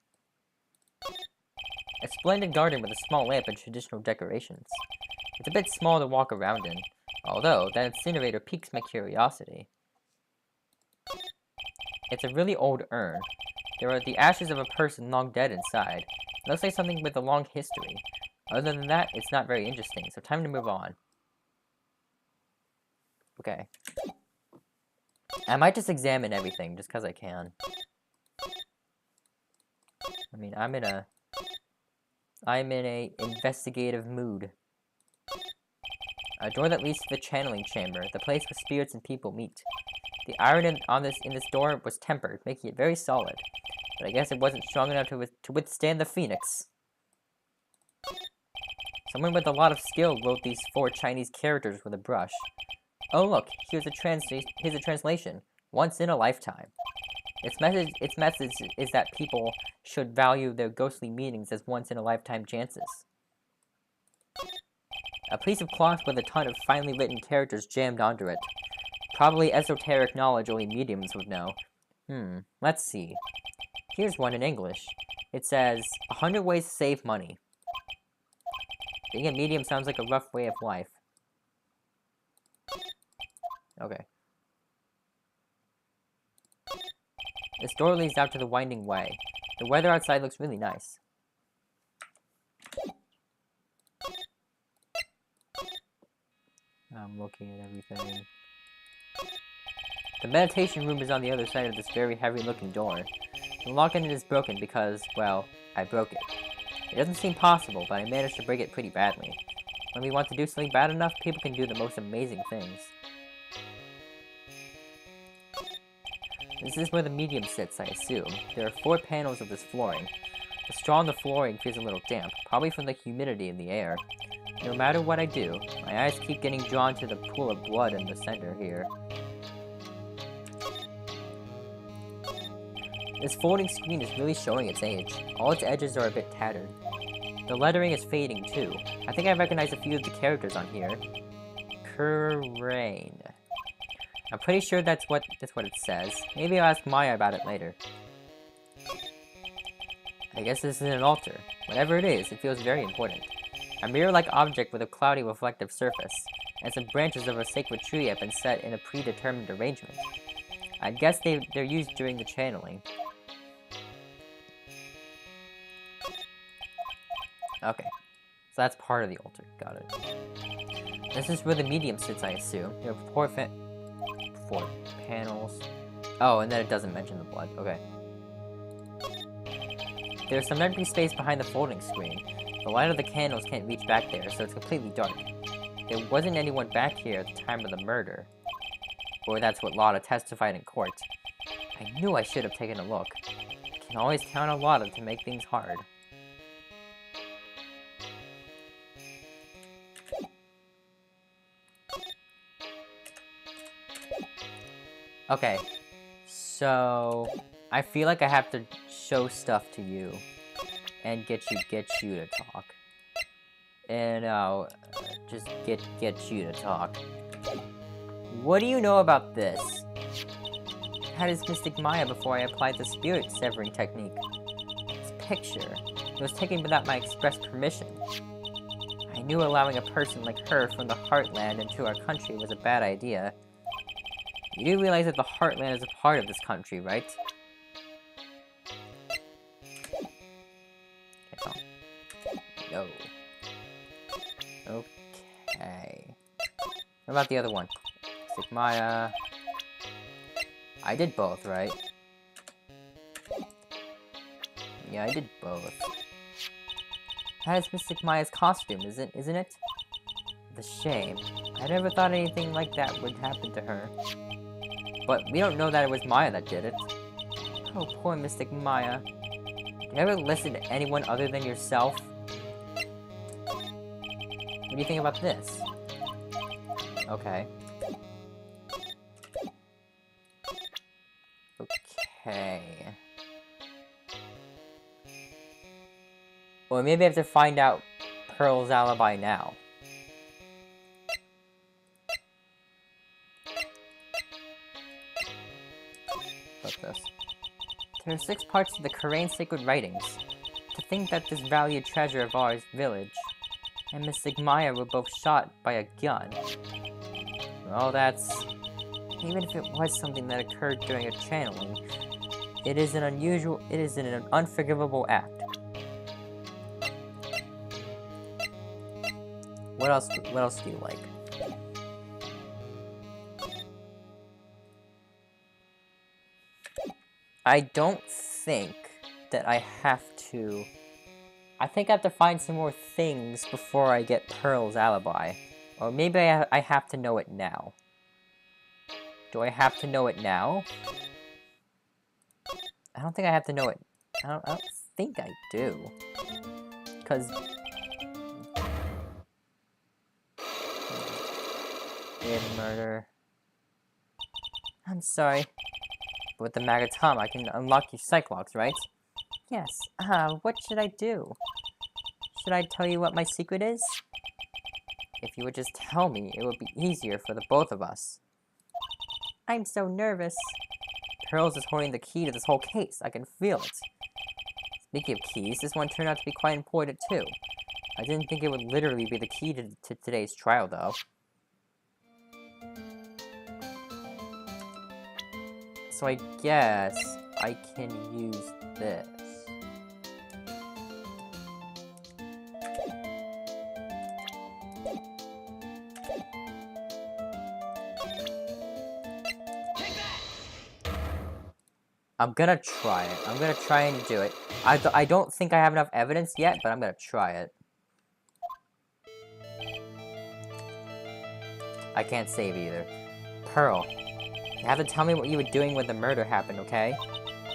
A splendid garden with a small lamp and traditional decorations. It's a bit small to walk around in, although that incinerator piques my curiosity. It's a really old urn. There are the ashes of a person long dead inside. It looks like something with a long history. Other than that, it's not very interesting, so time to move on. Okay. I might just examine everything, just because I can. I mean, I'm in a investigative mood. A door that leads to the channeling chamber, the place where spirits and people meet. The iron in this door was tempered, making it very solid. But I guess it wasn't strong enough to withstand the phoenix. Someone with a lot of skill wrote these 4 Chinese characters with a brush. Oh look, here's a translation. Once in a lifetime. Its message is that people should value their ghostly meetings as once-in-a-lifetime chances. A piece of cloth with a ton of finely written characters jammed onto it. Probably esoteric knowledge only mediums would know. Let's see. Here's one in English. It says, 100 ways to save money. Being a medium sounds like a rough way of life. Okay. This door leads out to the winding way. The weather outside looks really nice. I'm looking at everything. The meditation room is on the other side of this very heavy-looking door. The lock on it is broken because, well, I broke it. It doesn't seem possible, but I managed to break it pretty badly. When we want to do something bad enough, people can do the most amazing things. This is where the medium sits, I assume. There are 4 panels of this flooring. The straw on the flooring feels a little damp, probably from the humidity in the air. No matter what I do, my eyes keep getting drawn to the pool of blood in the center here. This folding screen is really showing its age. All its edges are a bit tattered. The lettering is fading too. I think I recognize a few of the characters on here. Kurain. I'm pretty sure that's what it says. Maybe I'll ask Maya about it later. I guess this is an altar. Whatever it is, it feels very important. A mirror-like object with a cloudy reflective surface, and some branches of a sacred tree have been set in a predetermined arrangement. I guess they're used during the channeling. Okay, so that's part of the altar. Got it. This is where the medium sits, I assume. There are 4 panels. Oh, and then it doesn't mention the blood. Okay. There's some empty space behind the folding screen. The light of the candles can't reach back there, so it's completely dark. There wasn't anyone back here at the time of the murder. Or that's what Lotta testified in court. I knew I should have taken a look. I can always count on Lotta to make things hard. Okay, so I feel like I have to show stuff to you and get you to talk. And I'll just get you to talk. What do you know about this? I had his Mystic Maya before I applied the spirit severing technique. This picture, it was taken without my express permission. I knew allowing a person like her from the Heartland into our country was a bad idea. You do realize that the Heartland is a part of this country, right? No. Okay. What about the other one? Mystic Maya. I did both, right? Yeah, I did both. That is Mystic Maya's costume, isn't it? The shame. I never thought anything like that would happen to her. But we don't know that it was Maya that did it. Oh, poor Mystic Maya. Do you ever listen to anyone other than yourself? What do you think about this? Okay. Okay. Or maybe I have to find out Pearl's alibi now. What's this? There are 6 parts to the Kurain sacred writings. To think that this valued treasure of ours village and Mystic Maya were both shot by a gun. Well, that's... Even if it was something that occurred during a channeling, it is an unforgivable act. What else do you like? I don't think that I have to... I think I have to find some more things before I get Pearl's alibi. Or maybe I have to know it now. Do I have to know it now? I don't think I have to know it. I don't think I do. Because... did murder... I'm sorry. But with the Magatom, I can unlock your Cyclops, right? Yes. What should I do? Should I tell you what my secret is? If you would just tell me, it would be easier for the both of us. I'm so nervous. Pearls is holding the key to this whole case. I can feel it. Speaking of keys, this one turned out to be quite important too. I didn't think it would literally be the key to today's trial, though. So I guess I can use this. I'm gonna try it. I'm gonna try and do it. I don't think I have enough evidence yet, but I'm gonna try it. I can't save either. Pearl, you have to tell me what you were doing when the murder happened, okay?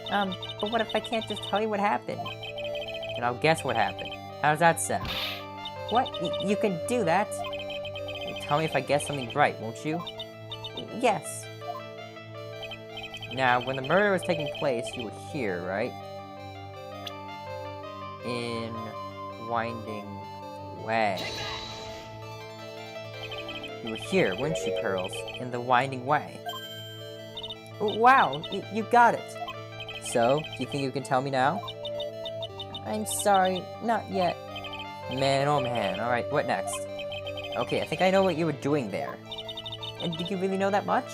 But what if I can't just tell you what happened? And I'll guess what happened. How does that sound? What? You can do that? You'll tell me if I guess something right, won't you? Yes. Now, when the murder was taking place, you were here, right? In Winding Way. You were here, weren't you, Pearls? In the Winding Way. Wow, you got it. So, do you think you can tell me now? I'm sorry, not yet. Man, oh man. Alright, what next? Okay, I think I know what you were doing there. And did you really know that much?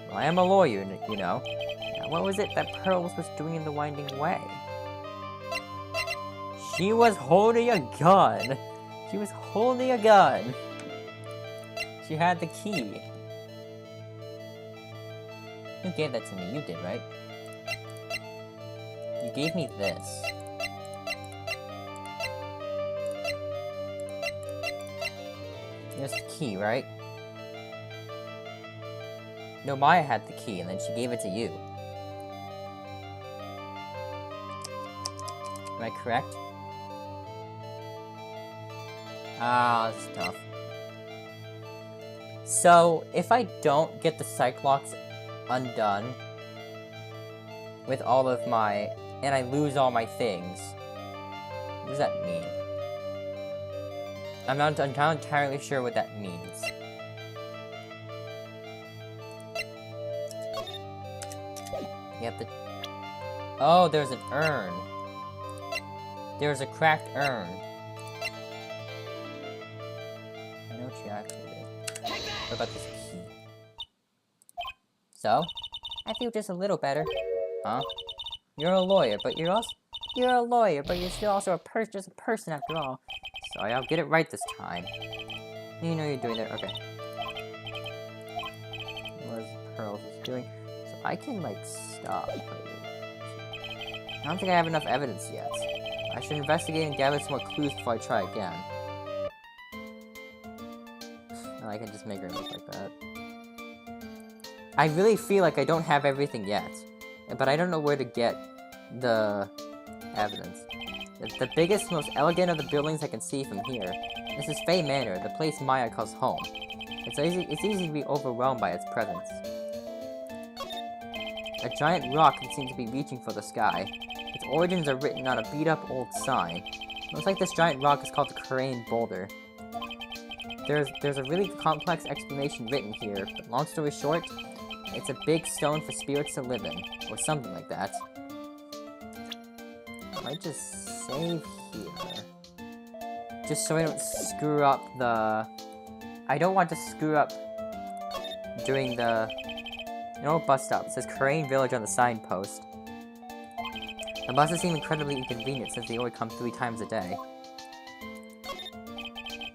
Well, I am a lawyer, you know. Now, what was it that Pearls was doing in the Winding Way? She was holding a gun! She was holding a gun! She had the key. You gave that to me, you did, right? You gave me this. Here's the key, right? No, Maya had the key, and then she gave it to you. Am I correct? Ah, this is tough. So, if I don't get the Cyclops undone with all of my... and I lose all my things, what does that mean? I'm not entirely sure what that means. You have to... Oh, there's an urn. There's a cracked urn. I know what you actually did. What about this key? So? I feel just a little better. Huh? You're a lawyer, but you're also... You're a lawyer, but you're still also just a person after all. Sorry, I'll get it right this time. You know you're doing that. Okay. What is Pearls is doing? So I can, like, stop. I don't think I have enough evidence yet. I should investigate and gather some more clues before I try again. No, I can just make her look like that. I really feel like I don't have everything yet. But I don't know where to get the evidence. It's the biggest, most elegant of the buildings I can see from here. This is Fey Manor, the place Maya calls home. It's easy to be overwhelmed by its presence. A giant rock can seem to be reaching for the sky. Its origins are written on a beat-up old sign. Looks like this giant rock is called the Crane Boulder. There's a really complex explanation written here, but long story short, it's a big stone for spirits to live in, or something like that. I might just save here. Just so I don't screw up the... I don't want to screw up during the... You know, bus stop. It says Crane Village on the signpost. The buses seem incredibly inconvenient since they only come 3 times a day.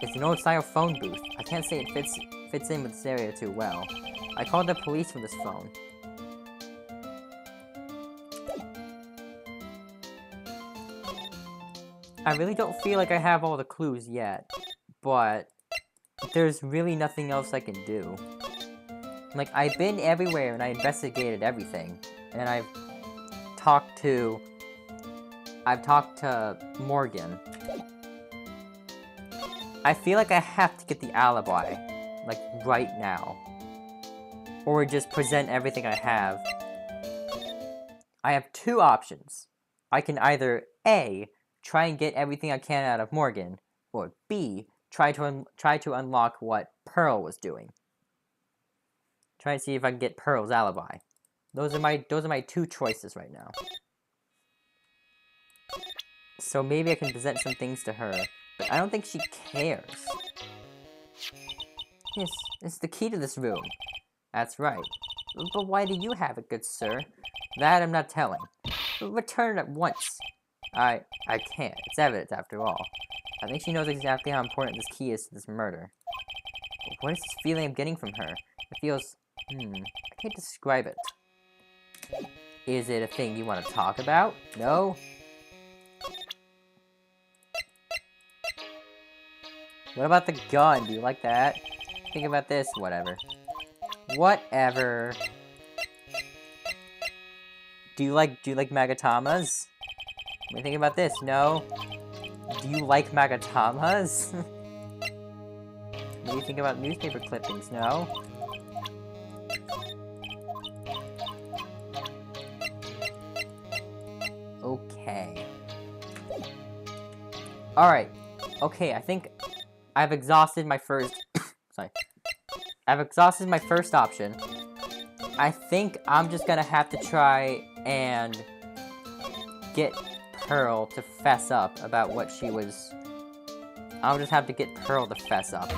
It's an old-style phone booth. I can't say it fits in with this area too well. I called the police from this phone. I really don't feel like I have all the clues yet, but there's really nothing else I can do. Like, I've been everywhere and I investigated everything, and I've talked to Morgan. I feel like I have to get the alibi, like, right now. Or just present everything I have. I have two options. I can either A, try and get everything I can out of Morgan, or B, try to unlock what Pearl was doing. Try and see if I can get Pearl's alibi. Those are my two choices right now. So maybe I can present some things to her, but I don't think she cares. Yes, it's the key to this room. That's right. But why do you have it, good sir? That I'm not telling. Return it at once. I can't. It's evidence, after all. I think she knows exactly how important this key is to this murder. But what is this feeling I'm getting from her? It feels... I can't describe it. Is it a thing you want to talk about? No? What about the gun? Do you like that? Think about this. Whatever. Whatever. Do you like Magatamas? What do you think about this? No? Do you like Magatamas? What do you think about newspaper clippings? No? Okay. Alright. Okay, I think I've exhausted my first... Sorry. I've exhausted my first option. I think I'm just gonna have to try and get Pearl to fess up about what she was... I'll just have to get Pearl to fess up.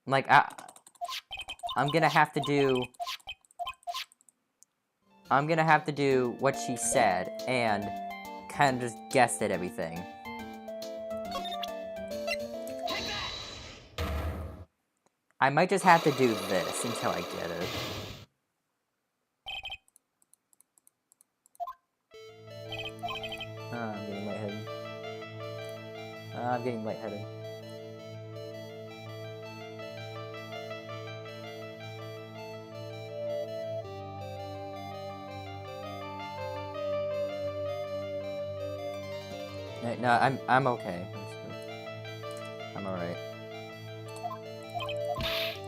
Like, I'm gonna have to do... I'm gonna have to do what she said, and kind of just guess at everything. I might just have to do this until I get it. I'm getting lightheaded. I'm getting lightheaded. No, I'm okay. I'm alright.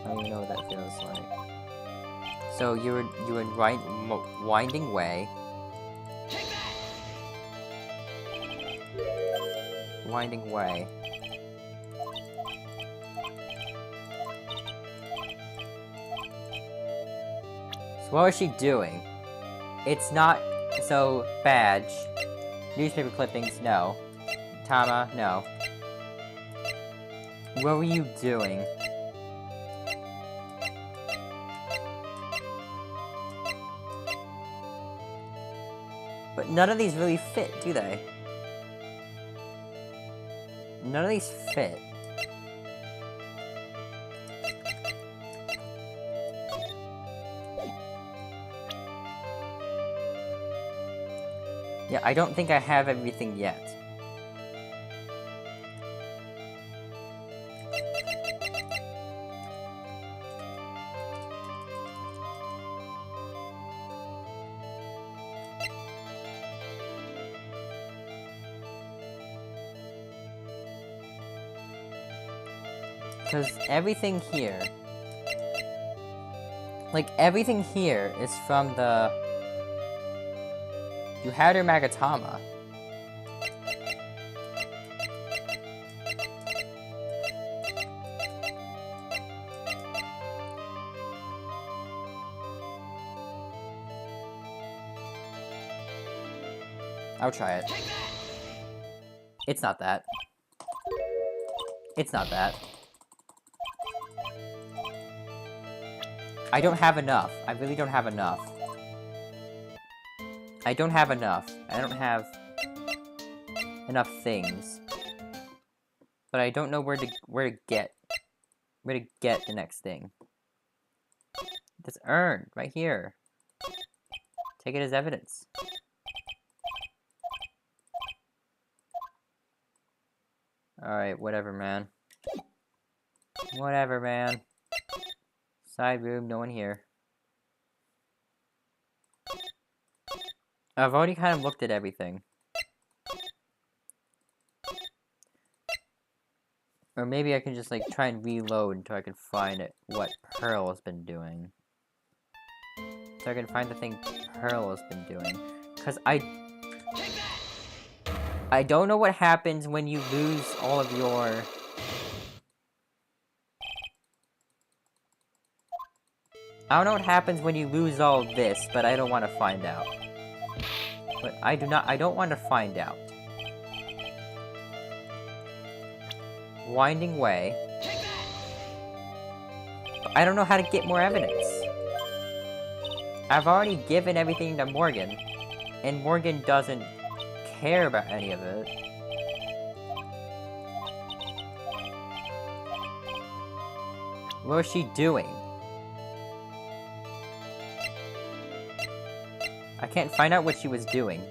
I don't even know what that feels like. So you're in right winding way. Winding way. So what was she doing? It's not so badge. Newspaper clippings, no. Tama, no. What were you doing? But none of these really fit, do they? None of these fit. Yeah, I don't think I have everything yet. Because everything here... Like, everything here is from the... You had her Magatama. I'll try it. It's not that. It's not that. I don't have enough. I really don't have enough. I don't have enough. I don't have enough things. But I don't know where to get the next thing. It's earned right here. Take it as evidence. Alright, whatever, man. Whatever, man. Side room, no one here. I've already kind of looked at everything. Or maybe I can just, like, try and reload until I can find it, what Pearl has been doing. So I can find the thing Pearl has been doing. Because I don't know what happens when you lose all of your... I don't know what happens when you lose all of this, but I don't want to find out. But I don't want to find out. Winding way. But I don't know how to get more evidence. I've already given everything to Morgan, and Morgan doesn't care about any of it. What was she doing? I can't find out what she was doing.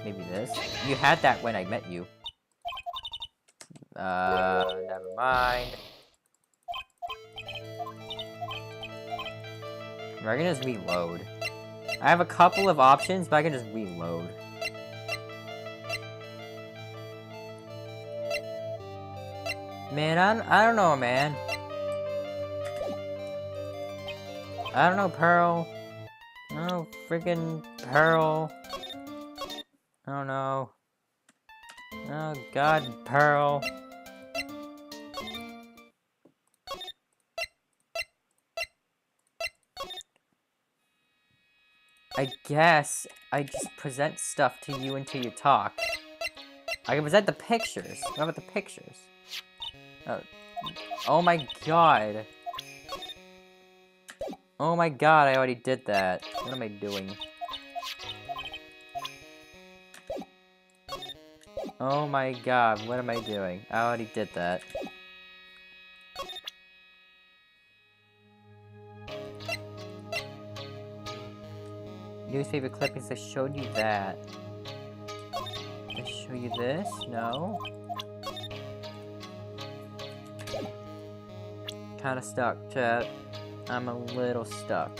Maybe this? You had that when I met you. Never mind. I can just reload. I have a couple of options, but I can just reload. Man, I don't know, man. I don't know, Pearl. Oh, freaking Pearl. I don't know. Oh, God, Pearl. I guess I just present stuff to you until you talk. I can present the pictures. What about the pictures? Oh my god. Oh my god, I already did that. What am I doing? Oh my god, what am I doing? I already did that. Newspaper clippings, I showed you that. Did I show you this? No? Kinda stuck, chat. I'm a little stuck.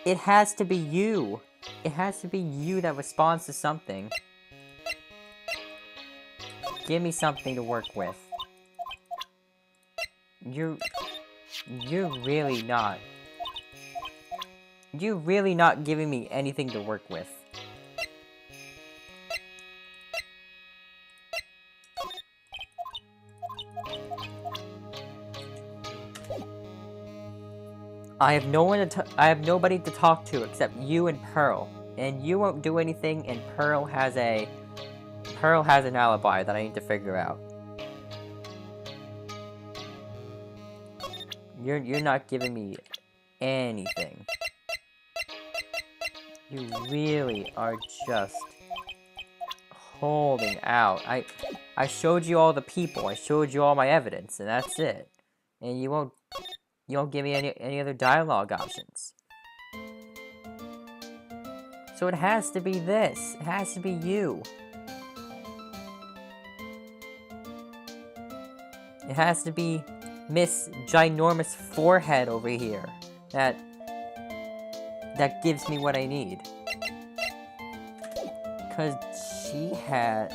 It has to be you. It has to be you that responds to something. Give me something to work with. You're really not. You're really not giving me anything to work with. I have nobody to talk to except you and Pearl. And you won't do anything, and Pearl has an alibi that I need to figure out. You're not giving me anything. You really are just holding out. I showed you all the people. I showed you all my evidence, and that's it. And you won't give me any other dialogue options. So it has to be this. It has to be you. It has to be Miss Ginormous Forehead over here. That gives me what I need. Because she had...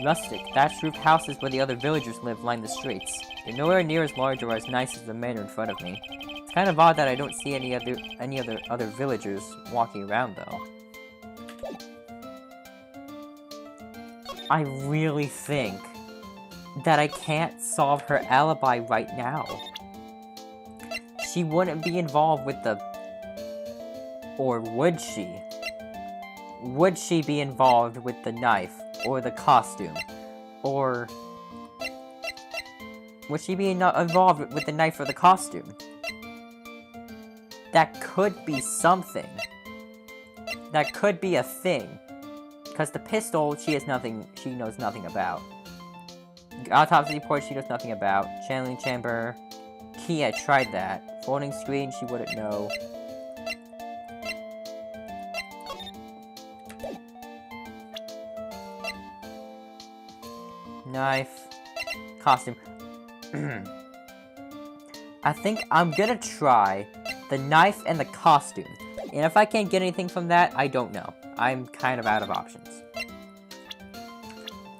Rustic, thatched roof houses where the other villagers live line the streets. They're nowhere near as large or as nice as the manor in front of me. It's kind of odd that I don't see any other villagers walking around, though. I really think that I can't solve her alibi right now. She wouldn't be involved with the... Or would she? Would she be involved with the knife? Or the costume? Or... Would she be involved with the knife or the costume? That could be something. That could be a thing. Because the pistol, she knows nothing about. Autopsy report, she knows nothing about. Channeling chamber, key, I tried that. Folding screen, she wouldn't know. Knife. Costume. I think I'm gonna try the knife and the costume. And if I can't get anything from that, I don't know. I'm kind of out of options.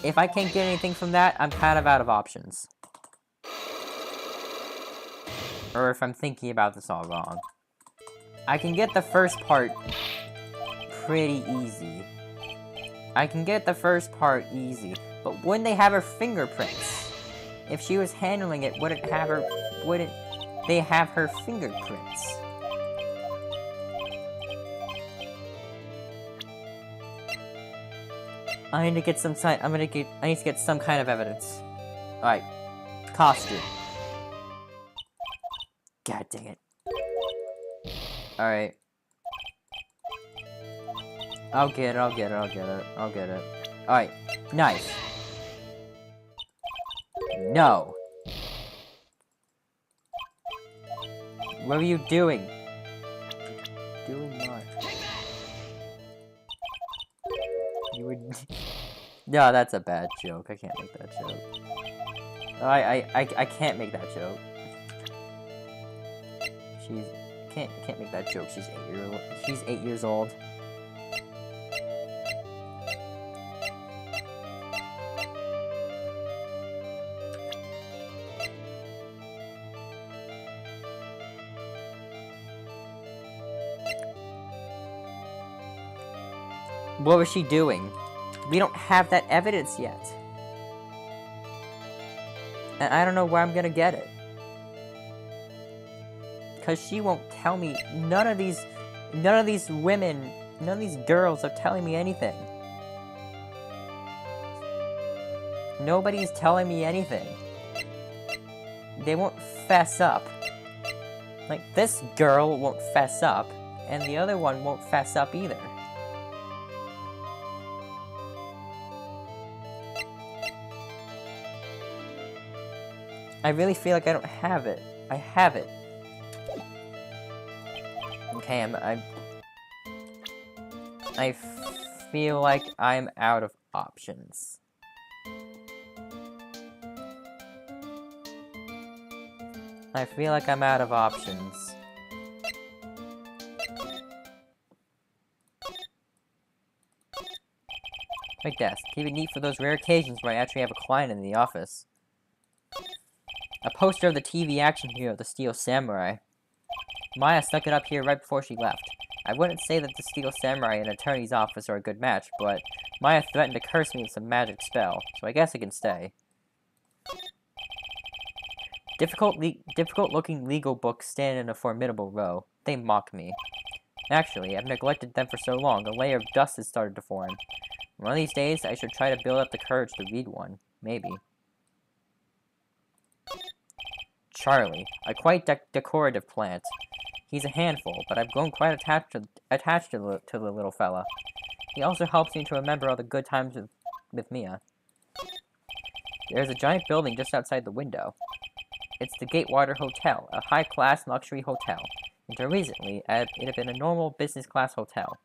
If I can't get anything from that, I'm kind of out of options. Or if I'm thinking about this all wrong. I can get the first part pretty easy. But wouldn't they have her fingerprints? If she was handling it, wouldn't they have her fingerprints? I need to get some I need to get some kind of evidence. Alright. Costume. God dang it. Alright. I'll get it. Alright. Knife. No. What are you doing? Doing what? You would... No, that's a bad joke. I can't make that joke. I can't make that joke. Can't make that joke. She's 8 years old. What was she doing? We don't have that evidence yet. And I don't know where I'm gonna get it. Because she won't tell me. None of these women, none of these girls are telling me anything. Nobody's telling me anything. They won't fess up. Like, this girl won't fess up, and the other one won't fess up either. I really feel like I don't have it. I have it. Okay, I feel like I'm out of options. I feel like I'm out of options. My desk. Keep it neat for those rare occasions where I actually have a client in the office. A poster of the TV action hero, the Steel Samurai. Maya stuck it up here right before she left. I wouldn't say that the Steel Samurai and Attorney's office are a good match, but Maya threatened to curse me with some magic spell, so I guess I can stay. Difficult-looking legal books stand in a formidable row. They mock me. Actually, I've neglected them for so long, a layer of dust has started to form. One of these days, I should try to build up the courage to read one. Maybe. Charlie, a quite decorative plant. He's a handful, but I've grown quite attached to the little fella. He also helps me to remember all the good times with Mia. There's a giant building just outside the window. It's the Gatewater Hotel, a high-class luxury hotel. Until recently, it had been a normal business-class hotel.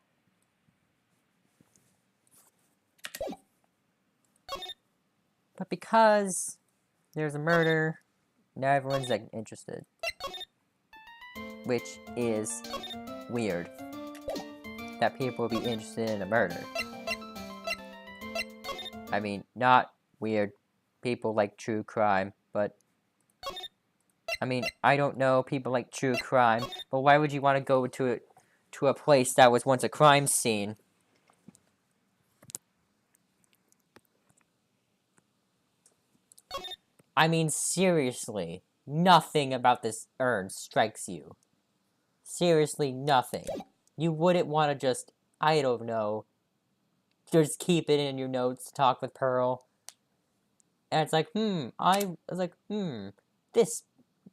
But because there's a murder, now everyone's like interested. Which is weird. That people would be interested in a murder. I mean, not weird. People like true crime, but... I mean, I don't know people like true crime, but why would you want to go to a place that was once a crime scene? I mean, seriously, nothing about this urn strikes you. Seriously, nothing. You wouldn't want to just, I don't know, just keep it in your notes, talk with Pearl. And it's like,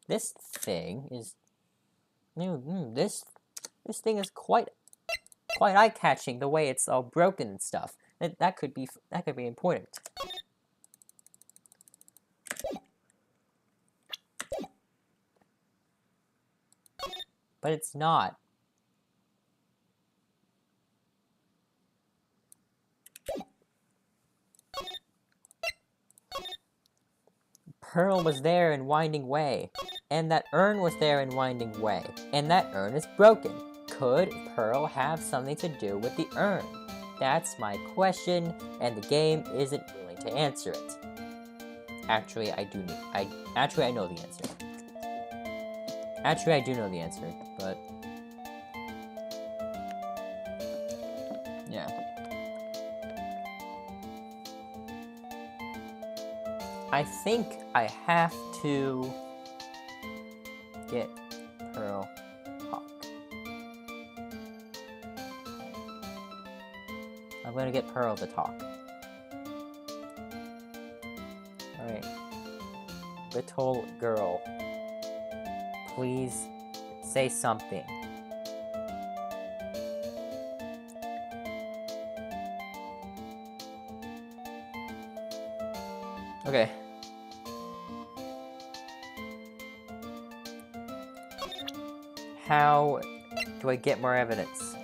this thing is, this thing is quite eye-catching, the way it's all broken and stuff. That could be important. But it's not. Pearl was there in Winding Way, and that urn was there in Winding Way, and that urn is broken. Could Pearl have something to do with the urn? That's my question, and the game isn't willing to answer it. Actually, I know the answer. Actually, I do know the answer, but yeah. I think I have to get Pearl Hawk. I'm gonna get Pearl to talk. Alright. Little girl. Please say something. Okay. How do I get more evidence?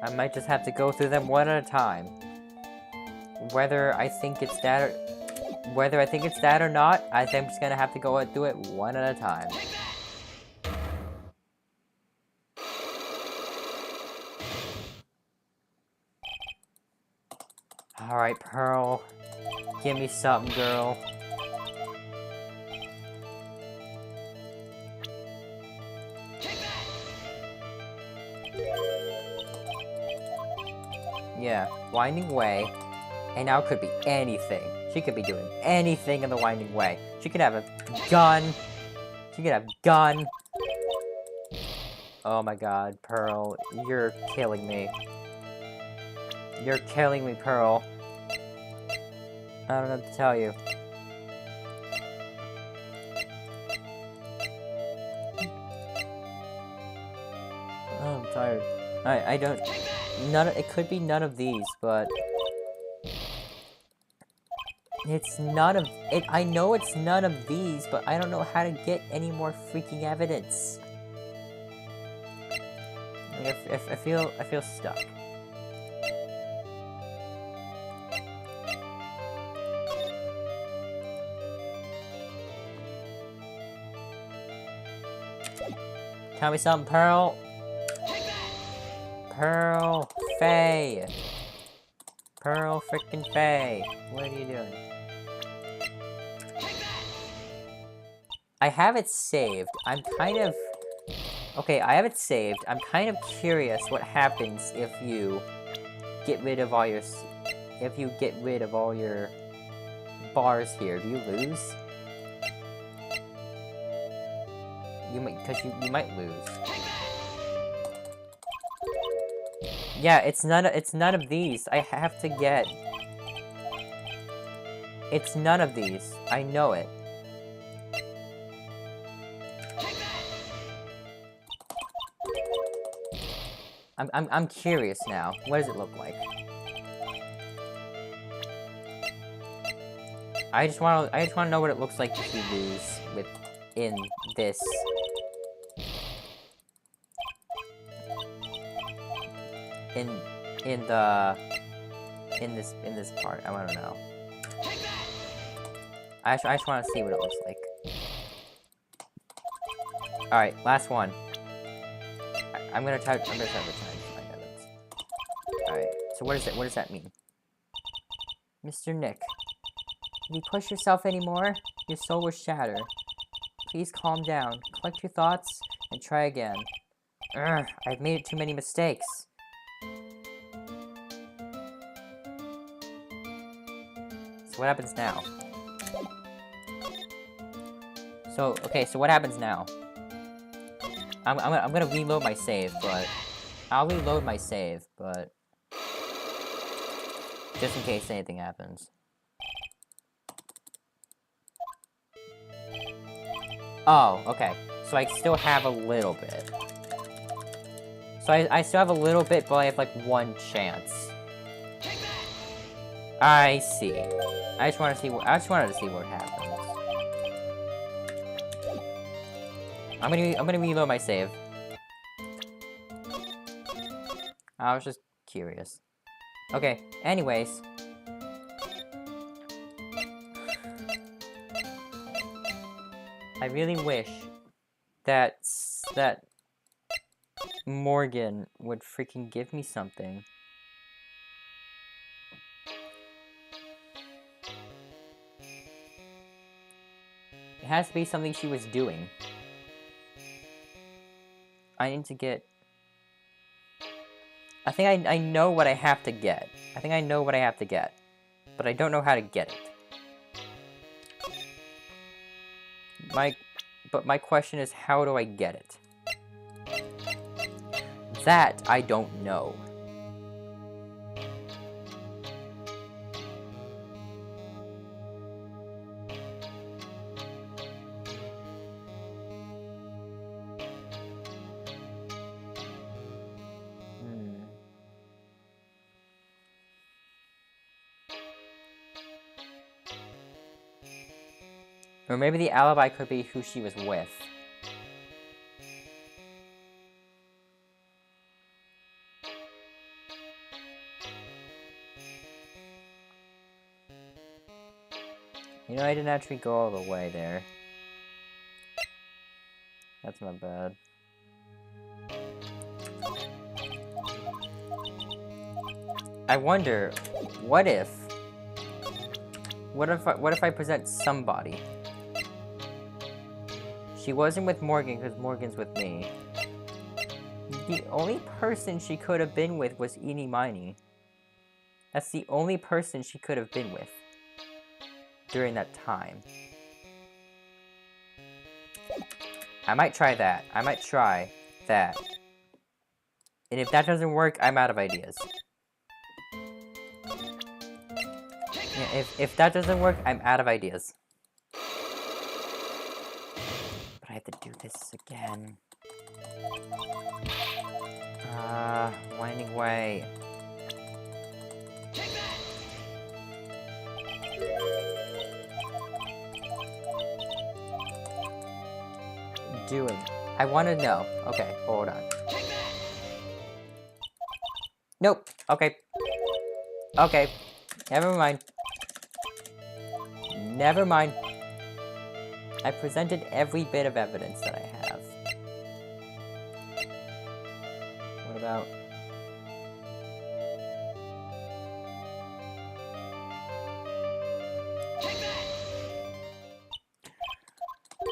I might just have to go through them one at a time. Whether I think it's that or not, I think I'm just gonna have to go through it one at a time. Alright, Pearl. Give me something, girl. Yeah, Winding Way. And now it could be anything. She could be doing anything in the Winding Way. She could have a gun. She could have a gun. Oh my god, Pearl. You're killing me. You're killing me, Pearl. I don't know what to tell you. Oh, I'm tired. I don't... it could be none of these, but... It's none of... I know it's none of these, but I don't know how to get any more freaking evidence. Like, I feel stuck. Tell me something, Pearl. Pearl Faye. Pearl frickin' Faye. What are you doing? I have it saved. I'm kind of... Okay, I have it saved. I'm kind of curious what happens if you get rid of all your... If you get rid of all your bars here. Do you lose? You might, because you might lose. Yeah, it's none of these. I have to get... It's none of these. I know it. I'm curious now. What does it look like? I just want to know what it looks like if you lose in this. In this part, I want to know. I just want to see what it looks like. All right, last one. I'm gonna try to find evidence. All right, so what does that mean? Mr. Nick, can you push yourself anymore? Your soul will shatter. Please calm down, collect your thoughts, and try again. Ugh, I've made too many mistakes. So what happens now? So, okay, so what happens now? I'm gonna reload my save, but... I'll reload my save, but... Just in case anything happens. Oh, okay. So I still have a little bit. So I still have a little bit, but I have like one chance. I see. I just wanted to see what happens. I'm gonna reload my save. I was just curious. Okay, anyways. I really wish that Morgan would freaking give me something. It has to be something she was doing. I need to get... I think I know what I have to get. I think I know what I have to get. But I don't know how to get it. But my question is, how do I get it? That I don't know. Or maybe the alibi could be who she was with. You know, I didn't actually go all the way there. That's not bad. I wonder, what if I present somebody? She wasn't with Morgan because Morgan's with me. The only person she could have been with was Eenie Miney. That's the only person she could have been with during that time. I might try that. I might try that. And if that doesn't work, I'm out of ideas. Yeah, if that doesn't work, I'm out of ideas. But I have to do this again. Winding way. Doing. I want to know. Okay, hold on. Nope. Okay. Okay. Never mind. Never mind. I presented every bit of evidence that I have. What about...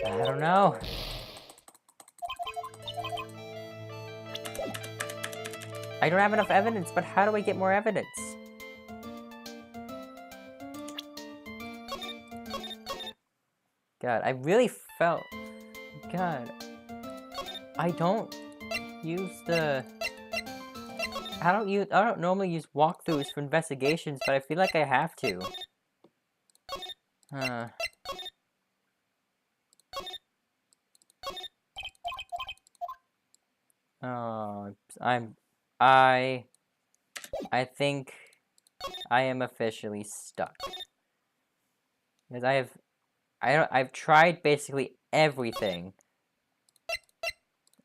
I don't know. I don't have enough evidence, but how do I get more evidence? God, I really felt... God. I don't use the... I don't normally use walkthroughs for investigations, but I feel like I have to. Oh, I think I am officially stuck. Because I've tried basically everything.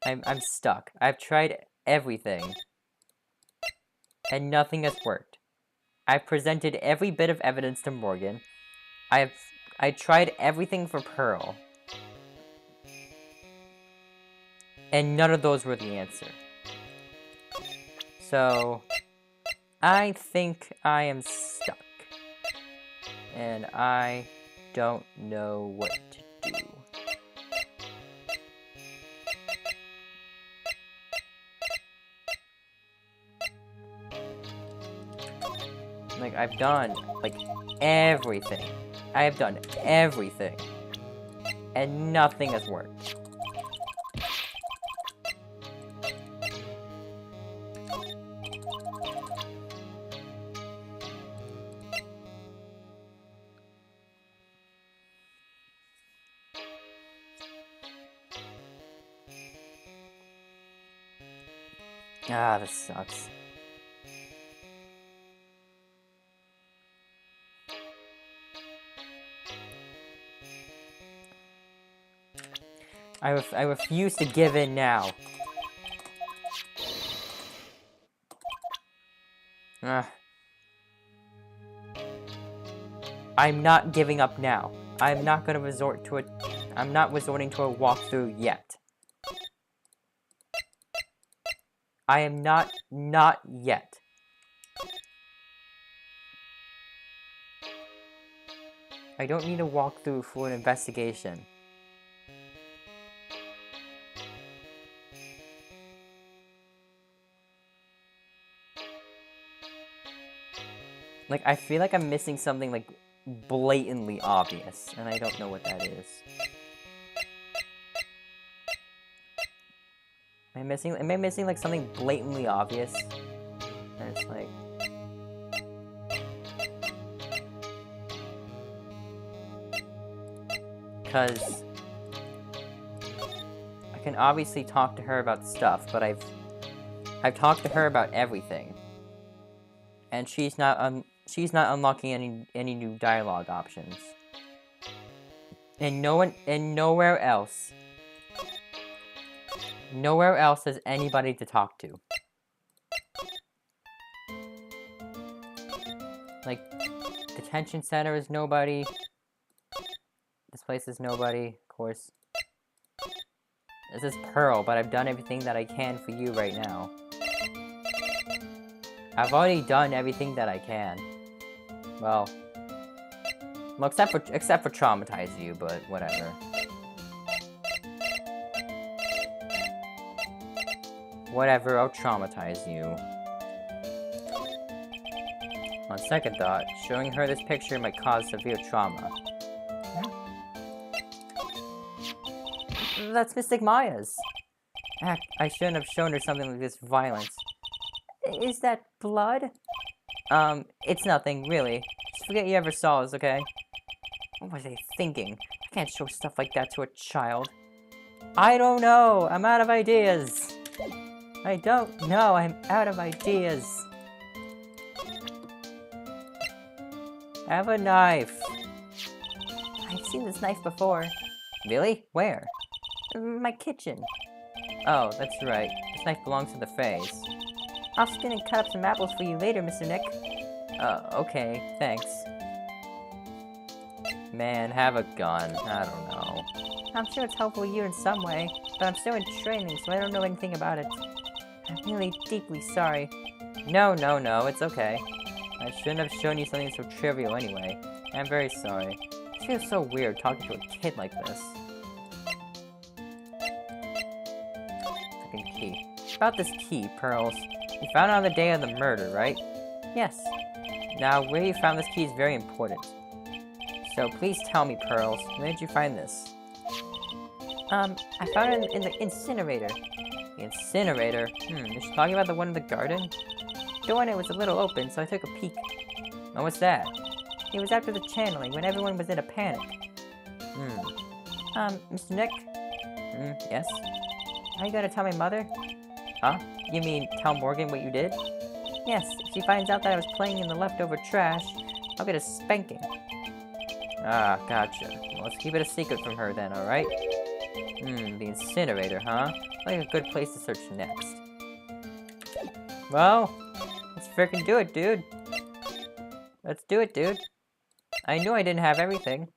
I'm stuck. I've tried everything. And nothing has worked. I've presented every bit of evidence to Morgan. I tried everything for Pearl. And none of those were the answer. So, I think I am stuck. And I don't know what to do. Like, I've done, like, everything. I have done everything. And nothing has worked. Ah, this sucks. I refuse to give in now. I'm not giving up now. I'm not gonna resort to it. I'm not resorting to a walkthrough yet. I am not yet. I don't need a walkthrough for an investigation. Like, I feel like I'm missing something, like, blatantly obvious, and I don't know what that is. Am I missing, like, something blatantly obvious? And it's like... Because... I can obviously talk to her about stuff, but I've talked to her about everything. And she's not unlocking any new dialogue options. And nowhere else has anybody to talk to. Like, detention center is nobody. This place is nobody, of course. This is Pearl, but I've done everything that I can for you right now. I've already done everything that I can. Well, except for traumatize you, but whatever. Whatever, I'll traumatize you. On second thought, showing her this picture might cause severe trauma. That's Mystic Maya's. Heck, I shouldn't have shown her something like this violence. Is that blood? It's nothing, really. Just forget you ever saw us, okay? What was I thinking? I can't show stuff like that to a child. I don't know! I'm out of ideas! I don't know, I'm out of ideas. I have a knife. I've seen this knife before. Really? Where? My kitchen. Oh, that's right. This knife belongs to the Fays. I'll skin and cut up some apples for you later, Mr. Nick. Okay, thanks. Man, have a gun. I don't know. I'm sure it's helpful to you in some way, but I'm still in training, so I don't know anything about it. I'm really deeply sorry. No, it's okay. I shouldn't have shown you something so trivial anyway. I'm very sorry. It feels so weird talking to a kid like this. Freaking key. About this key, Pearls. You found it on the day of the murder, right? Yes. Now, where you found this key is very important. So please tell me, Pearls, where did you find this? I found it in the incinerator. The incinerator? Is she talking about the one in the garden? The one it was a little open, so I took a peek. Oh, what's that? It was after the channeling, when everyone was in a panic. Mr. Nick? Yes? Are you gonna tell my mother? Huh? You mean tell Morgan what you did? Yes, if she finds out that I was playing in the leftover trash, I'll get a spanking. Ah, gotcha. Well, let's keep it a secret from her then, alright? The incinerator, huh? Like a good place to search next. Well, let's frickin' do it, dude. Let's do it, dude. I knew I didn't have everything.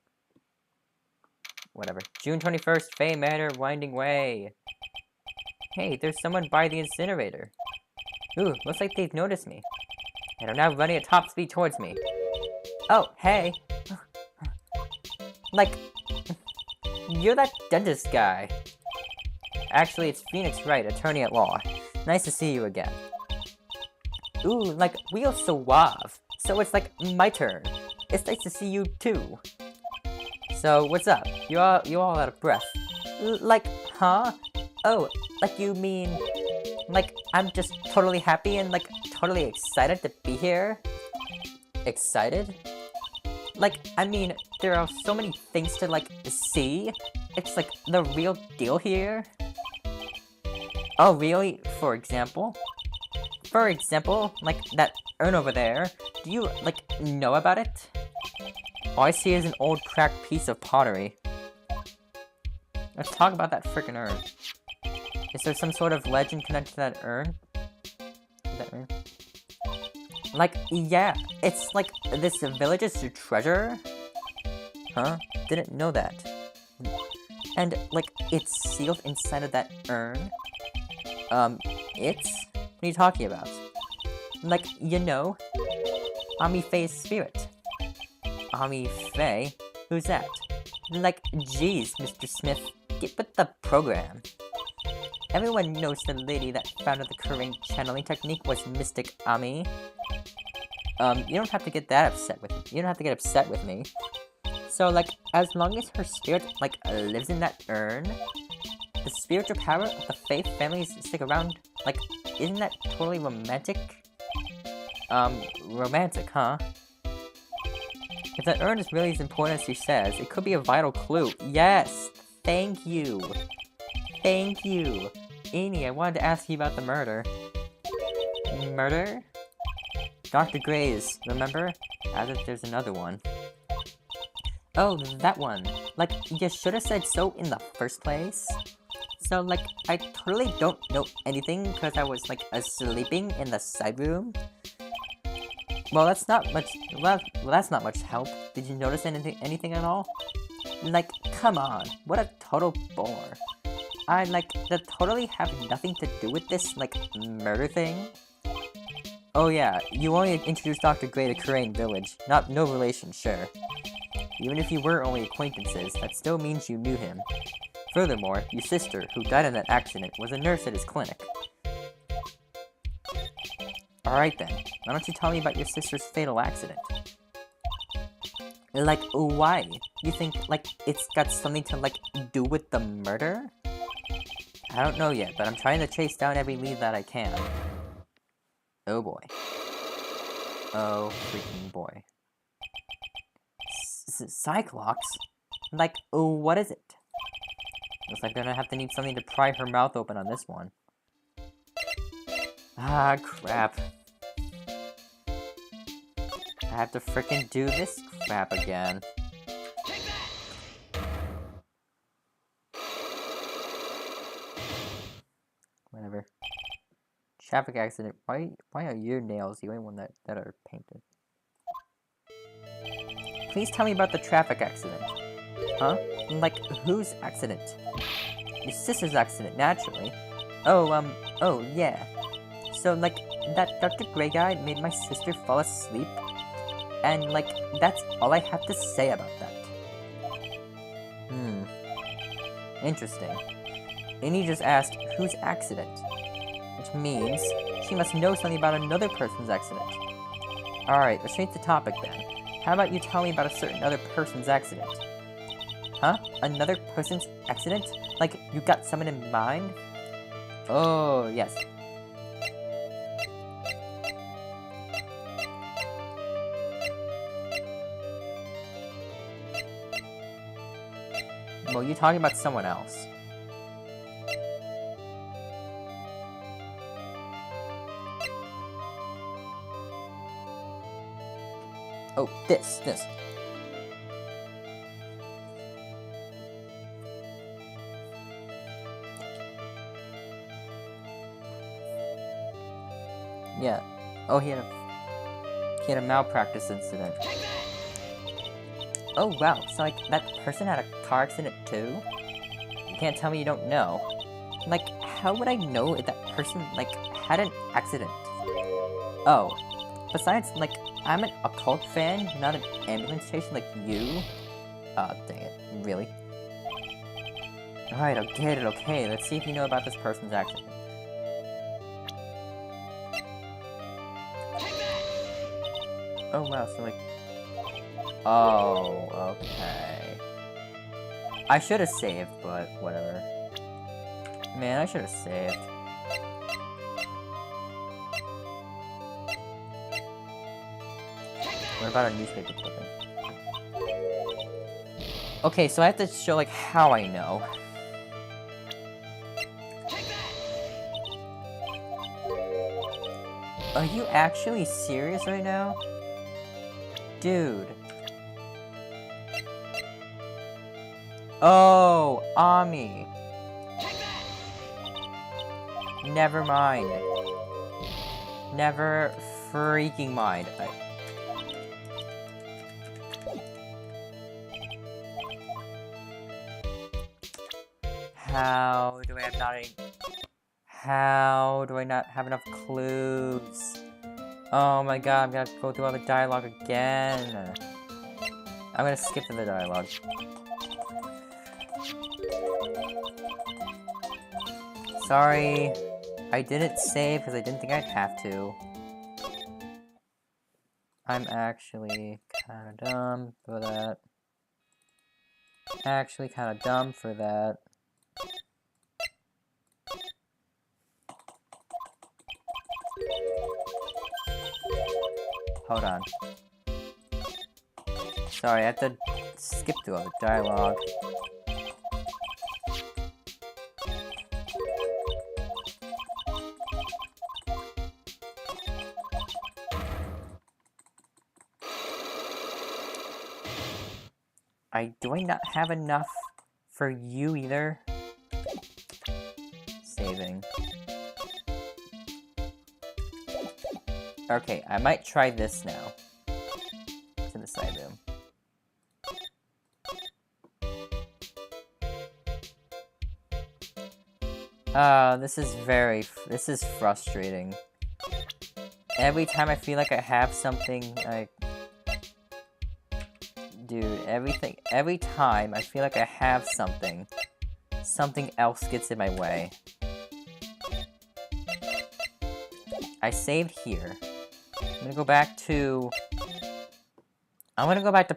Whatever. June 21st, Fay Manor, Winding Way. Hey, there's someone by the incinerator. Ooh, looks like they've noticed me. And are now running at top speed towards me. Oh, hey. Like, you're that dentist guy. Actually, it's Phoenix Wright, attorney at law. Nice to see you again. Ooh, like, real suave. So it's like my turn. It's nice to see you too. So, what's up? You all out of breath. Like, huh? Oh, like you mean... Like, I'm just totally happy and, like, totally excited to be here? Excited? Like, I mean, there are so many things to, like, see. It's, like, the real deal here. Oh, really? For example? For example, like, that urn over there. Do you, like, know about it? All I see is an old cracked piece of pottery. Let's talk about that frickin' urn. Is there some sort of legend connected to that urn? Like, yeah, it's like this village's treasure? Huh? Didn't know that. And, like, it's sealed inside of that urn? It's? What are you talking about? Like, you know, Ami Faye's spirit. Ami Faye? Who's that? Like, geez, Mr. Smith, get with the program. Everyone knows the lady that founded the current channeling technique was Mystic Ami. You don't have to get that upset with me. You don't have to get upset with me. So, like, as long as her spirit, like, lives in that urn, the spiritual power of the Faye families stick around. Like, isn't that totally romantic? Romantic, huh? If the urn is really as important as she says, it could be a vital clue. Yes! Thank you! Thank you! Amy, I wanted to ask you about the murder. Murder? Dr. Gray's, remember? As if there's another one. Oh, that one. Like, you should have said so in the first place. So, like, I totally don't know anything because I was, like, sleeping in the side room. Well, that's not much. Well, that's not much help. Did you notice anything at all? Like, come on, what a total bore. I, like, that totally have nothing to do with this, like, murder thing. Oh yeah, you only introduced Dr. Gray to Crane Village. No relation, sure. Even if you were only acquaintances, that still means you knew him. Furthermore, your sister, who died in that accident, was a nurse at his clinic. Alright then, why don't you tell me about your sister's fatal accident? Like, why? You think, like, it's got something to, like, do with the murder? I don't know yet, but I'm trying to chase down every lead that I can. Oh boy. Oh freaking boy. Cyclops? Like, what is it? Looks like they're gonna have to need something to pry her mouth open on this one. Ah, crap. I have to frickin' do this crap again. Whatever. Traffic accident. Why are your nails the only one that are painted? Please tell me about the traffic accident. Huh? Like, whose accident? Your sister's accident, naturally. Oh, yeah. So, like, that Dr. Gray guy made my sister fall asleep? And, like, that's all I have to say about that. Interesting. And he just asked, whose accident? Which means, she must know something about another person's accident. Alright, let's change the topic then. How about you tell me about a certain other person's accident? Huh? Another person's accident? Like, you got someone in mind? Oh, yes. Well, you're talking about someone else. Oh, this. Yeah. Oh, he had a malpractice incident. Oh, wow. So, like, that person had a car accident, too? You can't tell me you don't know. Like, how would I know if that person, like, had an accident? Oh. Besides, like, I'm an occult fan, not an ambulance chaser like you. Oh, dang it. Really? Alright, I'll get it, okay. Let's see if you know about this person's accident. Oh, wow, so, like... Oh, okay. I should have saved, but whatever. Man, I should have saved. What about a newspaper clipping? Okay, so I have to show, like, how I know. Are you actually serious right now? Dude. Oh, Ami. Never mind. Never freaking mind. How do I have not any... How do I not have enough clues? Oh my god, I'm gonna go through all the dialogue again. I'm gonna skip to the dialogue. Sorry, I didn't save because I didn't think I'd have to. I'm actually kinda dumb for that. Actually kinda dumb for that. Hold on. Sorry, I have to skip through all the dialogue. Do I not have enough for you either? Saving. Okay, I might try this now. To the side room. This is frustrating. Every time I feel like I have something, dude, every time I feel like I have something, something else gets in my way. I saved here. I'm gonna go back to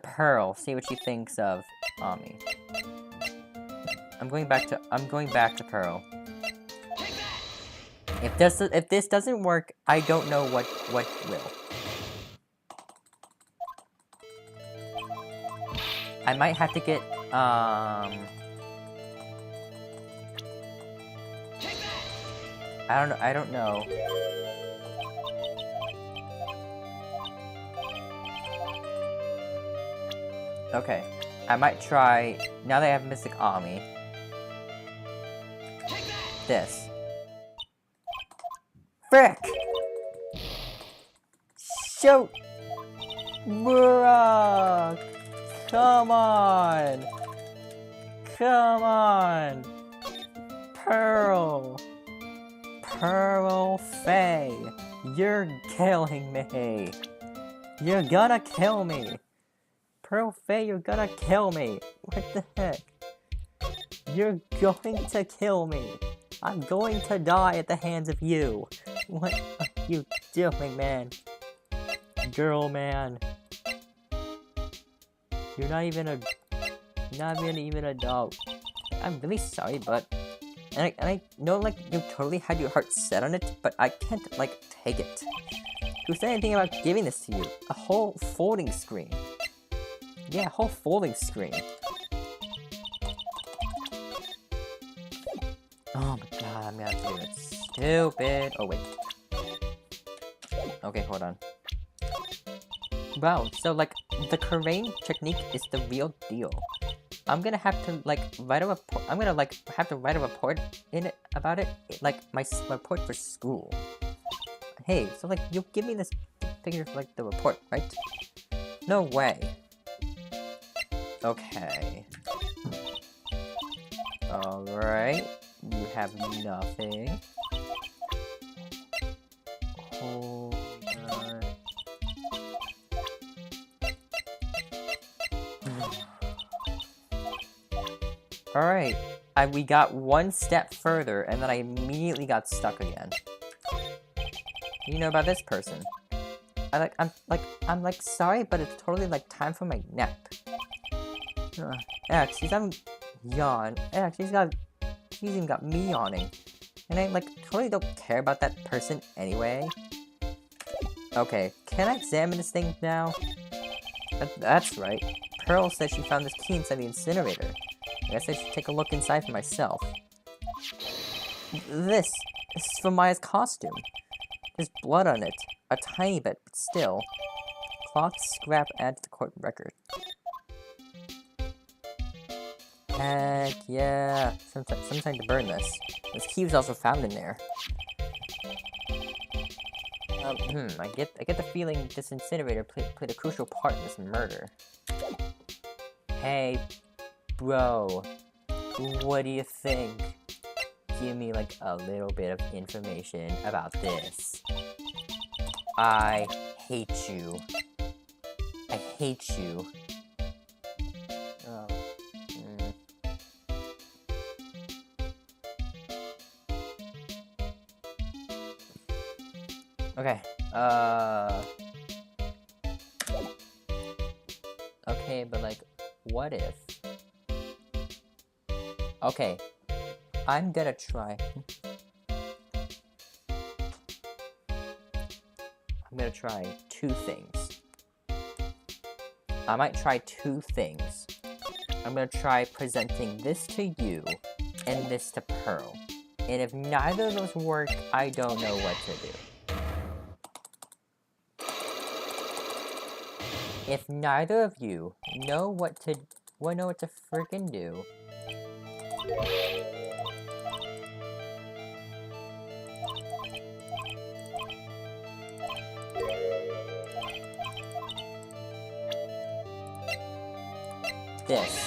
Pearl, see what she thinks of Ami. I'm going back to Pearl. If this doesn't work, I don't know what will. I might have to get I don't know. Okay. I might try, now that I have Mystic Ami, this. Frick! Shoot! Bruh! Come on! Come on! Pearl! Pearl Faye! You're killing me! You're gonna kill me! Pearl Faye, you're gonna kill me! What the heck? You're going to kill me! I'm going to die at the hands of you! What are you doing, man? Girl, man. You're not even a dog. I'm really sorry, but... And I know, like, you totally had your heart set on it, but I can't, like, take it. Who said anything about giving this to you? A whole folding screen. Yeah, a whole folding screen. Oh my god, I'm gonna have to do it. Stupid. Oh, wait. Okay, hold on. Wow, so, like, the Crane technique is the real deal. I'm gonna have to, like, write a report. I'm gonna, like, have to write a report about it, like, my report for school. Hey, so, like, you'll give me this picture for, like, the report, right? No way. Okay. Alright. You have nothing. Hold on. Alright. We got one step further, and then I immediately got stuck again. You know about this person. I'm like, sorry, but it's totally, like, time for my nap. X, she's having yawn. X, she's even got me yawning. And I, like, totally don't care about that person anyway. Okay, can I examine this thing now? That's right. Pearl said she found this key inside the incinerator. I guess I should take a look inside for myself. This is from Maya's costume. There's blood on it. A tiny bit, but still. Cloth scrap added to the court record. Heck yeah. Sometime to burn this. This key was also found in there. I get the feeling this incinerator played a crucial part in this murder. Hey, bro, what do you think? Give me like a little bit of information about this. I hate you. I hate you. Oh. Okay, okay, but like, what if? Okay, I'm gonna try. I'm gonna try two things. I might try two things. I'm gonna try presenting this to you and this to Pearl. And if neither of those work, I don't know what to do. If neither of you know what to freaking do, this.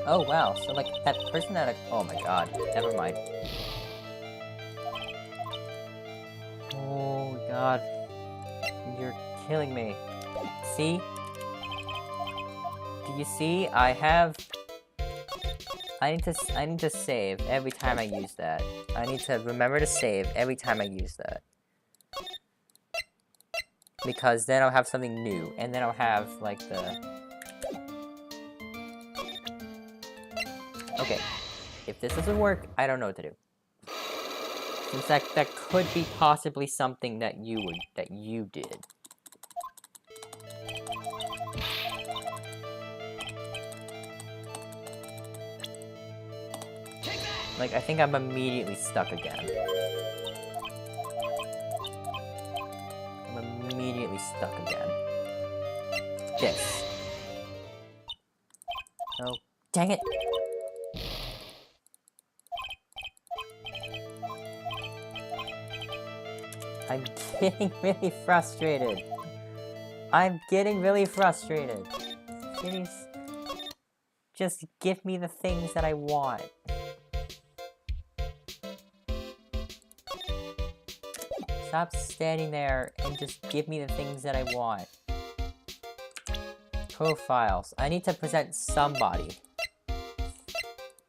Oh wow, so like that person that oh my god, never mind. Oh god, you're killing me. See? Do you see? I need to save every time I use that. I need to remember to save every time I use that. Because then I'll have something new, and then I'll have, like, the... Okay. If this doesn't work, I don't know what to do. Since that could be possibly something that you did. Like, I think I'm immediately stuck again. I'm immediately stuck again. This. Oh, dang it! I'm getting really frustrated. I'm getting really frustrated. Please, just give me the things that I want. Stop standing there and just give me the things that I want. Profiles. I need to present somebody.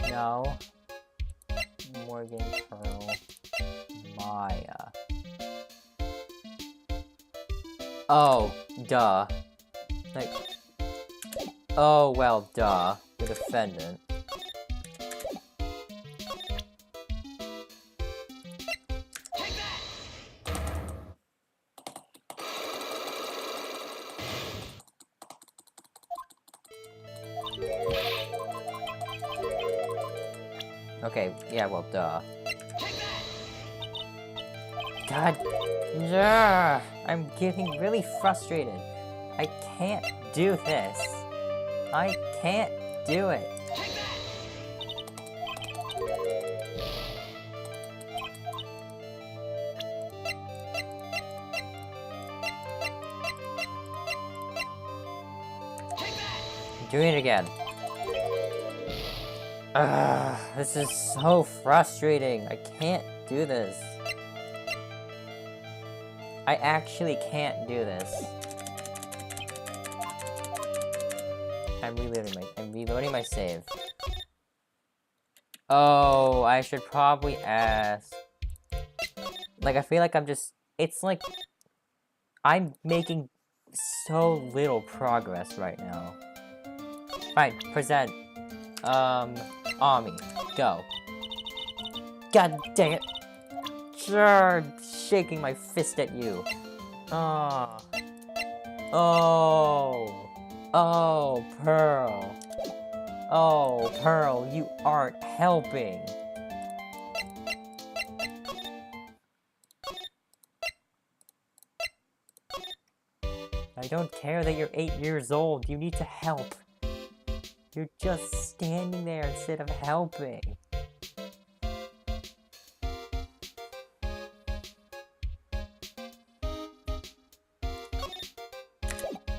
No. Morgan, Pearl, Maya. Oh, duh. Like, oh, well, duh. The defendant. Okay, yeah, well, duh. God, yeah, I'm getting really frustrated. I can't do this. I can't do it. I'm doing it again. This is so frustrating. I can't do this. I actually can't do this. I'm reloading my save. Oh, I should probably ask. Like, I feel like it's like, I'm making so little progress right now. Fine, present. Ami, go. God dang it. Sure, shaking my fist at you. Oh. Oh. Oh, Pearl. Oh, Pearl, you aren't helping. I don't care that you're 8 years old. You need to help. You're just standing there instead of helping.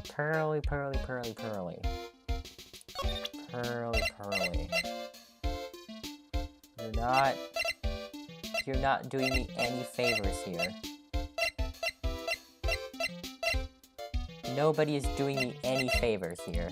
Pearly, pearly, pearly, pearly. Pearly, pearly. You're not doing me any favors here. Nobody is doing me any favors here.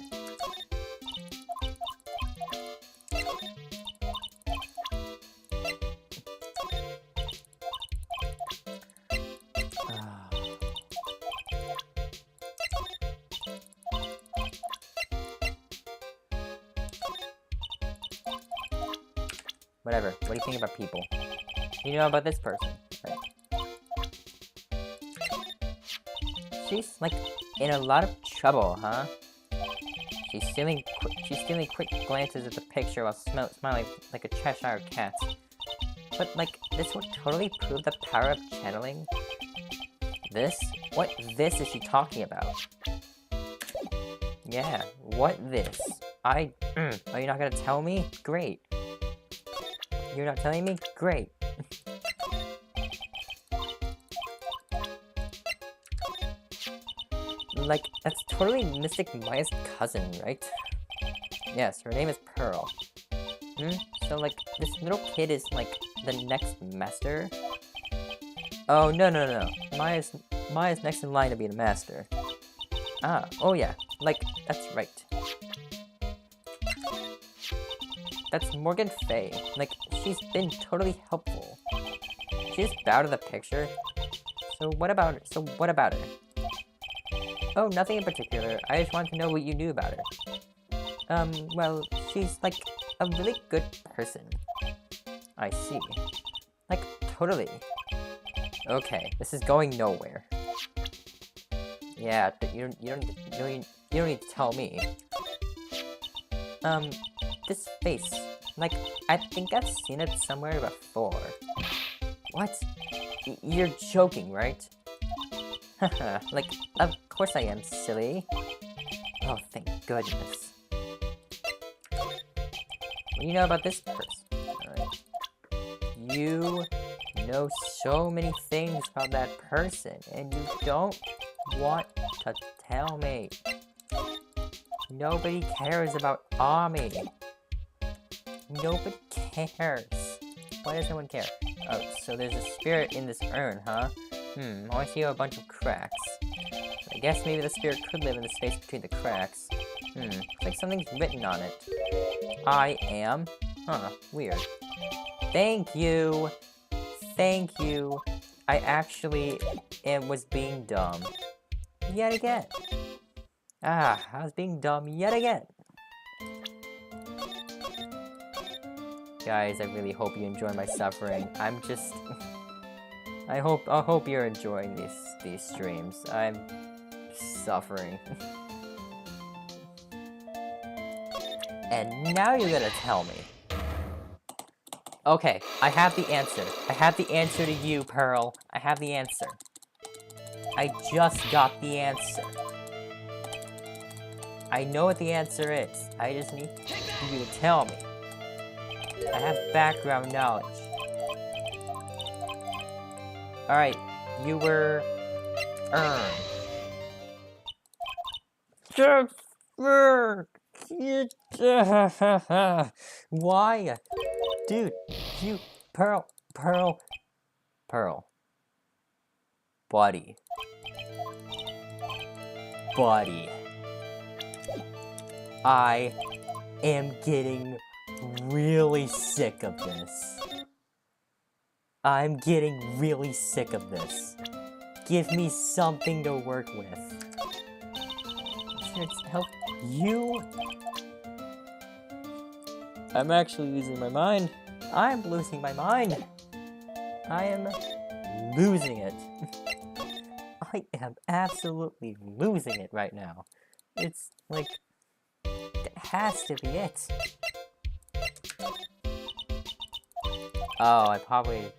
Whatever. What do you think about people? You know about this person, right? She's like in a lot of trouble, huh? She's stealing quick glances at the picture while smiling like a Cheshire cat. But like, this would totally prove the power of channeling. This? What this is she talking about? Yeah, what this? Are you not gonna tell me? Great. You're not telling me? Great. Like, that's totally Mystic Maya's cousin, right? Yes, her name is Pearl. So, like, this little kid is, like, the next master? Oh, no. Maya's next in line to be the master. Ah, oh yeah. Like, that's right. That's Morgan Fay. Like, she's been totally helpful. She just bowed to the picture. So what about her? Oh, nothing in particular. I just wanted to know what you knew about her. Well, she's, like, a really good person. I see. Like, totally. Okay, this is going nowhere. Yeah, you don't need to tell me. This face. Like, I think I've seen it somewhere before. What? You're joking, right? Haha, like, of course I am, silly. Oh, thank goodness. What do you know about this person? Alright. You know so many things about that person, and you don't want to tell me. Nobody cares about Ami. Nobody cares. Why does no one care? Oh, so there's a spirit in this urn, huh? I see a bunch of cracks. I guess maybe the spirit could live in the space between the cracks. It's like something's written on it. I am? Huh, weird. Thank you! Thank you! I actually was being dumb. Yet again. I was being dumb yet again. Guys, I really hope you enjoy my suffering. I'm just... I hope you're enjoying these streams. I'm suffering. And now you're gonna tell me. Okay, I have the answer. I have the answer to you, Pearl. I have the answer. I just got the answer. I know what the answer is. I just need you to tell me. I have background knowledge. Alright, you were... Why? Dude, you... Pearl. Buddy. I am getting really sick of this. I'm getting really sick of this. Give me something to work with. Should help you? I'm actually losing my mind. I'm losing my mind. I am losing it. I am absolutely losing it right now. It's like, that has to be it. Oh, I probably...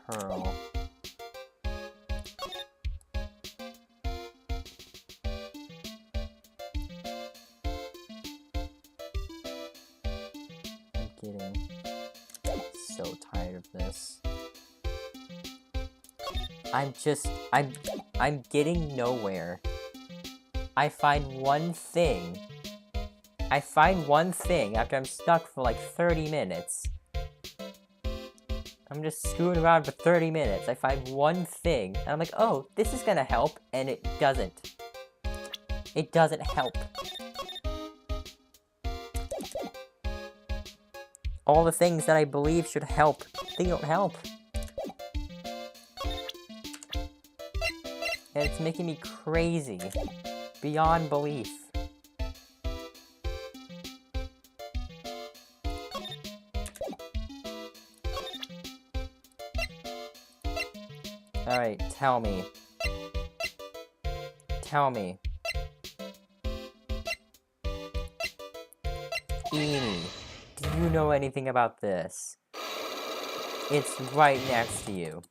Pearl. getting so tired of this. I'm getting nowhere. I find one thing after I'm stuck for like 30 minutes. I'm just screwing around for 30 minutes. I find one thing, and I'm like, oh, this is gonna help, and it doesn't. It doesn't help. All the things that I believe should help, they don't help. And it's making me crazy. Beyond belief. Alright, tell me. Tell me. Eenie, do you know anything about this? It's right next to you.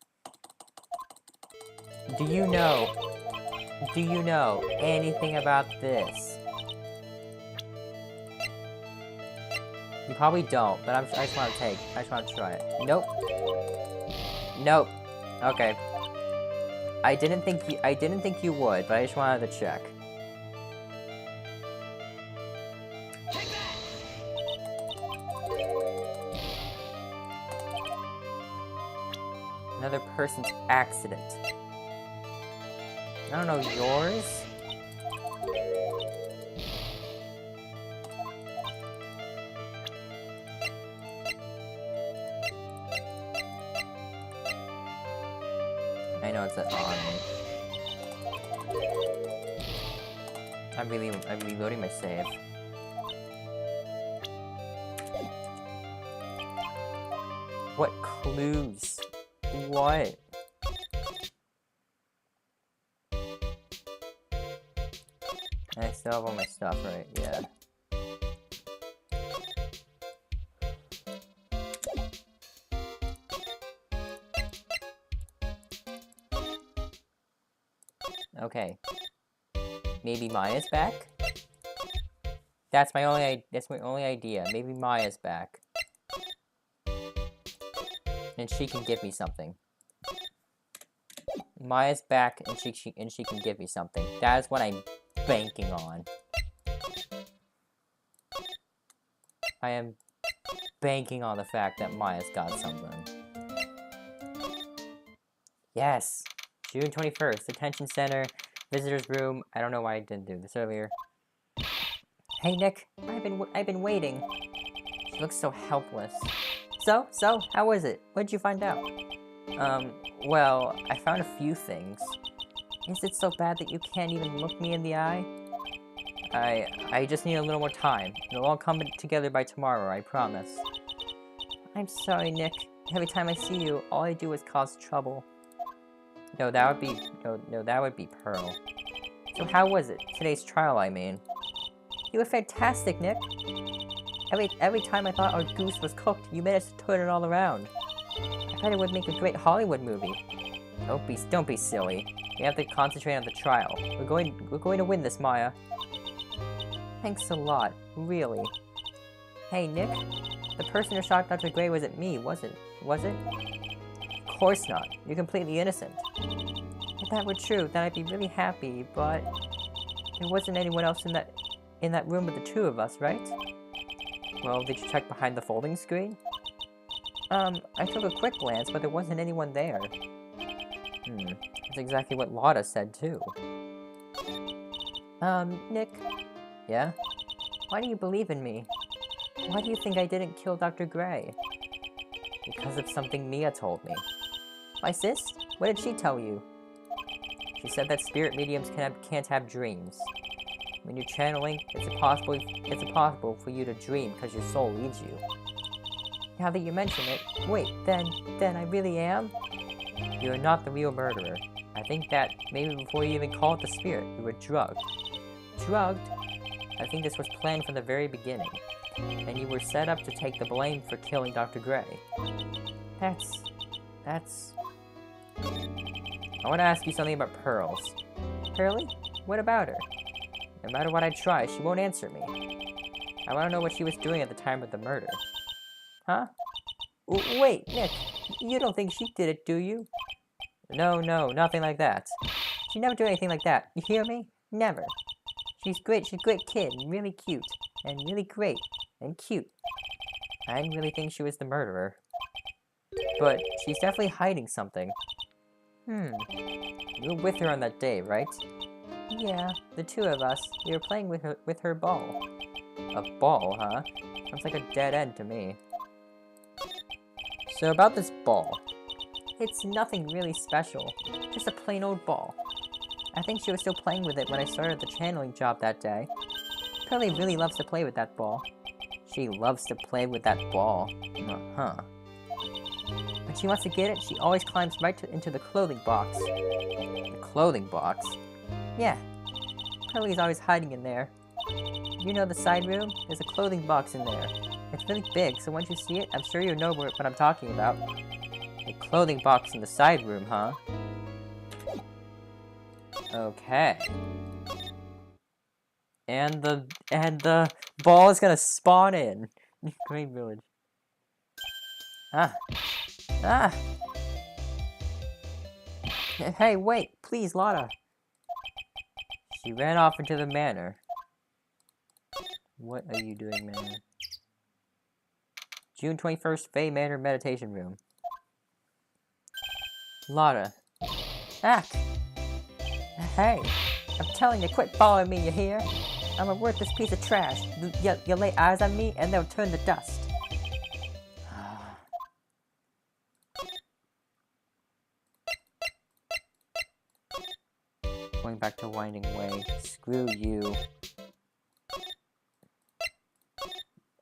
Do you know anything about this? You probably don't, but I just want to try it. Nope. Nope. Okay. I didn't think you would, but I just wanted to check. Another person's accident. I don't know, yours? I know it's on me. I'm reloading my save. What clues? What? I still have all my stuff, right? Yeah. Okay. Maybe Maya's back? That's my only idea. Maybe Maya's back. And she can give me something. Maya's back and she can give me something. That is what I'm banking on. I am banking on the fact that Maya's got something. Yes! June 21st, Detention Center, Visitor's Room. I don't know why I didn't do this earlier. Hey Nick, I've been waiting. She looks so helpless. So, how was it? What did you find out? Well, I found a few things. Is it so bad that you can't even look me in the eye? I just need a little more time. It'll all come together by tomorrow, I promise. I'm sorry, Nick. Every time I see you, all I do is cause trouble. No, that would be Pearl. So how was it? Today's trial, I mean. You were fantastic, Nick. Every time I thought our goose was cooked, you managed to turn it all around. I bet it would make a great Hollywood movie. Don't be silly. We have to concentrate on the trial. We're going to win this, Maya. Thanks a lot, really. Hey, Nick. The person who shot Dr. Gray wasn't me, was it? Of course not. You're completely innocent. If that were true, then I'd be really happy, but there wasn't anyone else in that room with the two of us, right? Well, did you check behind the folding screen? I took a quick glance, but there wasn't anyone there. That's exactly what Lotta said, too. Nick? Yeah? Why do you believe in me? Why do you think I didn't kill Dr. Gray? Because of something Mia told me. My sis? What did she tell you? She said that spirit mediums can't have dreams. When you're channeling, it's impossible for you to dream because your soul leaves you. Now that you mention it, wait, then I really am? You're not the real murderer. I think that maybe before you even called the spirit, you were drugged. Drugged? I think this was planned from the very beginning. And you were set up to take the blame for killing Dr. Gray. That's... I want to ask you something about Pearls. Pearlie? What about her? No matter what I try, she won't answer me. I want to know what she was doing at the time of the murder. Huh? Wait, Nick, you don't think she did it, do you? No, nothing like that. She never do anything like that, you hear me? Never. She's great, she's a great kid, and really cute, and really great, and cute. I didn't really think she was the murderer. But she's definitely hiding something. You were with her on that day, right? Yeah, the two of us, we were playing with her ball. A ball, huh? Sounds like a dead end to me. So about this ball. It's nothing really special, just a plain old ball. I think she was still playing with it when I started the channeling job that day. Pearly really loves to play with that ball. She loves to play with that ball. Huh. When she wants to get it, she always climbs right into the clothing box. The clothing box? Yeah. Pearly's always hiding in there. You know the side room? There's a clothing box in there. It's really big, so once you see it, I'm sure you'll know what I'm talking about. A clothing box in the side room, huh? Okay. And the ball is gonna spawn in. Green Village. Ah! Hey, wait! Please, Lotta! She ran off into the manor. What are you doing, man? June 21st, Fey Manor Meditation Room. Lotta. Ack! Hey! I'm telling you, quit following me, you hear? I'm a worthless piece of trash. You lay eyes on me, and they'll turn to dust. Going back to Winding Way. Screw you.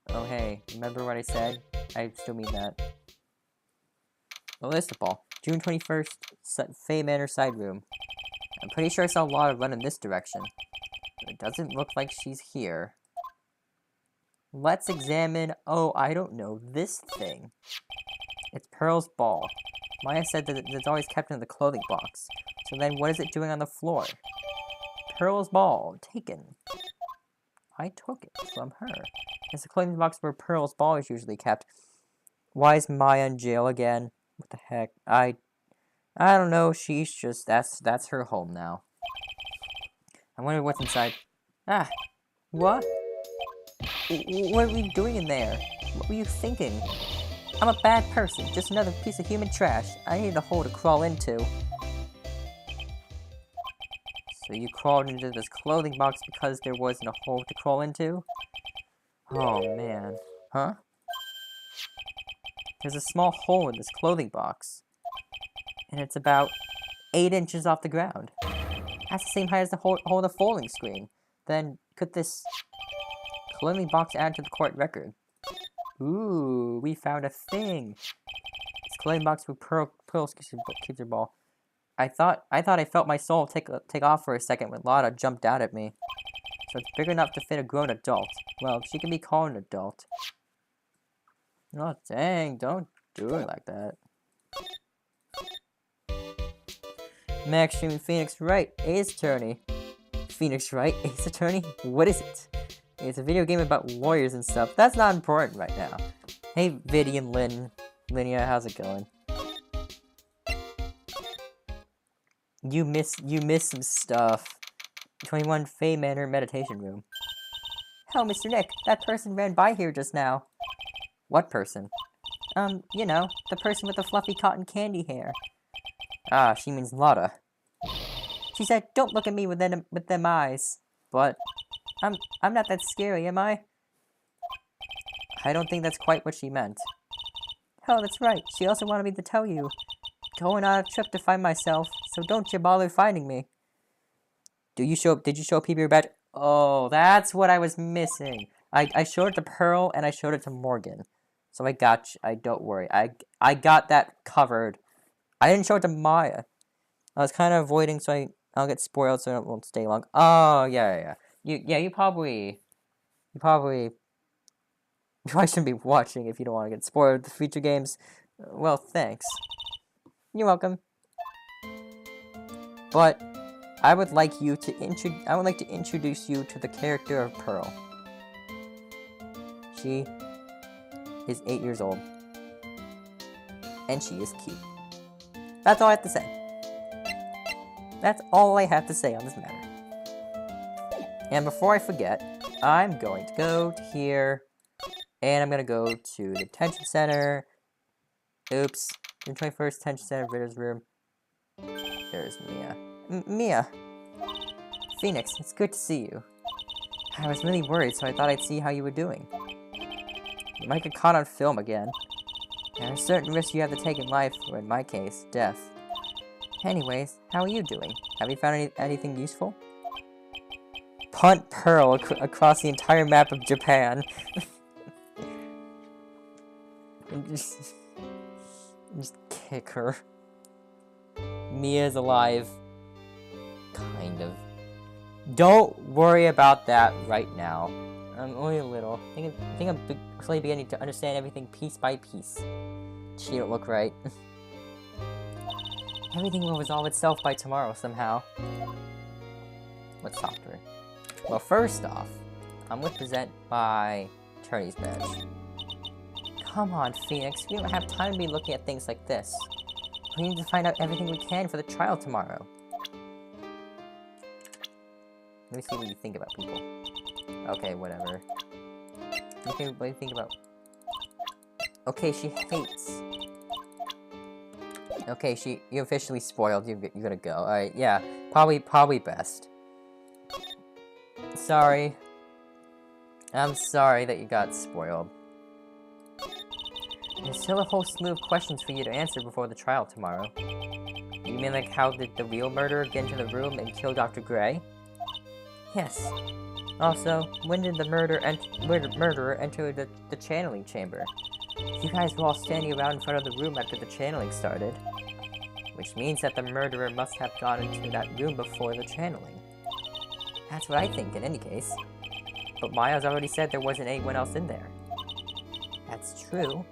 Oh hey, remember what I said? I still mean that. Oh, there's the ball. June 21st, Fey Manor side room. I'm pretty sure I saw Lotta run in this direction. But it doesn't look like she's here. Let's examine, oh, I don't know, this thing. It's Pearl's ball. Maya said that it's always kept in the clothing box. So then what is it doing on the floor? Pearl's ball, taken. I took it from her. It's the clothing box where Pearl's ball is usually kept. Why is Maya in jail again? What the heck? I don't know. She's just that's her home now. I wonder what's inside. Ah, what? What were you doing in there? What were you thinking? I'm a bad person, just another piece of human trash. I needed a hole to crawl into. So you crawled into this clothing box because there wasn't a hole to crawl into? Oh man. Huh? There's a small hole in this clothing box. And it's about 8 inches off the ground. That's the same height as the hole in the folding screen. Then could this clothing box add to the court record? Ooh, we found a thing. This clothing box where Pearl keeps her ball. I thought I felt my soul take off for a second when Lotta jumped out at me. So it's big enough to fit a grown adult. Well, she can be called an adult. Oh dang, don't do it like that. Max streaming Phoenix Wright, Ace Attorney. Phoenix Wright, Ace Attorney? What is it? It's a video game about lawyers and stuff. That's not important right now. Hey Viddy and Linnea, how's it going? You miss some stuff. 21 Fey Manor Meditation Room. Hell, Mr. Nick, that person ran by here just now. What person? You know, the person with the fluffy cotton candy hair. Ah, she means Lotta. She said, "Don't look at me with them eyes." But I'm not that scary, am I? I don't think that's quite what she meant. Hell, that's right. She also wanted me to tell you. Going on a trip to find myself, so don't you bother finding me. Did you show people your badge? Oh, that's what I was missing. I showed it to Pearl and I showed it to Morgan. So I got you. Don't worry. I got that covered. I didn't show it to Maya. I was kind of avoiding so I'll get spoiled so it won't stay long. Oh, yeah. You probably shouldn't be watching if you don't want to get spoiled with the future games. Well, thanks. You're welcome. But I would like to introduce you to the character of Pearl. is 8 years old. And she is cute. That's all I have to say. That's all I have to say on this matter. And before I forget, I'm going to go to here, and I'm going to go to the detention center. Oops. The 21st detention center visitor's room. There's Mia. Mia! Phoenix, it's good to see you. I was really worried, so I thought I'd see how you were doing. You might get caught on film again. There are certain risks you have to take in life, or in my case, death. Anyways, how are you doing? Have you found anything useful? Punt Pearl across the entire map of Japan. just kick her. Mia's alive. Kind of. Don't worry about that right now. I'm only a little. I think I'm slowly beginning to understand everything piece by piece. She don't look right. Everything will resolve itself by tomorrow somehow. Let's talk to her. Well, first off, I'm going to present my attorney's badge. Come on, Phoenix. We don't have time to be looking at things like this. We need to find out everything we can for the trial tomorrow. Let me see what you think about people. Okay, whatever. What do you think about... Okay, she hates. Okay, you officially spoiled. You gotta go. Alright, yeah. Probably best. Sorry. I'm sorry that you got spoiled. There's still a whole slew of questions for you to answer before the trial tomorrow. You mean like how did the real murderer get into the room and kill Dr. Gray? Yes. Also, when did the murderer enter the channeling chamber? You guys were all standing around in front of the room after the channeling started. Which means that the murderer must have gone into that room before the channeling. That's what I think, in any case. But Maya's already said there wasn't anyone else in there. That's true.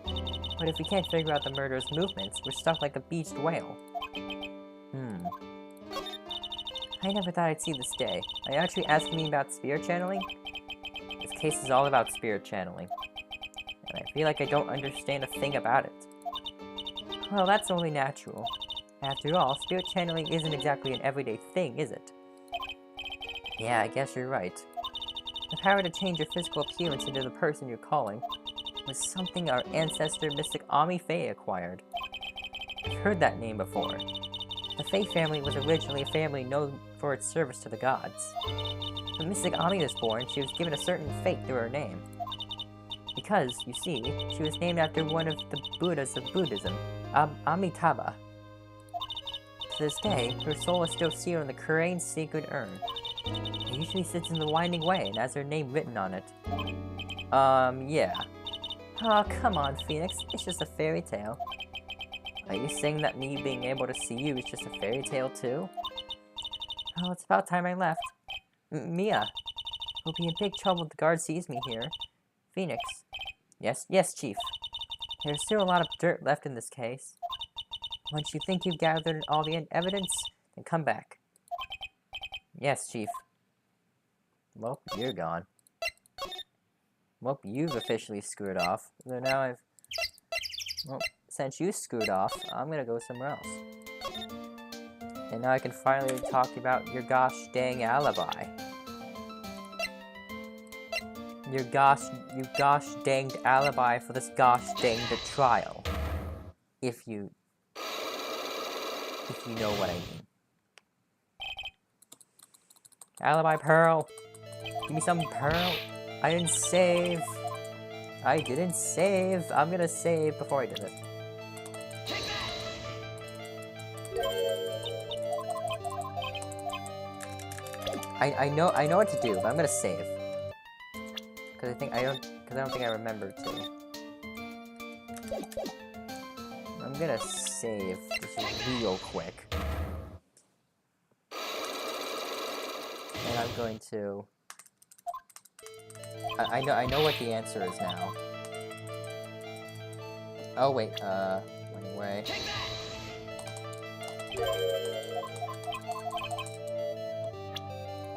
But if we can't figure out the murderer's movements, we're stuck like a beached whale. I never thought I'd see this day. Are you actually asking me about spirit channeling? This case is all about spirit channeling. And I feel like I don't understand a thing about it. Well, that's only natural. After all, spirit channeling isn't exactly an everyday thing, is it? Yeah, I guess you're right. The power to change your physical appearance into the person you're calling was something our ancestor Mystic Ami Faye acquired. I've heard that name before. The Faye family was originally a family known for its service to the gods. When Mystic Ami was born, she was given a certain fate through her name. Because, you see, she was named after one of the Buddhas of Buddhism, Amitabha. To this day, her soul is still sealed in the Kurain's sacred urn. It usually sits in the Winding Way and has her name written on it. Yeah. Aw, come on, Phoenix. It's just a fairy tale. Are you saying that me being able to see you is just a fairy tale, too? Oh, it's about time I left. Mia. We'll be in big trouble if the guard sees me here. Phoenix. Yes, Chief. There's still a lot of dirt left in this case. Once you think you've gathered all the evidence, then come back. Yes, Chief. Well, you're gone. Well, you've officially screwed off. So now well, since you screwed off, I'm gonna go somewhere else. And now I can finally talk about your gosh dang alibi. Your gosh danged alibi for this gosh danged trial. If you know what I mean. Alibi Pearl! Give me some Pearl! I didn't save! I'm gonna save before I do this. I know what to do, but I'm gonna save. Cause I don't think I remember to. I'm gonna save just real quick. And I'm going to... I know what the answer is now. Oh wait, went away.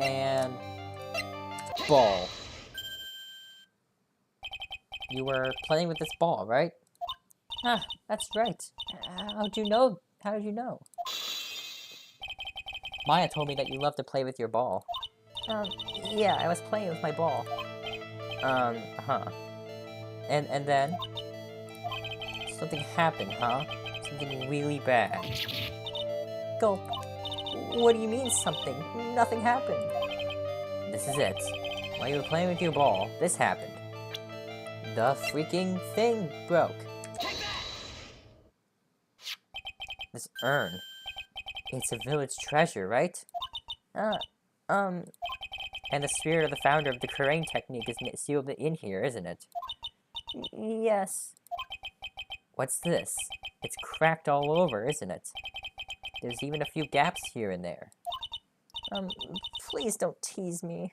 And... ball. You were playing with this ball, right? Ah, that's right. How'd you know? How did you know? Maya told me that you love to play with your ball. Yeah, I was playing with my ball. Huh. And then? Something happened, huh? Something really bad. Gulp. What do you mean, something? Nothing happened. This is it. While you were playing with your ball, this happened. The freaking thing broke. This urn. It's a village treasure, right? And the spirit of the founder of the Karain technique is sealed in here, isn't it? Yes. What's this? It's cracked all over, isn't it? There's even a few gaps here and there. Please don't tease me.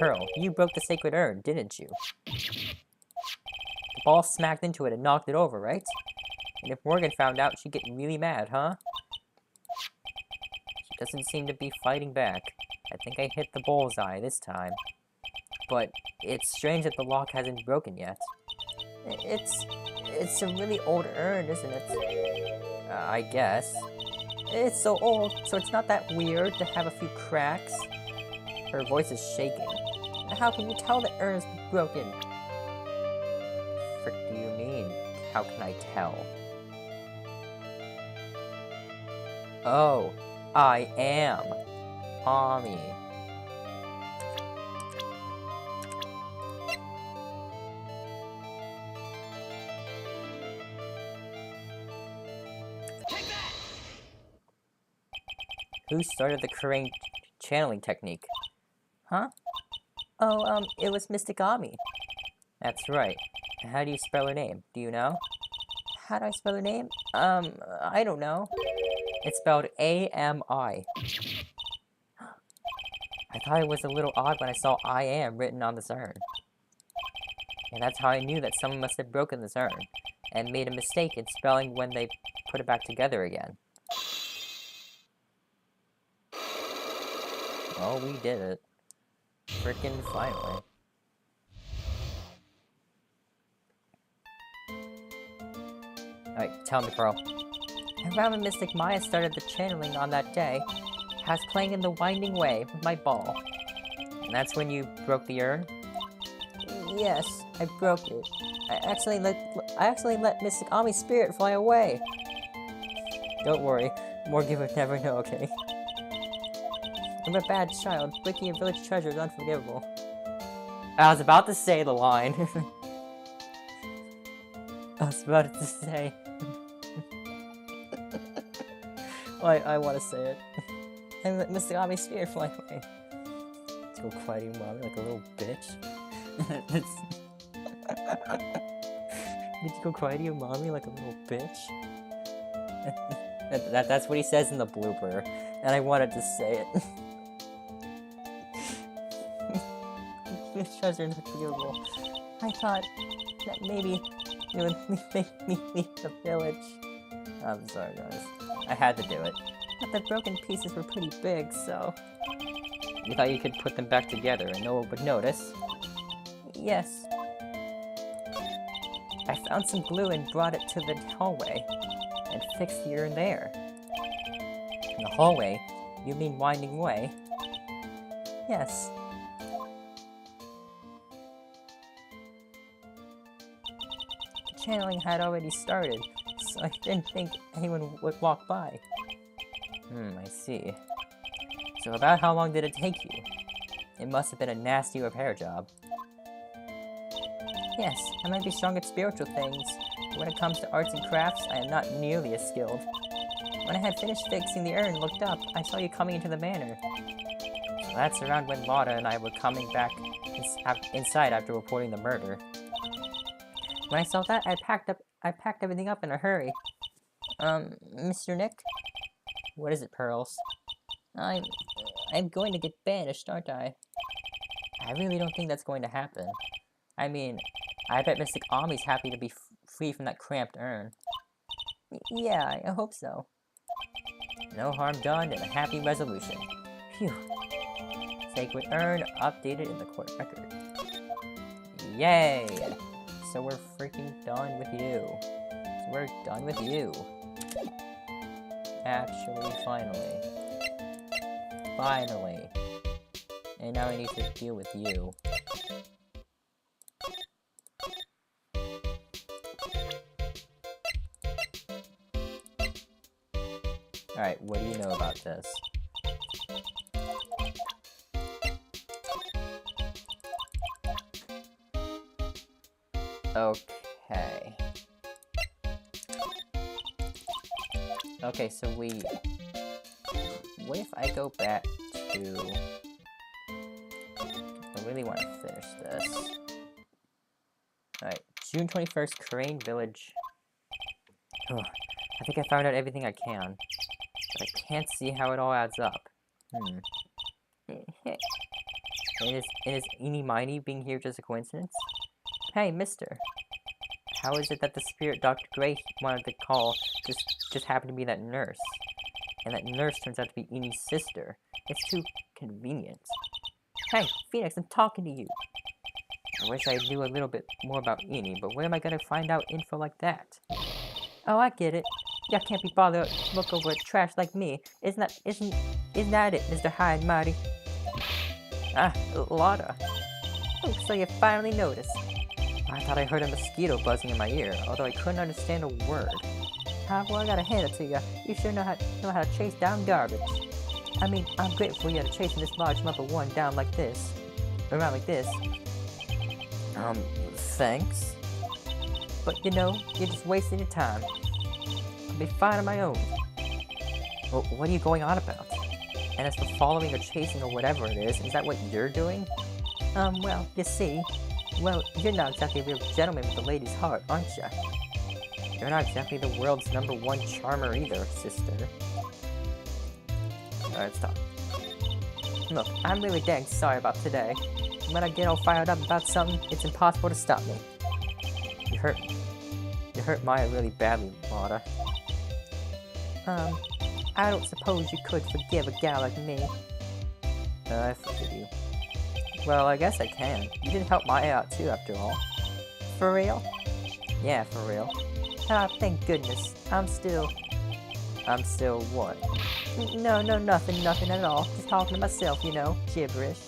Pearl, you broke the sacred urn, didn't you? The ball smacked into it and knocked it over, right? And if Morgan found out, she'd get really mad, huh? She doesn't seem to be fighting back. I think I hit the bullseye this time. But it's strange that the lock hasn't broken yet. It's a really old urn, isn't it? I guess. It's so old, so it's not that weird to have a few cracks. Her voice is shaking. How can you tell the urn's broken? Frick do you mean? How can I tell? Oh, I am Ami. Who started the Karain channeling technique? Huh? Oh, it was Mystic Ami. That's right. How do you spell her name? Do you know? How do I spell her name? I don't know. It's spelled A-M-I. I thought it was a little odd when I saw I am written on this urn. And that's how I knew that someone must have broken this urn and made a mistake in spelling when they put it back together again. Oh, we did it. Frickin' finally. Alright, tell me, Pearl. Around when Mystic Maya started the channeling on that day, I was playing in the winding way with my ball. And that's when you broke the urn? Yes, I broke it. I actually let Mystic Ami's spirit fly away. Don't worry, Morgan would never know, okay? I'm a bad child. Breaking a village treasure is unforgivable. I was about to say the line. I was about to say. Well, I want to say it. I let Mystic Ami's spirit fly away. Let's go quiet your mommy like a little bitch. Did you go cry to your mommy like a little bitch? That's what he says in the blooper, and I wanted to say it. This treasure is unforgivable. I thought that maybe you would make me leave the village. I'm sorry, guys. I had to do it. But the broken pieces were pretty big, so... You thought you could put them back together and no one would notice? Yes. I found some glue and brought it to the hallway, and fixed the urn there. In the hallway? You mean winding way? Yes. The channeling had already started, so I didn't think anyone would walk by. I see. So about how long did it take you? It must have been a nasty repair job. Yes, I might be strong at spiritual things, but when it comes to arts and crafts, I am not nearly as skilled. When I had finished fixing the urn and looked up, I saw you coming into the manor. So that's around when Lotta and I were coming back inside after reporting the murder. When I saw that, I packed everything up in a hurry. Mr. Nick? What is it, Pearls? I'm going to get banished, aren't I? I really don't think that's going to happen. I mean, I bet Mystic Ami's happy to be free from that cramped urn. Yeah, I hope so. No harm done and a happy resolution. Phew. Sacred urn updated in the court record. Yay! so we're freaking done with you. So we're done with you. Actually, finally. Finally. And now I need to deal with you. Alright, what do you know about this? Okay. Okay, so what if I go back to... I really want to finish this. Alright, June 21st, Crane Village. Ugh, I think I found out everything I can. But I can't see how it all adds up. And is Eeny Miny being here just a coincidence? Hey, mister. How is it that the spirit Dr. Gray wanted to call just happened to be that nurse? And that nurse turns out to be Eeny's sister. It's too convenient. Hey, Phoenix, I'm talking to you. I wish I knew a little bit more about Eeny, but where am I gonna find out info like that? Oh, I get it. Y'all can't be bothered to look over trash like me. Isn't that it, Mr. High and Mighty? Ah, Lotta. Oh, so you finally noticed. I thought I heard a mosquito buzzing in my ear, although I couldn't understand a word. Well, I gotta hand it to you. You sure know how to chase down garbage. I mean, I'm grateful you had to chasing this large lump of one down like this. Around like this. Thanks. But you know, you're just wasting your time. I'll be fine on my own. Well, what are you going on about? And as for following or chasing or whatever it is that what you're doing? Well, you see, well, you're not exactly a real gentleman with a lady's heart, aren't you? You're not exactly the world's #1 charmer either, sister. Alright, stop. Look, I'm really dang sorry about today. When I get all fired up about something, it's impossible to stop me. You hurt Maya really badly, Lotta. I don't suppose you could forgive a gal like me. I forgive you. Well, I guess I can. You did help Maya out too, after all. For real? Yeah, for real. Ah, thank goodness. I'm still what? No, nothing at all. Just talking to myself, you know, gibberish.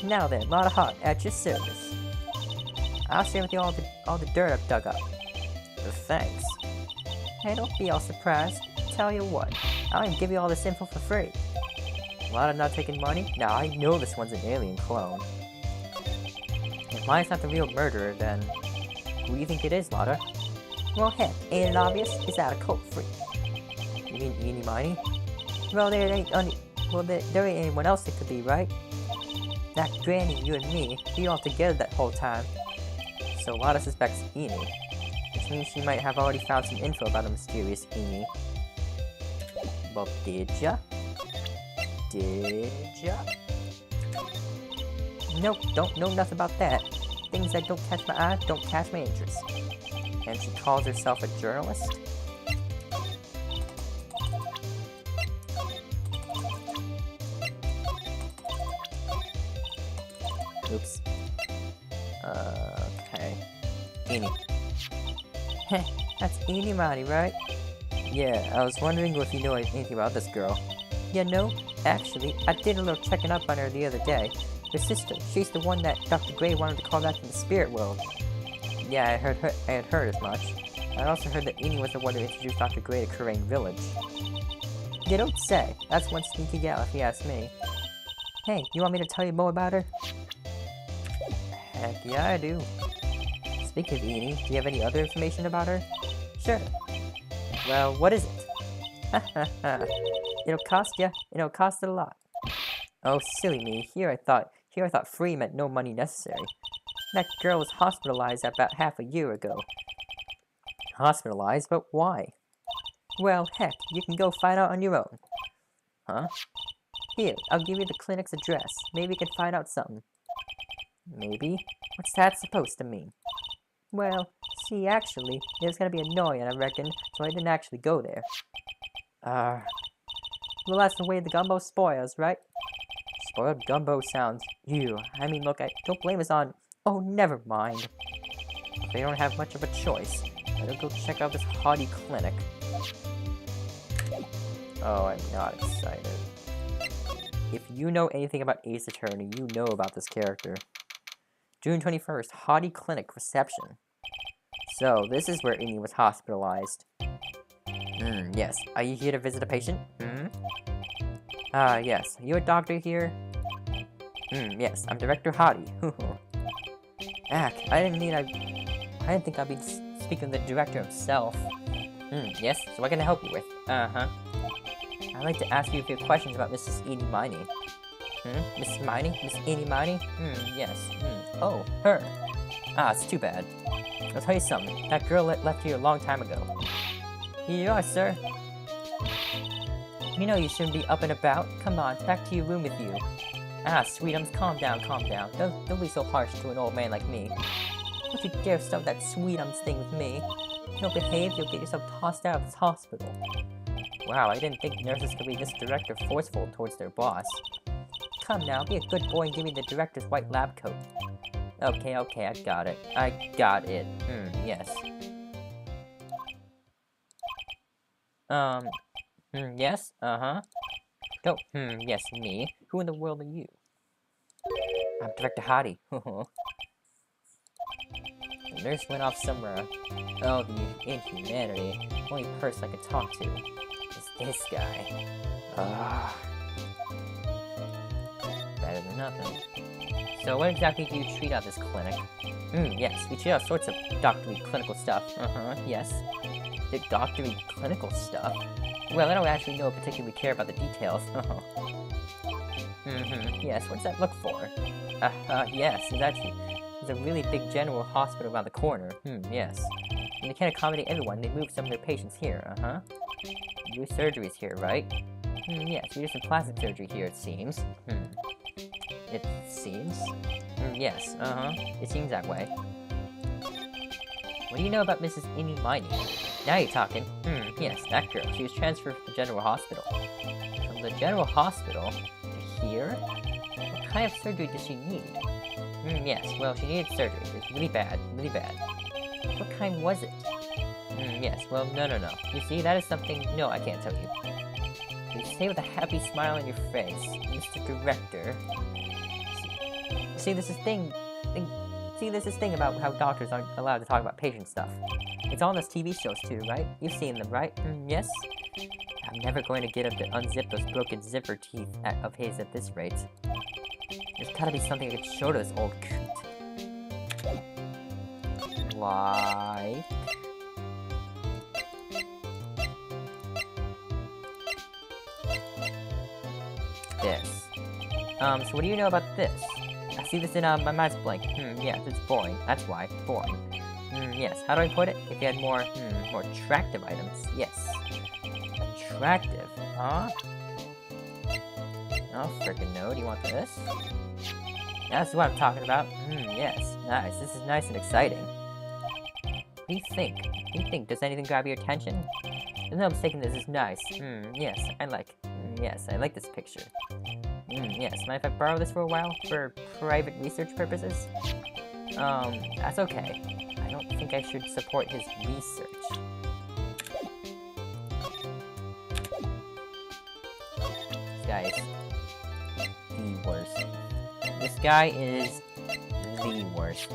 Now then, lot of heart at your service. I'll share with you all the dirt I've dug up. Thanks. Hey, don't be all surprised. Tell you what, I'll even give you all this info for free. Lotta not taking money? Now I know this one's an alien clone. If mine's not the real murderer, then who do you think it is, Lotta? Well, heck, ain't it obvious? It's out of cult freak. You mean Eeny Miny? Well, there ain't anyone else it could be, right? That Granny, you and me, we all together that whole time. So Lotta suspects Eeny, which means she might have already found some info about a mysterious Eeny. Well, did ya? Did ya? Nope, don't know nothing about that. Things that don't catch my eye don't catch my interest. And she calls herself a journalist? Oops. Okay. Eeny. Heh, that's Eeny Miny, right? Yeah, I was wondering if you know anything about this girl. You know, actually, I did a little checking up on her the other day. Her sister, she's the one that Dr. Gray wanted to call back from the spirit world. Yeah, I had heard as much. I also heard that Eeny was the one who introduced Dr. Gray to Crane Village. You don't say. That's one sneaky gal, if you ask me. Hey, you want me to tell you more about her? Heck yeah, I do. Speaking of Eeny, do you have any other information about her? Sure. Well, what is it? Ha ha ha. It'll cost ya. It'll cost a lot. Oh, silly me. Here I thought free meant no money necessary. That girl was hospitalized about half a year ago. Hospitalized? But why? Well, heck, you can go find out on your own. Huh? Here, I'll give you the clinic's address. Maybe you can find out something. Maybe? What's that supposed to mean? Well, see, actually, it was gonna be annoying, I reckon, so I didn't actually go there. Well, that's the way the gumbo spoils, right? Spoiled gumbo sounds... Ew. I mean, look, don't blame us on... Oh, never mind. they don't have much of a choice. Better go check out this haughty clinic. Oh, I'm not excited. If you know anything about Ace Attorney, you know about this character. June 21st, Haughty Clinic Reception. So, this is where Amy was hospitalized. Yes. Are you here to visit a patient? Yes. Are you a doctor here? Yes. I'm Director Haughty. I didn't think I'd be speaking to the director himself. Yes. So what can I help you with? I'd like to ask you a few questions about Mrs. Eenie Miney. Mrs. Miney? Miss Eenie Miney? Yes. Oh, her. It's too bad. I'll tell you something. That girl left here a long time ago. Here you are, sir. You know you shouldn't be up and about. Come on, back to your room with you. Sweetums, calm down, calm down. Don't be so harsh to an old man like me. Don't you dare start that Sweetums thing with me. If you don't behave, you'll get yourself tossed out of this hospital. Wow, I didn't think nurses could be this direct or forceful towards their boss. Come now, be a good boy and give me the director's white lab coat. Okay, I got it. Yes. Yes, Oh, yes, me. Who in the world are you? I'm Director Haughty. The nurse went off somewhere. Oh, the inhumanity. Only person I could talk to is this guy. Better than nothing. So what exactly do you treat at this clinic? Yes, we treat all sorts of doctory clinical stuff. Yes. The doctory clinical stuff? Well, I don't actually particularly care about the details. Yes, what does that look for? Yes, there's a really big general hospital around the corner. Yes. And they can't accommodate everyone, they move some of their patients here, You do surgeries here, right? Yes, we do some plastic surgery here, it seems. It seems? Yes, it seems that way. What do you know about Mrs. Eenie Miney? Now you're talking. Yes, that girl. She was transferred from the general hospital. From the general hospital? To here? What kind of surgery does she need? Yes, well, she needed surgery. It was really bad, really bad. What kind was it? Yes, well, no. You see, that is something... No, I can't tell you. You say with a happy smile on your face, Mr. Director. See, this is thing about how doctors aren't allowed to talk about patient stuff. It's all in those TV shows too, right? You've seen them, right? Yes? I'm never going to get him to unzip those broken zipper teeth of his at this rate. There's gotta be something I could show to this old coot. Like... this. So what do you know about this? I see this in, my mind's blank. Yes, it's boring. That's why. Boring. Yes. How do I put it? If you had more attractive items. Yes. Attractive, huh? Oh, frickin' no. Do you want this? That's what I'm talking about. Yes. Nice. This is nice and exciting. What do you think? Does anything grab your attention? There's no mistaking this is nice. Yes. Yes, I like this picture. Yes. Mind if I borrow this for a while? For private research purposes? That's okay. I don't think I should support his research. This guy is the worst. This guy is the worst.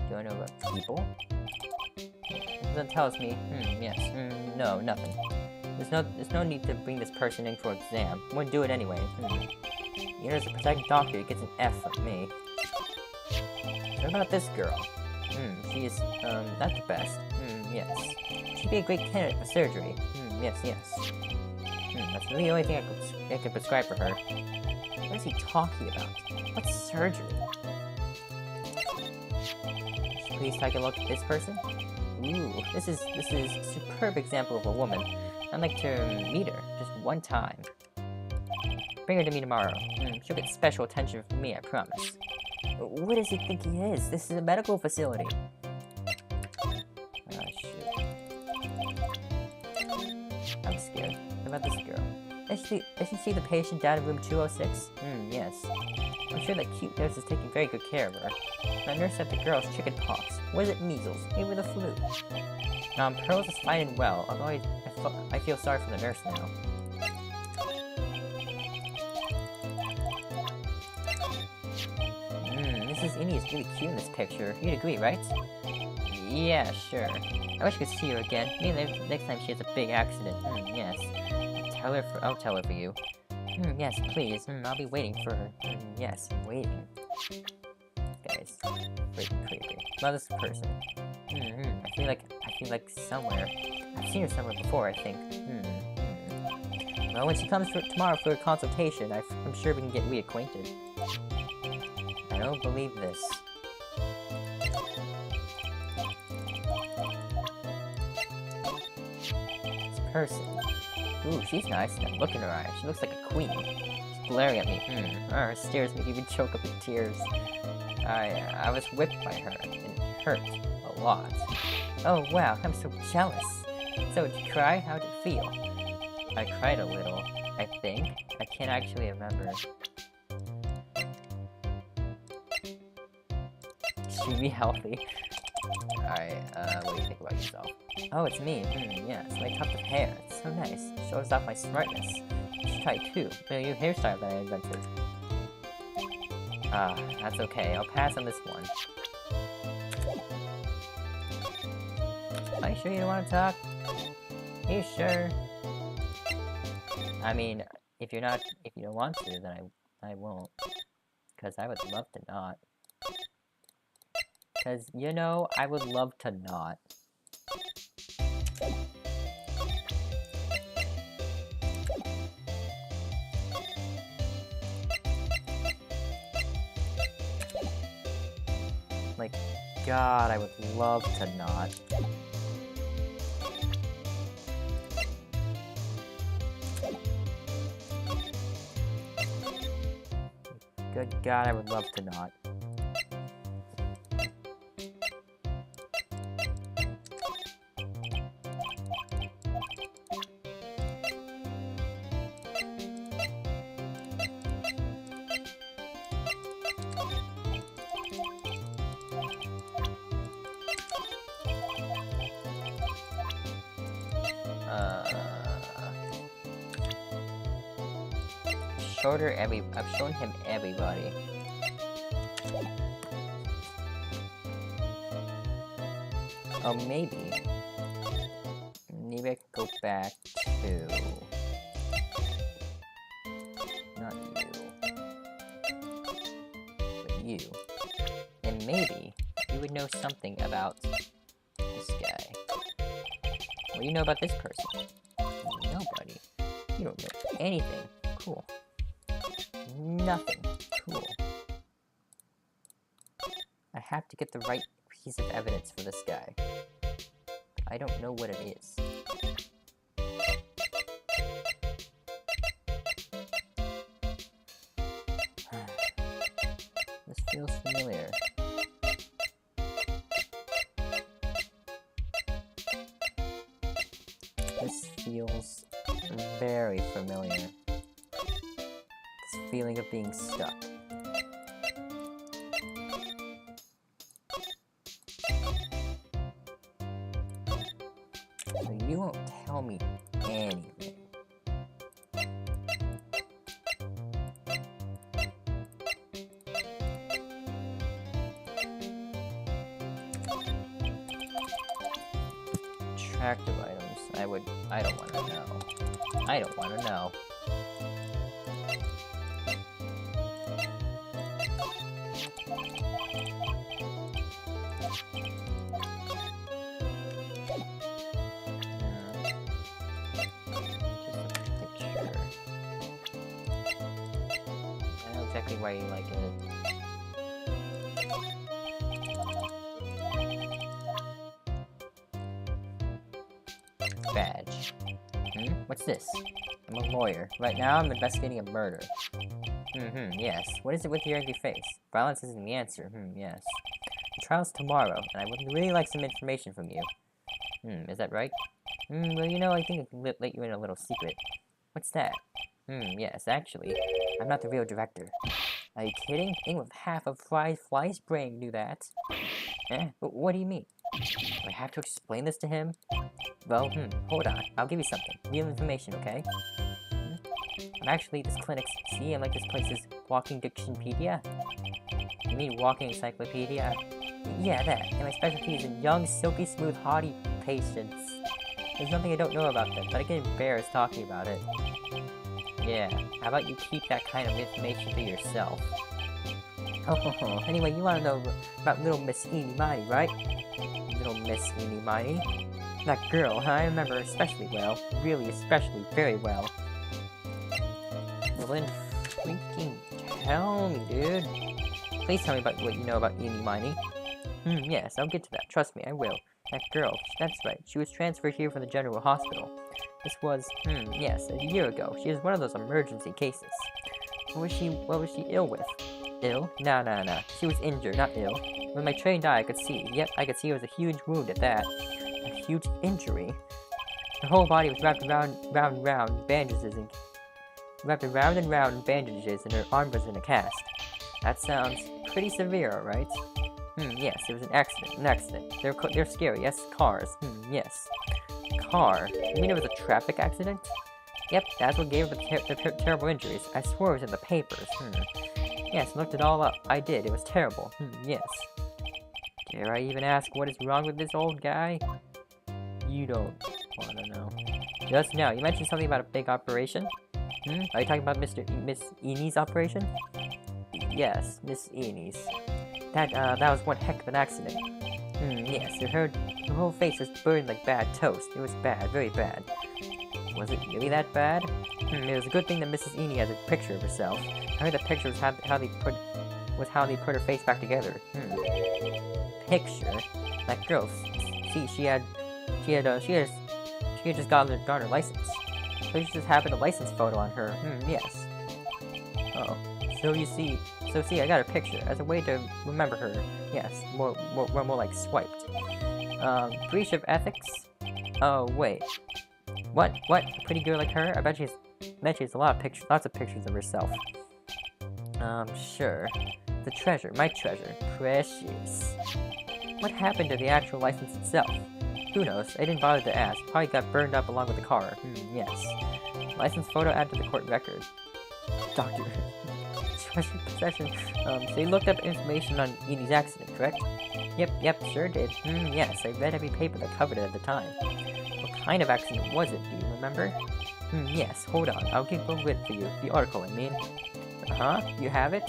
Do I know about people? That tells me, yes, no, nothing. There's no need to bring this person in for exam. Wouldn't do it anyway. You know, as a protected doctor, it gets an F from me. What about this girl? She is, not the best. Yes. She'd be a great candidate for surgery. Yes. That's really the only thing I could prescribe for her. What is he talking about? What's surgery? Please take a look at this person. Ooh, this is a superb example of a woman. I'd like to meet her, just one time. Bring her to me tomorrow. She'll get special attention from me, I promise. What does he think he is? This is a medical facility. Oh, shoot. I'm scared. What about this girl? Isn't she the patient down in room 206? Yes. I'm sure that cute nurse is taking very good care of her. My nurse said the girl's chicken pox. Was it measles? Maybe the flu? Pearls is fine and well, although I feel sorry for the nurse now. Mrs. Innie is really cute in this picture. You'd agree, right? Yeah, sure. I wish I could see her again. Maybe next time she has a big accident. Yes. I'll tell her for you. Yes, please. I'll be waiting for her. Yes, waiting. Guys, freaking creepy. About this person. I feel like somewhere. I've seen her somewhere before, I think. Well, when she comes tomorrow for a consultation, I'm sure we can get reacquainted. I don't believe this. This person. Ooh, she's nice. Look in her eyes. She looks like a queen. She's glaring at me. Her stares make me even choke up with tears. I was whipped by her, and it hurt a lot. Oh wow, I'm so jealous. So, did you cry? How did it feel? I cried a little, I think. I can't actually remember. Should be healthy. Alright, what do you think about yourself? Oh, it's me. Yes, my tuft of hair. It's so nice. It shows off my smartness. You should try it too. The new hairstyle that I invented. That's okay. I'll pass on this one. Are you sure you don't want to talk? Are you sure? I mean, if you don't want to, then I won't. Because I would love to not. Because, you know, I would love to not. Like, God, I would love to not. Good God, I would love to not. I've shown him everybody. Oh, maybe I could go back to... not you. But you. And maybe you would know something about this guy. What do you know about this person? Nobody. You don't know anything. Cool. Nothing. Cool. I have to get the right piece of evidence for this guy. I don't know what it is. This feels familiar. This feels very familiar. This feeling of being stuck. So you won't tell me anything. Attractive items. I don't want to know. I don't want to know. Exactly why you like it. Badge. What's this? I'm a lawyer. Right now, I'm investigating a murder. Yes. What is it with your angry face? Violence isn't the answer. Yes. The trial's tomorrow, and I would really like some information from you. Is that right? Well, you know, I think I can let you in a little secret. What's that? Yes, actually, I'm not the real director. Are you kidding? Anyone with half of Fly's brain knew that. What do you mean? Do I have to explain this to him? Well, hold on. I'll give you something. Real information, okay? I'm actually this clinic's... See, I'm like this place's walking dictionpedia. You mean walking encyclopedia? Yeah, that. And my specialty is in young, silky smooth, hardy patients. There's nothing I don't know about them, but I get embarrassed talking about it. Yeah, how about you keep that kind of information to yourself? Anyway, you want to know about little Miss Eenie Miny, right? Little Miss Eenie Miny? That girl, I remember her especially well. Really, especially, very well. Well then, freaking tell me, dude. Please tell me about what you know about Eenie Miny. Yes, I'll get to that. Trust me, I will. That girl, that's right. She was transferred here from the General Hospital. This was, yes, a year ago. She was one of those emergency cases. What was she ill with? Ill? Nah. She was injured, not ill. With my trained eye, I could see. Yep, I could see it was a huge wound at that. A huge injury. Her whole body was wrapped round in bandages and... Wrapped around and round in bandages, and her arm was in a cast. That sounds pretty severe, right? Yes, it was an accident. They're scary, yes, cars. Yes. Car? You mean it was a traffic accident? Yep, that's what gave her the terrible injuries. I swore it was in the papers. Yes, looked it all up. I did, it was terrible. Yes. Dare I even ask what is wrong with this old guy? You don't want to know. Just now, you mentioned something about a big operation? Are you talking about Miss Enie's operation? Yes, Miss Enie's. That was one heck of an accident. Yes, her whole face was burned like bad toast. It was bad, very bad. Was it really that bad? It was a good thing that Mrs. Eenie has a picture of herself. I heard the picture was how they put her face back together. Picture? That girl. See, she had just gotten her license. So she just happened a license photo on her. Yes. Oh. So see, I got her picture as a way to remember her. Yes, more like swiped. Breach of ethics? Oh, wait. What? A pretty girl like her? I bet she has lots of pictures of herself. Sure. The treasure, my treasure. Precious. What happened to the actual license itself? Who knows? I didn't bother to ask. Probably got burned up along with the car. Yes. License photo added to the court record. Doctor. Treasure possession. So you looked up information on Enie's accident, correct? Yep, sure did. Yes, I read every paper that covered it at the time. What kind of accident was it, do you remember? Yes, hold on, I'll Google it for you. The article, I mean. You have it?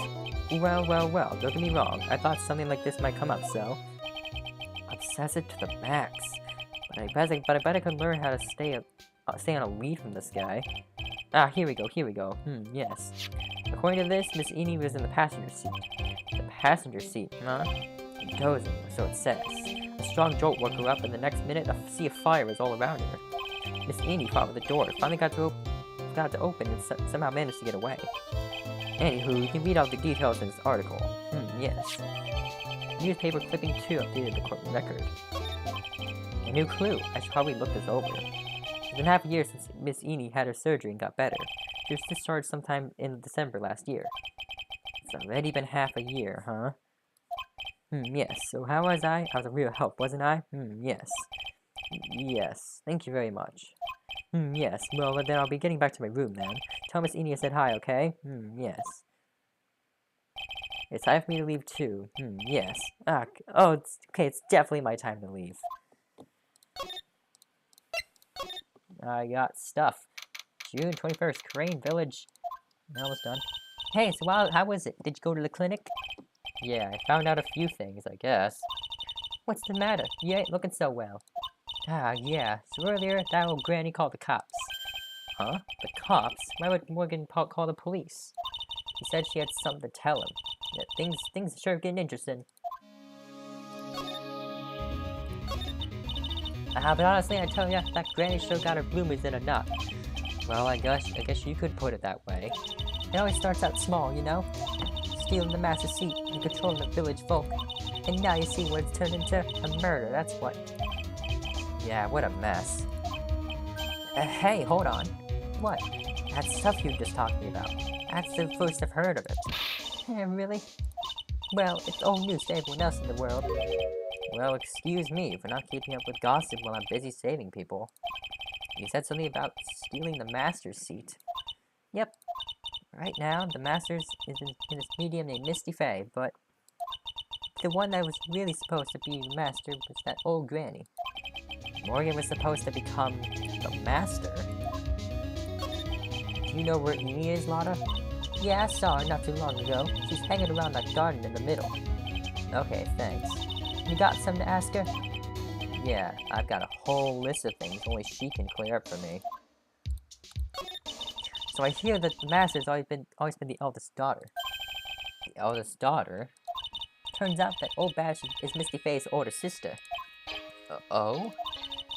Well, don't get me wrong. I thought something like this might come up, so... Obsessive to the max. But I bet I could learn how to stay on a lead from this guy. Here we go. Yes. According to this, Miss Eenie was in the passenger seat. The passenger seat, huh? Dozing, so it says. A strong jolt woke her up, and the next minute, a sea of fire was all around her. Miss Eenie fought with the door, finally got to open, and somehow managed to get away. Anywho, you can read all the details in this article. Yes. Newspaper clipping 2 updated the court record. A new clue. I should probably look this over. It's been half a year since Miss Eenie had her surgery and got better. She was discharged sometime in December last year. It's already been half a year, huh? Yes. So how was I? I was a real help, wasn't I? Yes. Yes. Thank you very much. Yes. Well, then I'll be getting back to my room then. Tell Miss Eenie I said hi, okay? Yes. It's time for me to leave too. Yes. It's okay. It's definitely my time to leave. I got stuff. June 21st, Crane Village. Almost done. Hey, so how was it? Did you go to the clinic? Yeah, I found out a few things, I guess. What's the matter? You ain't looking so well. Yeah. So earlier, that old granny called the cops. Huh? The cops? Why would Morgan call the police? He said she had something to tell him. Yeah, things are sure getting interesting. But honestly, I tell ya, that granny sure got her bloomers in a knot. Well, I guess you could put it that way. It always starts out small, you know? Stealing the master seat and controlling the village folk. And now you see what it's turned into? A murder, that's what. Yeah, what a mess. Hey, hold on. What? That stuff you just talked to me about. That's the first I've heard of it. Really? Well, it's old news to everyone else in the world. Well, excuse me for not keeping up with gossip while I'm busy saving people. You said something about stealing the master's seat. Yep. Right now, the master's is in this medium named Misty Faye, but the one that was really supposed to be the master was that old granny. Morgan was supposed to become the master. Do you know where Amy is, Lotta? Yeah, I saw her not too long ago. She's hanging around that garden in the middle. Okay, thanks. You got something to ask her? Yeah, I've got a whole list of things only she can clear up for me. So I hear that the master's always been the eldest daughter. The eldest daughter? Turns out that old Bash is Misty Faye's older sister. Oh?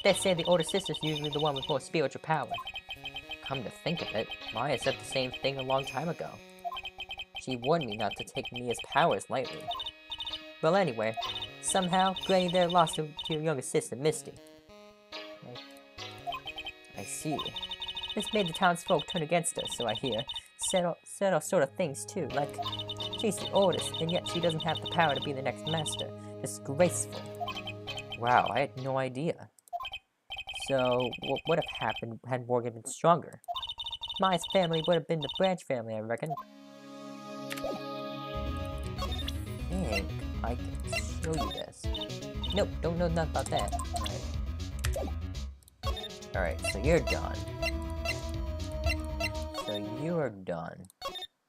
They say the older sister's usually the one with more spiritual power. Come to think of it, Maya said the same thing a long time ago. She warned me not to take Mia's powers lightly. Well, anyway, somehow Granny there lost her to your younger sister, Misty. I see. This made the townsfolk turn against her, so I hear. Said all sort of things, too, like she's the oldest, and yet she doesn't have the power to be the next master. Disgraceful. Wow, I had no idea. So, what would have happened had Morgan been stronger? Maya's family would have been the Branch family, I reckon. I think I can show you this. Nope, don't know nothing about that. Alright, so you're done. So you're done.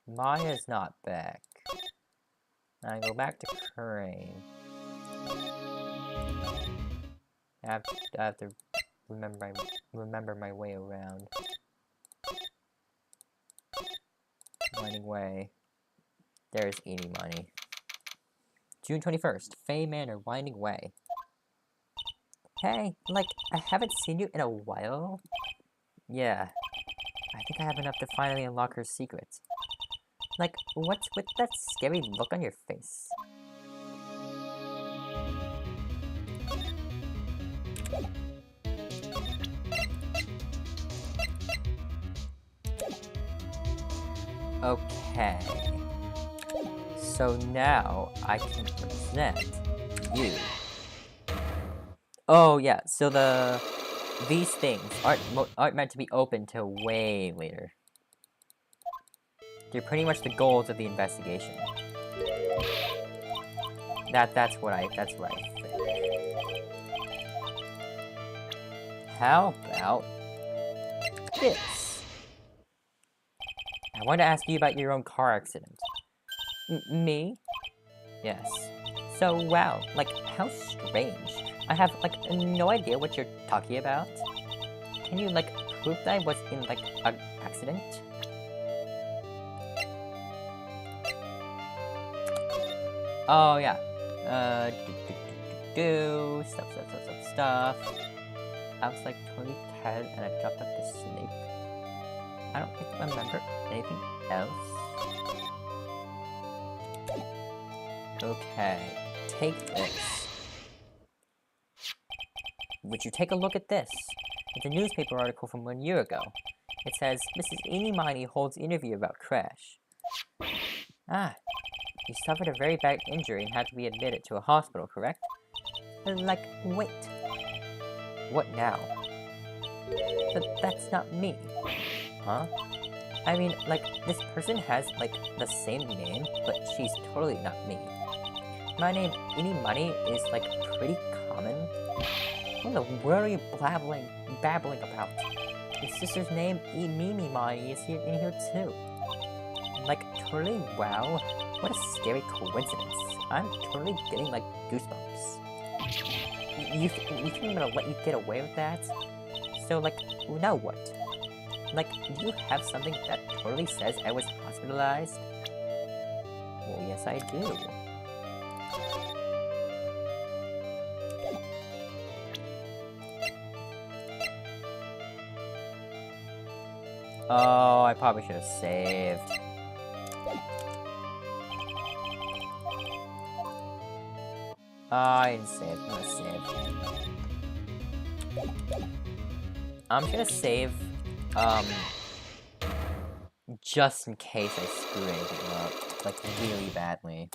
Maya's not back. Now I go back to Crane. I have to remember my way around. Winding Way. There's Eeny Money. June 21st, Fay Manor, Winding Way. Hey, like, I haven't seen you in a while. Yeah, I think I have enough to finally unlock her secrets. Like, what's with that scary look on your face? Okay. So now I can present you. Oh yeah, so these things aren't meant to be open till way later. They're pretty much the goals of the investigation. That's what I think. How about this? I want to ask you about your own car accident. Me? Yes. So, wow, like, how strange. I have, like, no idea what you're talking about. Can you, like, prove that I was in, like, an accident? Oh, yeah. Stuff. I was, like, totally tired and I dropped off to sleep. I don't think I remember anything else. Okay, take this. Would you take a look at this? It's a newspaper article from 1 year ago. It says, Mrs. Eeny Meeny holds interview about crash. Ah, you suffered a very bad injury and had to be admitted to a hospital, correct? Like, wait. What now? But that's not me. Huh? I mean, like, this person has, like, the same name, but she's totally not me. My name, Eeny Money, is, like, pretty common. What in the world are you babbling about? Your sister's name, Mimi Money, is in here too. Like, totally, wow. What a scary coincidence. I'm totally getting, like, goosebumps. You think I'm gonna let you get away with that? So, like, now what? Like, do you have something that totally says I was hospitalized? Well, yes I do. Oh, I probably should have saved. I didn't save. I'm gonna save. I'm just gonna save, just in case I screw anything up, like, really badly.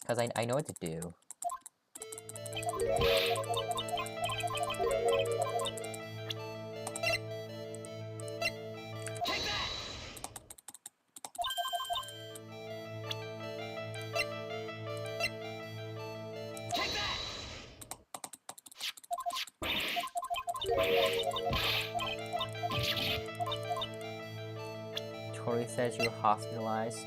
Because I know what to do. Tori says you were hospitalized.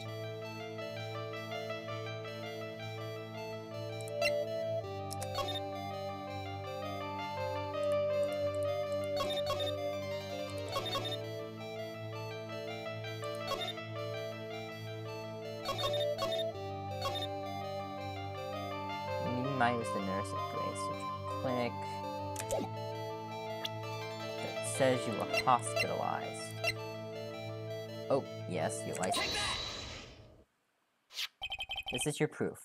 Mine was the nurse at Grace, which clinic. That says you were hospitalized. Oh, yes, your license. This is your proof.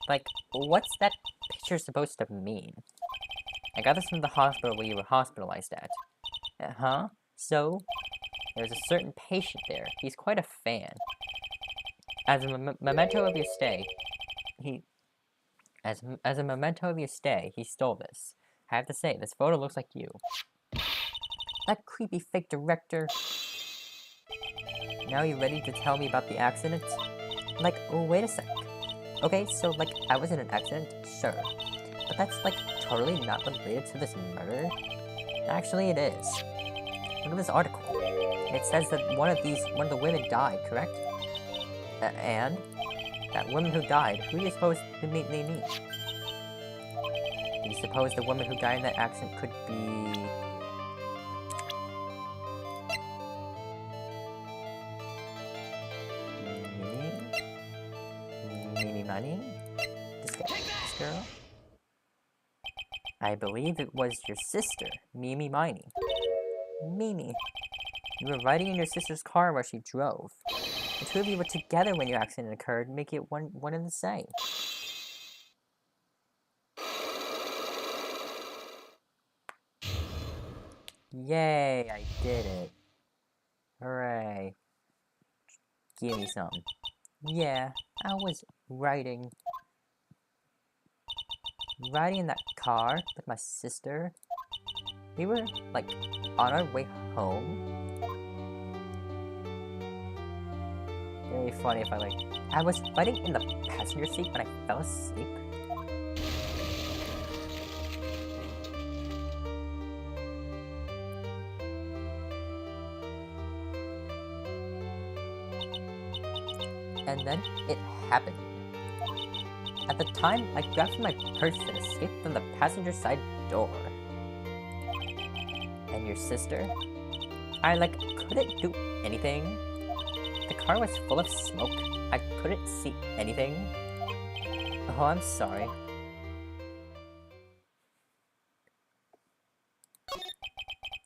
Like, what's that picture supposed to mean? I got this from the hospital where you were hospitalized at. Huh? So? There's a certain patient there. He's quite a fan. As a memento of your stay, As a memento of your stay, he stole this. I have to say, this photo looks like you. That creepy fake director. Now you ready to tell me about the accident? Like, oh, wait a sec. Okay, so, like, I was in an accident, sure. But that's, like, totally not related to this murder. Actually, it is. Look at this article. It says that one of the women died, correct? And? That woman who died, who do you suppose they mean? Do you suppose the woman who died in that accident could be... Mimi Money? This girl? I believe it was your sister, Mimi Miney. Mimi. You were riding in your sister's car while she drove. The two of you were together when your accident occurred, make it one and the same. Yay, I did it. Hooray. Give me some. Yeah, I was riding in that car with my sister. We were, like, on our way home. Very funny if I was riding in the passenger seat when I fell asleep. And then it happened. At the time, I grabbed for my purse and escaped from the passenger side door. And your sister? I, couldn't do anything. The car was full of smoke. I couldn't see anything. Oh, I'm sorry.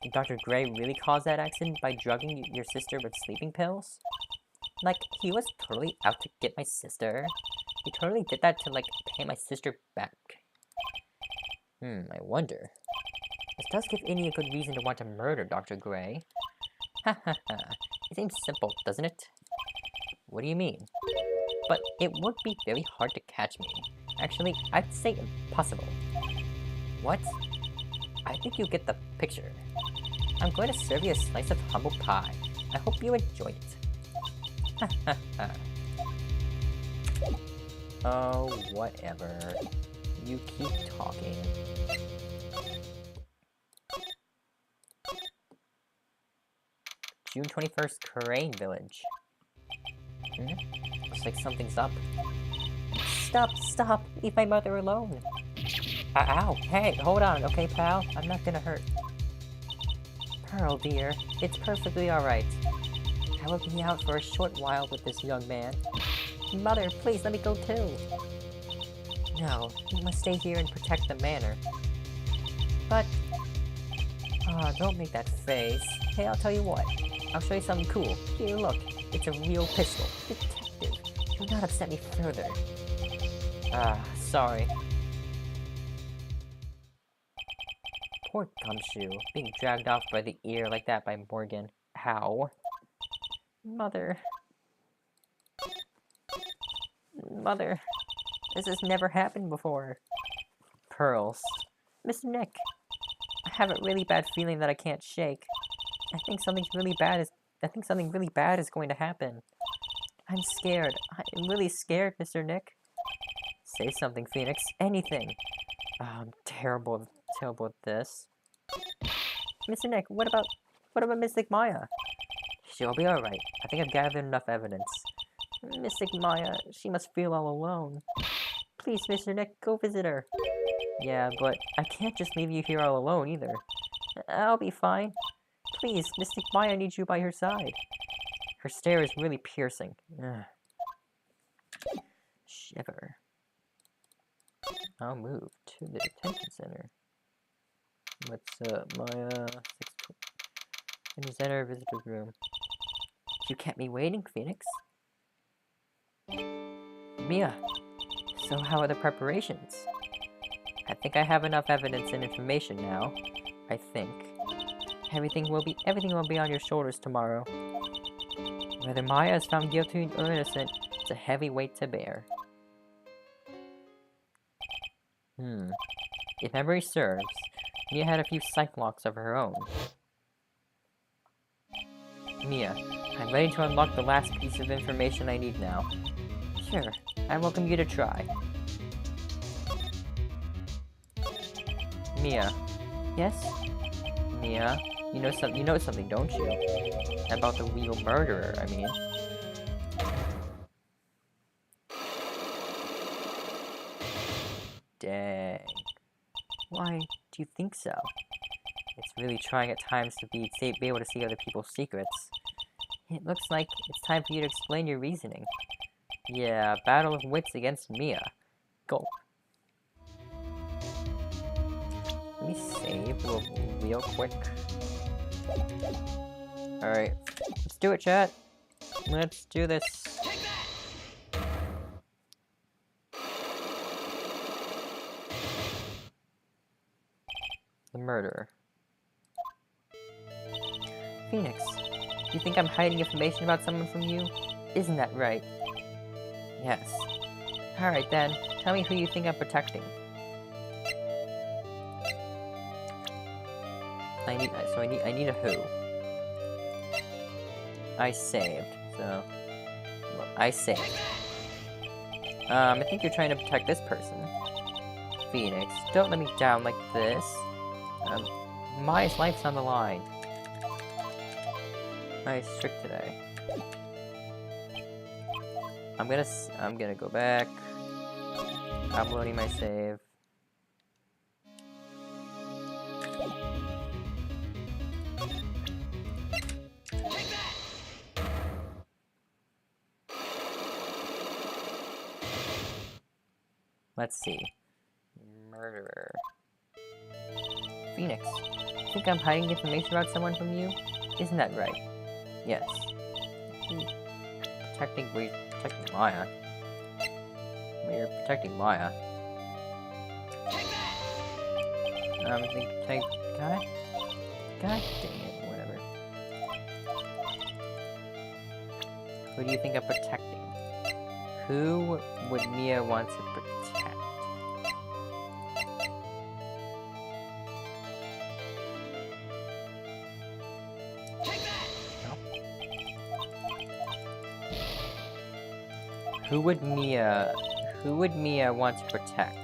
Did Dr. Gray really cause that accident by drugging your sister with sleeping pills? Like, he was totally out to get my sister. He totally did that to, pay my sister back. I wonder. This does give Innie a good reason to want to murder Dr. Gray. Ha ha ha. It seems simple, doesn't it? What do you mean? But it would be very hard to catch me. Actually, I'd say impossible. What? I think you get the picture. I'm going to serve you a slice of humble pie. I hope you enjoy it. Ha ha ha. Oh, whatever. You keep talking. June 21st, Crane Village. Looks like something's up. Stop! Leave my mother alone! Ow! Hey, hold on, okay, pal? I'm not gonna hurt. Pearl, dear, it's perfectly alright. I will be out for a short while with this young man. Mother, please let me go too! No, you must stay here and protect the manor. But... Ah, don't make that face. Hey, I'll tell you what. I'll show you something cool. Here, look. It's a real pistol. Detective, do not upset me further. Ah, sorry. Poor Gumshoe, being dragged off by the ear like that by Morgan. How? Mother. Mother. This has never happened before. Pearls. Mr. Nick. I have a really bad feeling that I can't shake. I think something really bad is going to happen. I'm scared. I'm really scared, Mr. Nick. Say something, Phoenix. Anything. Oh, I'm terrible at this. Mr. Nick, what about Mystic Maya? She'll be alright. I think I've gathered enough evidence. Mystic Maya, she must feel all alone. Please, Mr. Nick, go visit her. Yeah, but I can't just leave you here all alone either. I'll be fine. Please, Mystic Maya needs you by her side. Her stare is really piercing. Ugh. Shiver. I'll move to the detention center. What's up, Maya? Detention center, visitor's room. You kept me waiting, Phoenix. Mia, so how are the preparations? I think I have enough evidence and information now. I think. Everything will be on your shoulders tomorrow. Whether Maya is found guilty or innocent, it's a heavy weight to bear. If memory serves, Mia had a few psych locks of her own. Mia, I'm ready to unlock the last piece of information I need now. Sure, I welcome you to try. Mia. Yes? Mia, you know something, don't you? About the real murderer, I mean. Dang. Why do you think so? It's really trying at times to be able to see other people's secrets. It looks like it's time for you to explain your reasoning. Yeah, battle of wits against Mia. Gulp. Let me save real quick. Alright, let's do it, chat. Let's do this. The murderer. Phoenix, do you think I'm hiding information about someone from you? Isn't that right? Yes. Alright then, tell me who you think I'm protecting. I need a who. I saved, so... Look, I saved. I think you're trying to protect this person. Phoenix, don't let me down like this. Maya's life's on the line. Nice trick today. I'm gonna go back. Uploading my save. Let's see. Murderer. Phoenix, think I'm hiding information about someone from you? Isn't that right? Yes. Protecting Maya. We're protecting Maya. God dang it, whatever. Who do you think I'm protecting? Who would Mia want to protect? Who would Mia want to protect?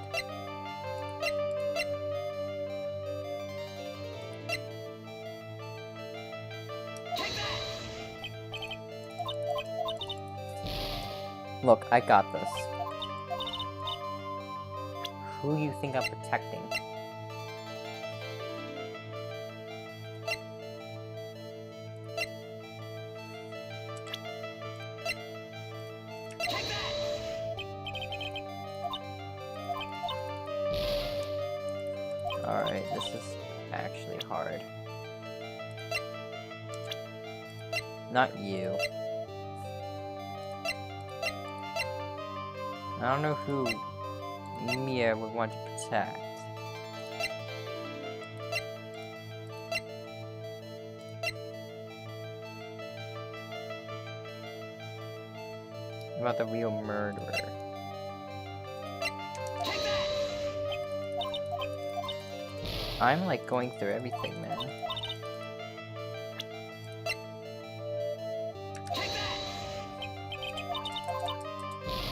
Look, I got this. Who you think I'm protecting? Alright, this is actually hard. Not you. I don't know who Mia would want to protect. What about the real murderer? I'm like going through everything, man.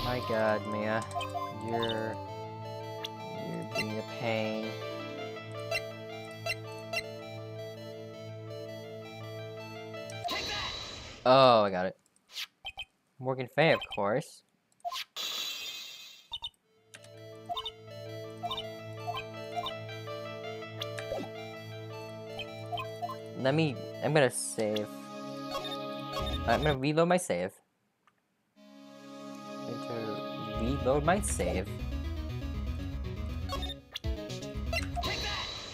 My god, Mia. You're being a pain. Oh, I got it. Morgan Fay, of course. I'm gonna save. I'm gonna reload my save. Reload my save.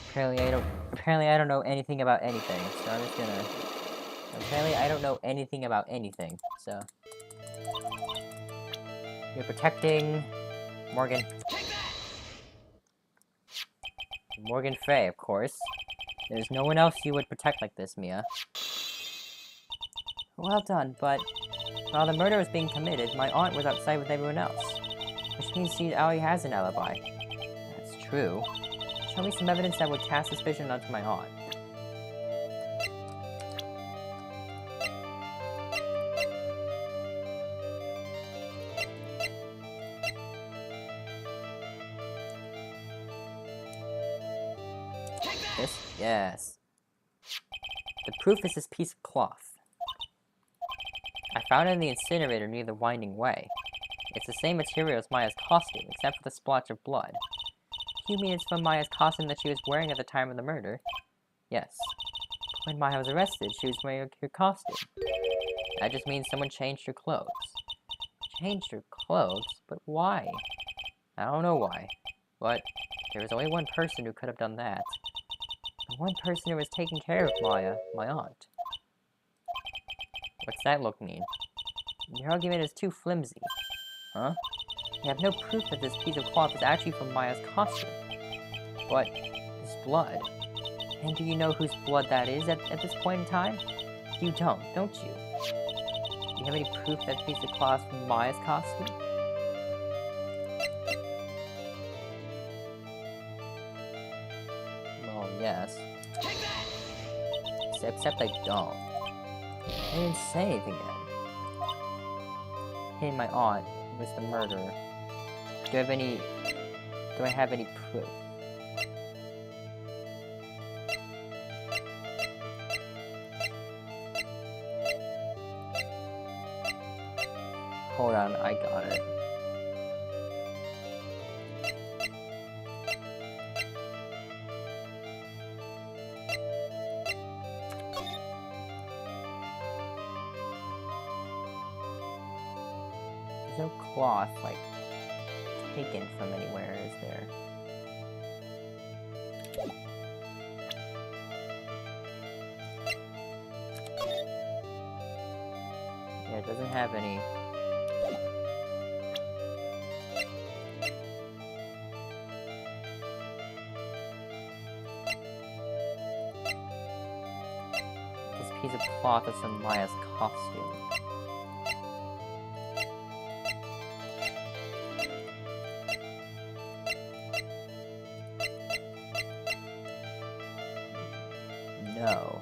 Apparently I don't know anything about anything, so I'm just gonna... Apparently I don't know anything about anything, so... You're protecting... Morgan Fay, of course. There's no one else you would protect like this, Mia. Well done, but... While the murder was being committed, my aunt was outside with everyone else. Which means she already has an alibi. That's true. Show me some evidence that would cast suspicion onto my aunt. Yes. The proof is this piece of cloth. I found it in the incinerator near the winding way. It's the same material as Maya's costume, except for the splotch of blood. You mean it's from Maya's costume that she was wearing at the time of the murder? Yes. When Maya was arrested, she was wearing her costume. That just means someone changed her clothes. Changed her clothes? But why? I don't know why. But there was only one person who could have done that. The one person who was taking care of Maya, my aunt. What's that look mean? Your argument is too flimsy. Huh? You have no proof that this piece of cloth is actually from Maya's costume. But this blood. And do you know whose blood that is at this point in time? You don't you? Do you have any proof that the piece of cloth is from Maya's costume? Well, yes. Except I don't. I didn't say anything yet. Hey, my aunt was the murderer. Do I have any proof? Hold on, I got it. There's no cloth, like, taken from anywhere, is there? Yeah, it doesn't have any... This piece of cloth is from Maya's costume. No.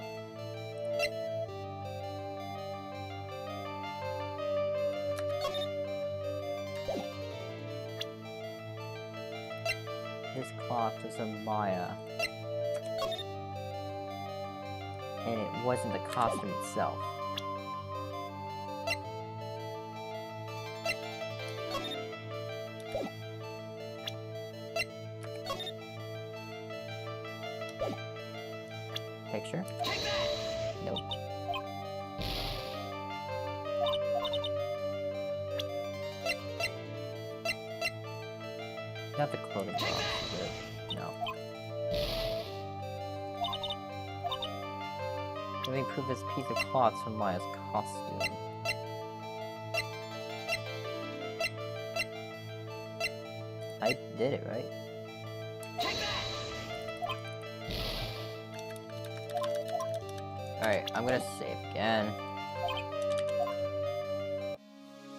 This cloth was from Maya. And it wasn't the costume itself. Picture? Nope. Not the clothing box, is it? No. Let me prove this piece of cloth from Maya's costume. I did it, right? Alright, I'm gonna save again.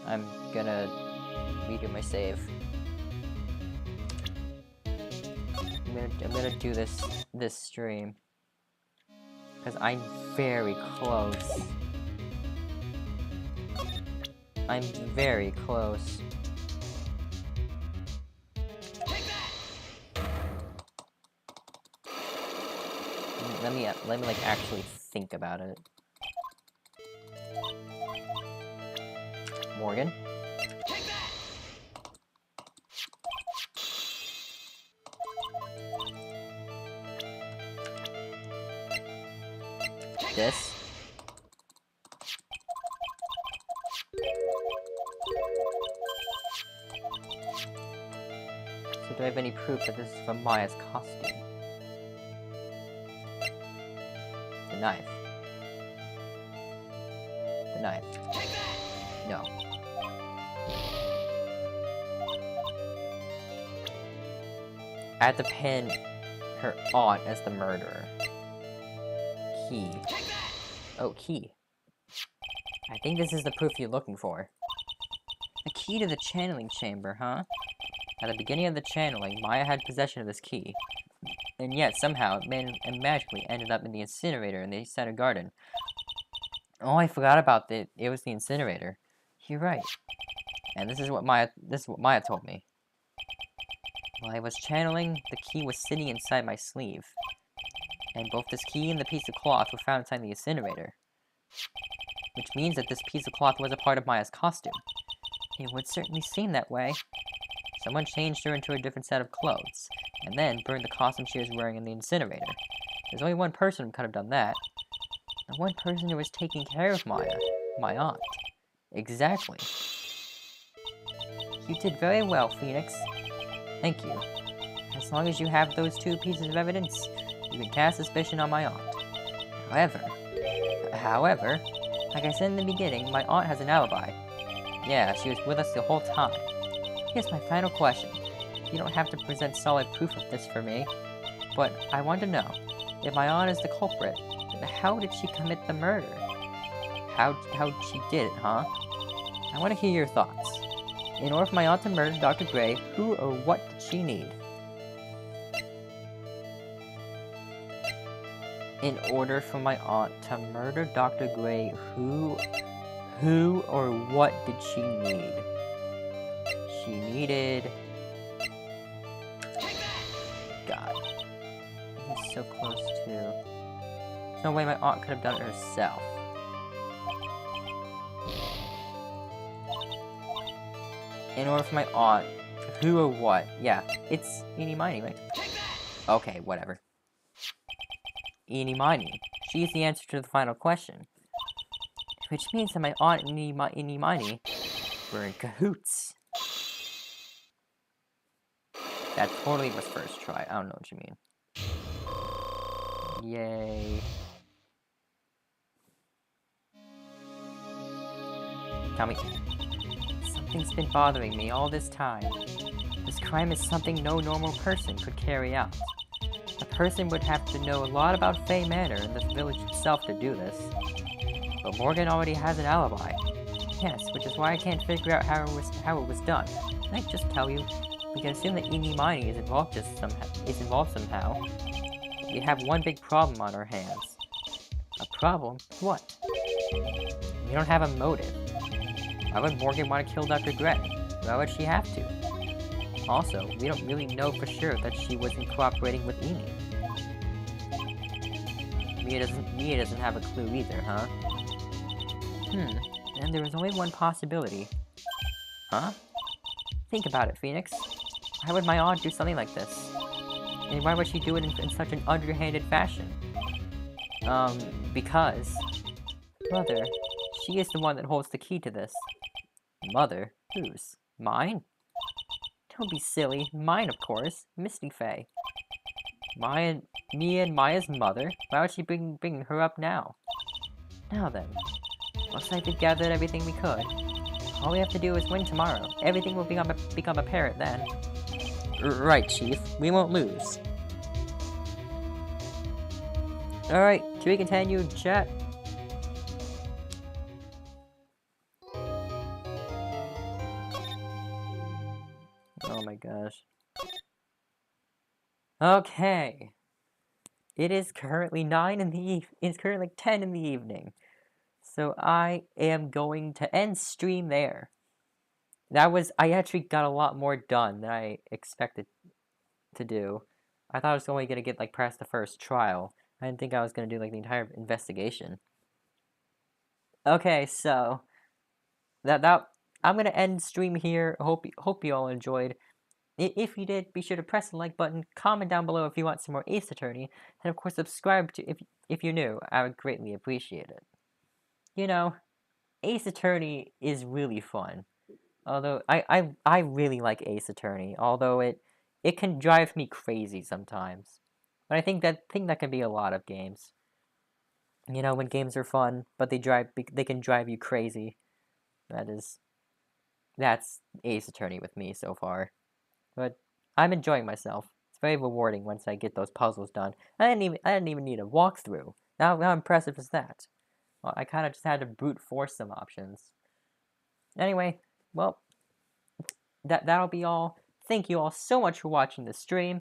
I'm gonna redo my save. I'm gonna do this stream. Because I'm very close. I'm very close. Let me like actually think about it. Morgan? This? So do I have any proof that this is from Maya's costume? The knife. The knife. No. I had to pin her aunt as the murderer. Key. Oh, key. I think this is the proof you're looking for. The key to the channeling chamber, huh? At the beginning of the channeling, Maya had possession of this key. And yet, somehow, it magically ended up in the incinerator in the center garden. Oh, I forgot about it. It was the incinerator. You're right. And this is what Maya told me. While I was channeling, the key was sitting inside my sleeve. And both this key and the piece of cloth were found inside the incinerator. Which means that this piece of cloth was a part of Maya's costume. It would certainly seem that way. Someone changed her into a different set of clothes, and then burned the costume she was wearing in the incinerator. There's only one person who could have done that. The one person who was taking care of Maya. My aunt. Exactly. You did very well, Phoenix. Thank you. As long as you have those two pieces of evidence, you can cast suspicion on my aunt. However, like I said in the beginning, my aunt has an alibi. Yeah, she was with us the whole time. Here's my final question. You don't have to present solid proof of this for me, but I want to know, if my aunt is the culprit, then how did she commit the murder? How she did it, huh? I want to hear your thoughts. In order for my aunt to murder Dr. Gray, who or what did she need? In order for my aunt to murder Dr. Gray, who or what did she need? She needed... God. He's so close to... There's no way my aunt could have done it herself. In order for my aunt, who or what? Yeah, it's eeny miny, right? Okay, whatever. Eeny miny. She's the answer to the final question. Which means that my aunt and eeny miny were in cahoots. That totally was first try. I don't know what you mean. Yay. Tell me. Something's been bothering me all this time. This crime is something no normal person could carry out. A person would have to know a lot about Fey Manor and the village itself to do this. But Morgan already has an alibi. Yes, which is why I can't figure out how it was done. Can I just tell you? We can assume that Eeny Miny is involved somehow. We have one big problem on our hands. A problem? What? We don't have a motive. Why would Morgan want to kill Dr. Gray? Why would she have to? Also, we don't really know for sure that she wasn't cooperating with Eeny. Mia doesn't have a clue either, huh? And there was only one possibility. Huh? Think about it, Phoenix. Why would my aunt do something like this? And why would she do it in such an underhanded fashion? Because... Mother, she is the one that holds the key to this. Mother? Whose? Mine? Don't be silly. Mine, of course. Misty Faye. Me and Maya's mother? Why would she bring her up now? Now then, looks like we've gathered everything we could. All we have to do is win tomorrow. Everything will become apparent then. Right, Chief. We won't lose. Alright, can we continue, chat? Oh my gosh. Okay. It is currently it's currently 10 in the evening. So I am going to end stream there. I actually got a lot more done than I expected to do. I thought I was only gonna get like past the first trial. I didn't think I was gonna do like the entire investigation. Okay, so that I'm gonna end stream here. Hope you all enjoyed. If you did, be sure to press the like button, comment down below if you want some more Ace Attorney, and of course subscribe to if you're new. I would greatly appreciate it. You know, Ace Attorney is really fun. Although I really like Ace Attorney, although it can drive me crazy sometimes. But I think that can be a lot of games. You know, when games are fun, but they can drive you crazy. That's Ace Attorney with me so far. But I'm enjoying myself. It's very rewarding once I get those puzzles done. I didn't even need a walkthrough. How impressive is that? Well, I kind of just had to brute force some options. Anyway, well, that'll be all. Thank you all so much for watching the stream.